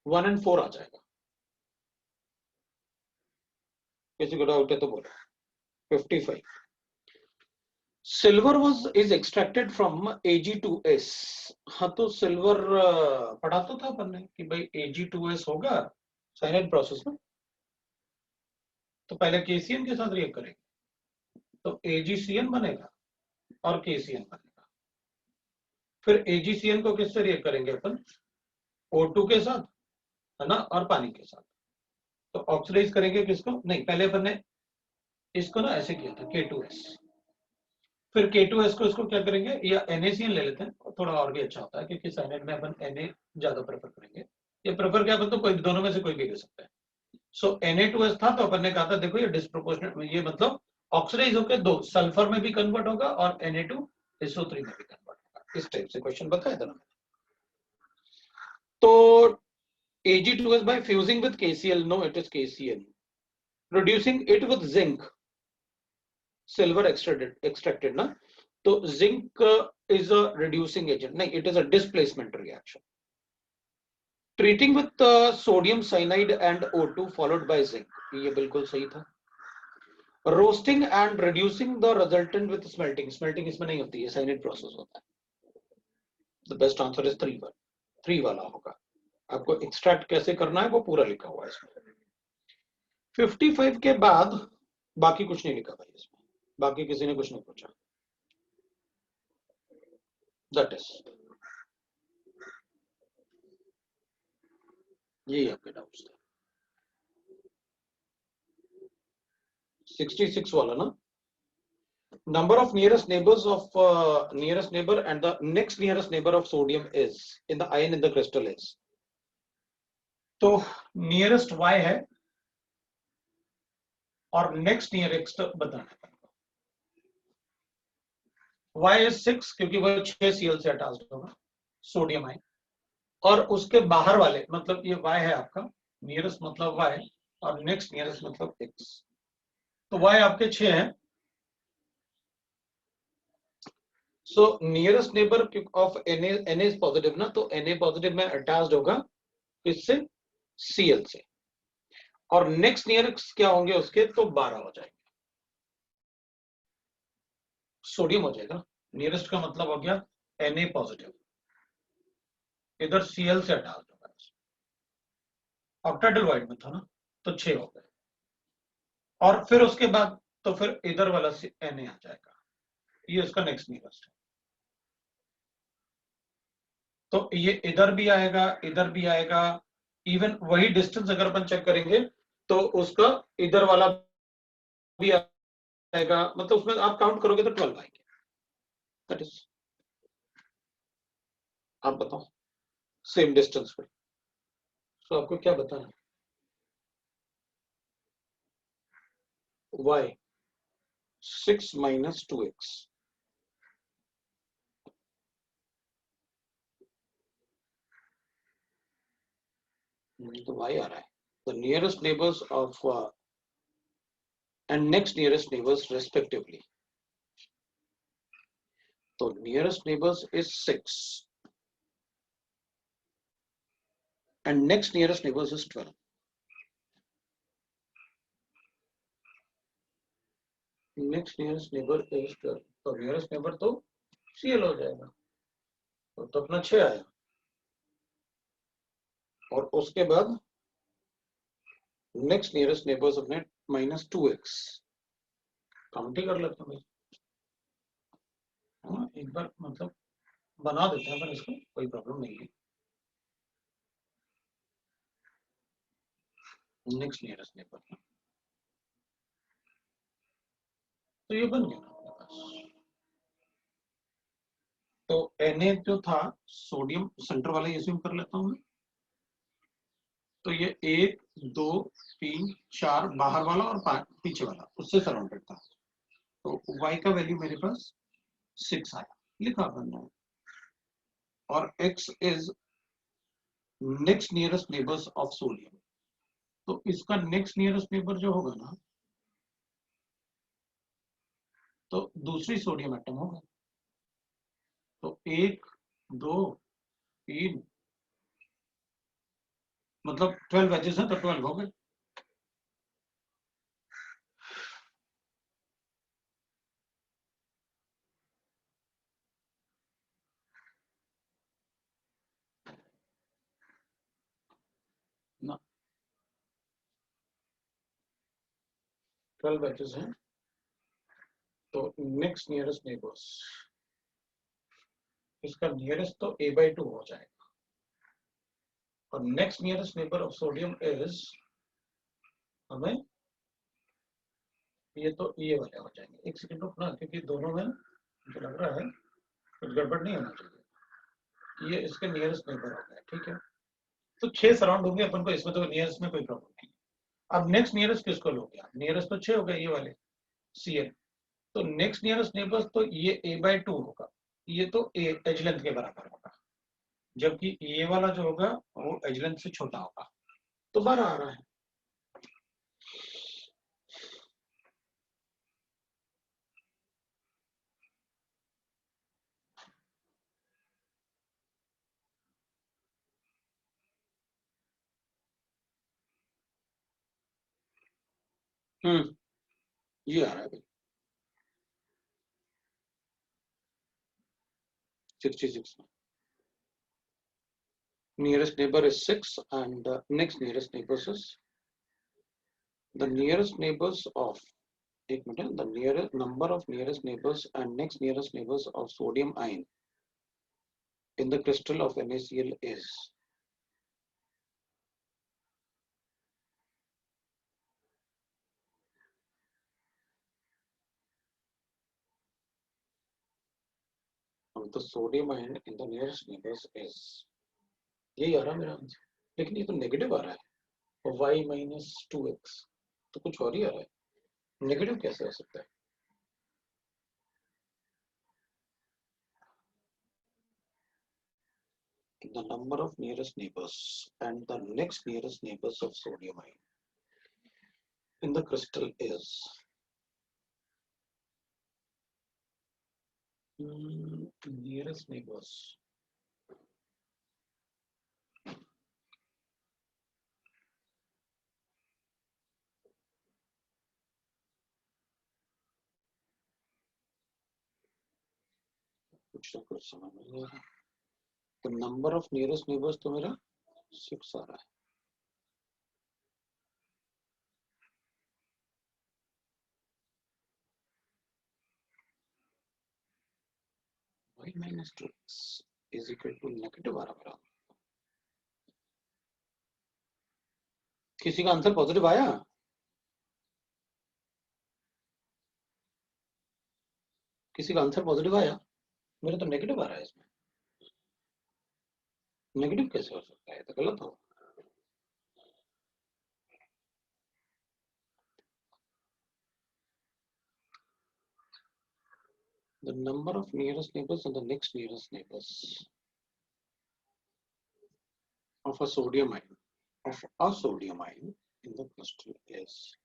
1 and 4 आ जाएगा। किसी को डाउट है तो बोलो। 55 silver is extracted from Ag2s। हाँ तो सिल्वर पढ़ा तो था अपन ने कि भाई Ag2s होगा साइनाइड प्रोसेस में, तो पहले KCN के साथ रिएक्ट करेंगे तो AgCN बनेगा और KCN बनेगा। फिर AgCN को किससे रिएक्ट करेंगे अपन, O2 के साथ, है ना, और पानी के साथ। तो ऑक्सीडाइज करेंगे किसको, नहीं पहले अपन ने इसको ना ऐसे किया था K2S, फिर K2S को इसको क्या करेंगे, या NaCN ले लेते हैं, थोड़ा और भी अच्छा होता है क्योंकि साइनाइड में अपन Na ज्यादा प्रेफर करेंगे। ये प्रेफर क्या, अपन तो कोई दोनों में से कोई भी ले सकते हैं। सो Na2S था तो अपन ने कहा था देखो ये डिस्प्रोपोर्शनेट, ये मतलब ऑक्सीडाइज होकर दो सल्फर में भी कन्वर्ट होगा और Na2SO3 में भी कन्वर्ट होगा। इस टाइप से क्वेश्चन बताया था ना। तो Ag2S by fusing with KCl, no it is KCl, reducing it with zinc, silver extracted ना, तो zinc is a reducing agent, नहीं it is a displacement reaction. Treating with sodium cyanide and O2 followed by zinc, ये बिल्कुल सही था। Roasting and reducing the resultant with smelting, smelting इसमें नहीं होती है, cyanide process होता है। The best answer is 3 वाला होगा। आपको एक्सट्रैक्ट कैसे करना है वो पूरा लिखा हुआ है इसमें। 55 के बाद बाकी कुछ नहीं लिखा भाई इसमें, बाकी किसी ने कुछ नहीं पूछा। दैट इज, यही आपके डाउट्स थे। 66 वाला ना, number of nearest neighbors of nearest neighbor and the next nearest neighbor of sodium is in the ion in the crystal is, तो नियरेस्ट y है और नेक्स्ट नियरेस्ट बताना है। y is 6 क्योंकि वो 6 Cl से अटैच्ड होगा सोडियम आयन, और उसके बाहर वाले मतलब ये y है आपका, नियरेस्ट मतलब y और नेक्स्ट नियरेस्ट मतलब x, तो y आपके 6 हैं। So nearest neighbour of Na is positive ना, तो Na पॉजिटिव में अटैच्ड होगा इससे Cl से। और नेक्स्ट नियरेस्ट क्या होंगे उसके, तो 12 हो जाएंगे। सोडियम हो जाएगा, नियरेस्ट का मतलब हो गया Na पॉजिटिव, इधर Cl से हटा दो, ऑक्टेट डिवाइड में था ना, तो 6 हो गए। और फिर उसके बाद तो फिर इधर वाला Na आ जाएगा, ये इसका नेक्स्ट नियरेस्ट है। तो ये इधर भी आएगा, इधर भी आएगा, इवन वही डिस्टेंस अगर अपन चेक करेंगे तो उसका इधर वाला भी आएगा, मतलब उसमें आप काउंट करोगे तो 12 आएंगे। दैट इज, आप बताओ सेम डिस्टेंस पे, तो आपको क्या बताना, y 6 minus 2x, तो y आ रहा है, the nearest neighbors of and next nearest neighbors respectively. So nearest neighbors is 6 and next nearest neighbors is 12. Next nearest neighbor is 12, तो nearest neighbor तो Cl हो जाएगा, तो अपना 6 आया। और उसके बाद नेक्स्ट नियरेस्ट नेबर्स अपने -2x, काउंट ही कर लेते हैं भाई। हाँ, एक बार मतलब बना देते हैं अपन इसको, कोई प्रॉब्लम नहीं है। नेक्स्ट नियरेस्ट नेबर, तो ये बन गया ना अपने पास। तो Na जो था सोडियम सेंटर वाला, ये कर लेता हूँ मैं, तो ये 1 2 3 4 बाहर वाला और 5 पीछे वाला, उससे सराउंडेड था। तो y का वैल्यू मेरे पास 6 आया, लिखा अपन ने। और x is next nearest neighbours of sodium, तो इसका नेक्स्ट नियरेस्ट नेबर जो होगा ना, तो दूसरी सोडियम एटम होगा। तो 1 2 3, मतलब 12 एजेस हैं तो 12 हो गए। ना 12 एजेस हैं, तो नेक्स्ट नियरेस्ट नेबर्स, इसका नियरेस्ट तो a/2 हो जाएगा, और next nearest neighbour of sodium is, हमें ये तो ये वाले हो जाएंगे। एक सेकंड रुकना, क्योंकि दोनों में मुझे लग रहा है कुछ गड़बड़ नहीं होना चाहिए। ये इसके नियरेस्ट नेबर हो गए, ठीक है। तो 6 सराउंड होंगे अपन को इसमें, तो नियरेस्ट में कोई प्रॉब्लम नहीं। अब नेक्स्ट नियरेस्ट किसको लोगे आप, नियरेस्ट तो 6 हो गए ये वाले Cl, तो नेक्स्ट नियरेस्ट नेबर्स तो ये a/2 होगा, ये तो एज लेंथ के बराबर होगा, जबकि ये वाला जो होगा वो एज लेंथ से छोटा होगा, तो 12 आ रहा है। ये आ रहा है भाई 66 में। Nearest neighbor is 6 and next nearest neighbors is the nearest neighbors of, एक minute, the nearest number of nearest neighbors and next nearest neighbors of sodium ion in the crystal of NaCl is, of the sodium ion in the nearest neighbors is, यही आ रहा है मेरा answer, लेकिन ये तो negative आ रहा है, y - 2x, तो कुछ और ही आ रहा है, नेगेटिव कैसे हो सकता है? The number of nearest neighbors and the next nearest neighbors of sodium ion in the crystal is, nearest neighbors, कुछ समझ नहीं आ रहा। तो नंबर ऑफ नियरेस्ट नेबर्स तो मेरा 6 आ रहा है। y minus 2x is equal to negative आ रहा मेरा। किसी का आंसर पॉजिटिव आया? किसी का आंसर पॉजिटिव आया? मेरा तो नेगेटिव आ रहा है इसमें। नेगेटिव कैसे हो सकता है? तो गलत हो। The number of nearest neighbors and the next nearest neighbors of a sodium ion in the cluster is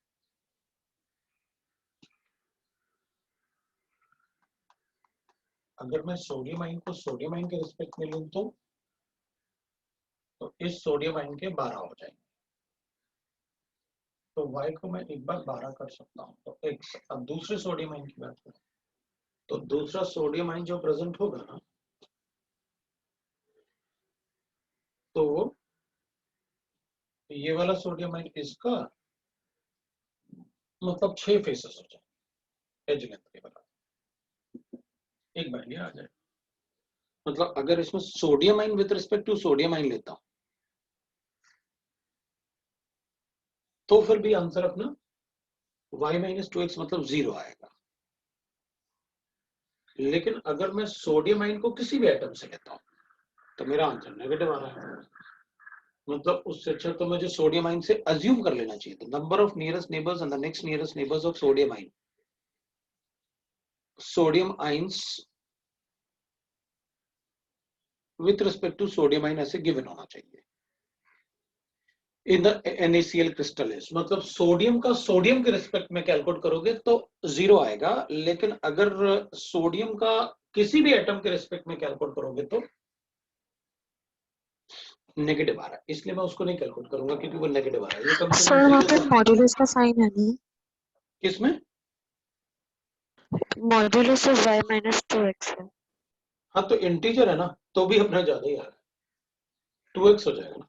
अगर मैं सोडियम आयन को सोडियम आयन के रिस्पेक्ट में लूं तो इस सोडियम आयन के 12 हो जाएंगे। तो y को मैं एक बार 12 कर सकता हूं। तो x। अब दूसरे सोडियम आयन की बात करें तो दूसरा सोडियम आयन जो प्रेजेंट होगा ना, तो ये वाला सोडियम आयन इसका मतलब 6 फेसेस हो जाए एज लेंथ के बराबर, एक बार ये आ जाए। मतलब अगर इसमें sodium ion with respect to sodium ion लेता हूं तो फिर भी आंसर अपना y माइनस 2x मतलब 0 आएगा। लेकिन अगर मैं सोडियम आयन को किसी भी एटम से लेता हूं तो मेरा आंसर नेगेटिव आ रहा है। मतलब उससे अच्छा तो मुझे सोडियम आयन से अज्यूम कर लेना चाहिए। तो number of nearest neighbours and the next nearest neighbours of sodium ions with respect to sodium ion ऐसे गिवन होना चाहिए इन द NaCl क्रिस्टल्स। मतलब सोडियम का सोडियम के रिस्पेक्ट में कैलकुलेट करोगे तो 0 आएगा, लेकिन अगर सोडियम का किसी भी एटम के रिस्पेक्ट में कैलकुलेट करोगे तो नेगेटिव आ रहा है। इसलिए मैं उसको नहीं कैलकुलेट करूंगा क्योंकि वो नेगेटिव आ रहा है। ये कम से सर कम वहाँ 0 पे तक। मॉड्यूलस का साइन है नहीं? किसमें? Modulus of y minus 2x है। हाँ तो इंटीजर है ना, तो भी अपना ज्यादा ही आ रहा है, 2x हो जाएगा ना।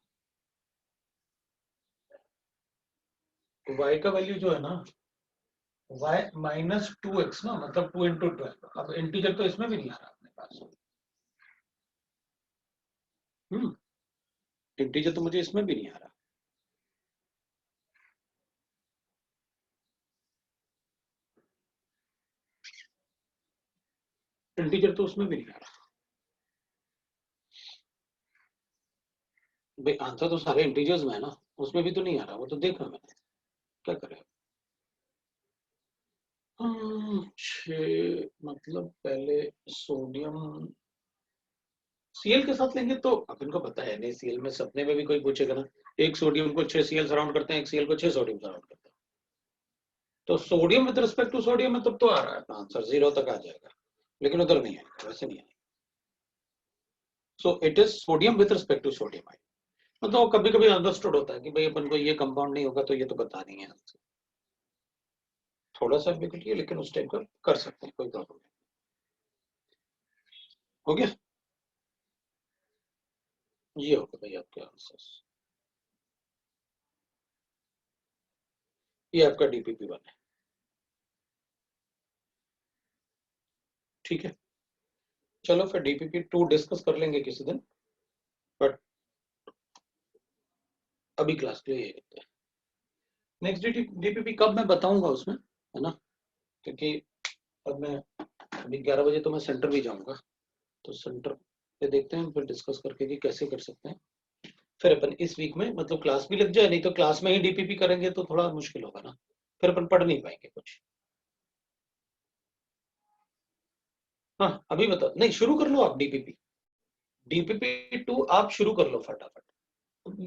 y का वैल्यू जो है ना y माइनस 2x ना, मतलब 2 इंटू 12। अब इंटीजर तो इसमें भी नहीं आ रहा अपने पास। इंटीजर तो मुझे इसमें भी नहीं आ रहा। इंटीजर तो उसमें भी नहीं आ रहा भाई। आंसर तो सारे इंटीजर्स में है ना, उसमें भी तो नहीं आ रहा। वो तो देखा मैंने, क्या करें। मतलब पहले सोडियम Cl के साथ लेंगे तो अपन को पता है NaCl में सपने में भी कोई पूछेगा ना, एक सोडियम को 6 Cl सराउंड करते हैं, एक Cl को 6 सोडियम सराउंड करते हैं। तो sodium with respect to sodium में तब तो आ रहा है अपना आंसर 0 तक आ जाएगा, लेकिन उधर नहीं आएगा, वैसे नहीं आएगा। So it is sodium with respect to sodium ion. मतलब कभी कभी अंडरस्टूड होता है कि भाई अपन को ये कंपाउंड नहीं होगा तो ये तो पता नहीं है। थोड़ा सा एम्बिग्यूटी है लेकिन उस टाइप का कर सकते हैं, कोई प्रॉब्लम नहीं। हो गया, ये होगा भाई आपके आंसर्स। ये आपका DPP1 है, ठीक है। चलो फिर DPP2 डिस्कस कर लेंगे किसी दिन, बट अभी क्लास के लिए ये है। नेक्स्ट DPP कब मैं बताऊंगा उसमें, है ना, क्योंकि अब मैं अभी 11 बजे तो मैं सेंटर भी जाऊंगा, तो सेंटर पे देखते हैं फिर डिस्कस करके कि कैसे कर सकते हैं। फिर अपन इस वीक में मतलब क्लास भी लग जाए, नहीं तो क्लास में ही DPP करेंगे तो थोड़ा मुश्किल होगा ना, फिर अपन पढ़ नहीं पाएंगे कुछ। हाँ अभी बता, नहीं शुरू कर लो आप DPP2 आप शुरू कर लो फटाफट।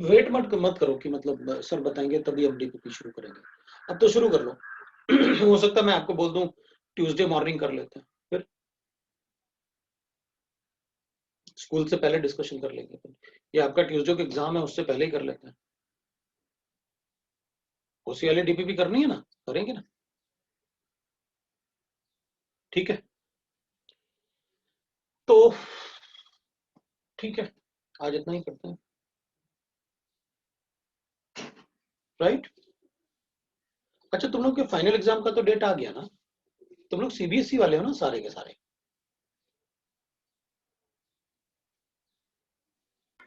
वेट मत करो कि मतलब सर बताएंगे तभी हम DPP शुरू करेंगे। अब तो शुरू कर लो। हो सकता है मैं आपको बोल दूं ट्यूसडे मॉर्निंग कर लेते हैं, फिर स्कूल से पहले डिस्कशन कर लेंगे, या आपका ट्यूसडे का एग्जाम है उससे पहले ही कर लेते हैं। उसी वाली DPP करनी है ना, करेंगे ना, ठीक है। तो ठीक है, आज इतना ही करते हैं, राइट? अच्छा, तुम लोग के फाइनल एग्जाम का तो डेट आ गया ना? तुम लोग सीबीएसई वाले हो ना सारे के सारे?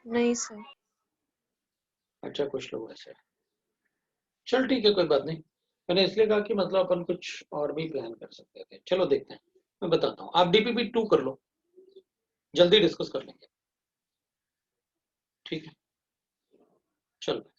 नहीं सर। अच्छा, कुछ लोग ऐसे हैं। चल ठीक है, कोई बात नहीं। मैंने इसलिए कहा कि मतलब अपन कुछ और भी प्लान कर सकते थे। चलो देखते हैं, मैं बताता हूँ। आप डीपीपी 2 कर लो, जल्दी डिस्कस कर लेंगे। ठीक है, चलो।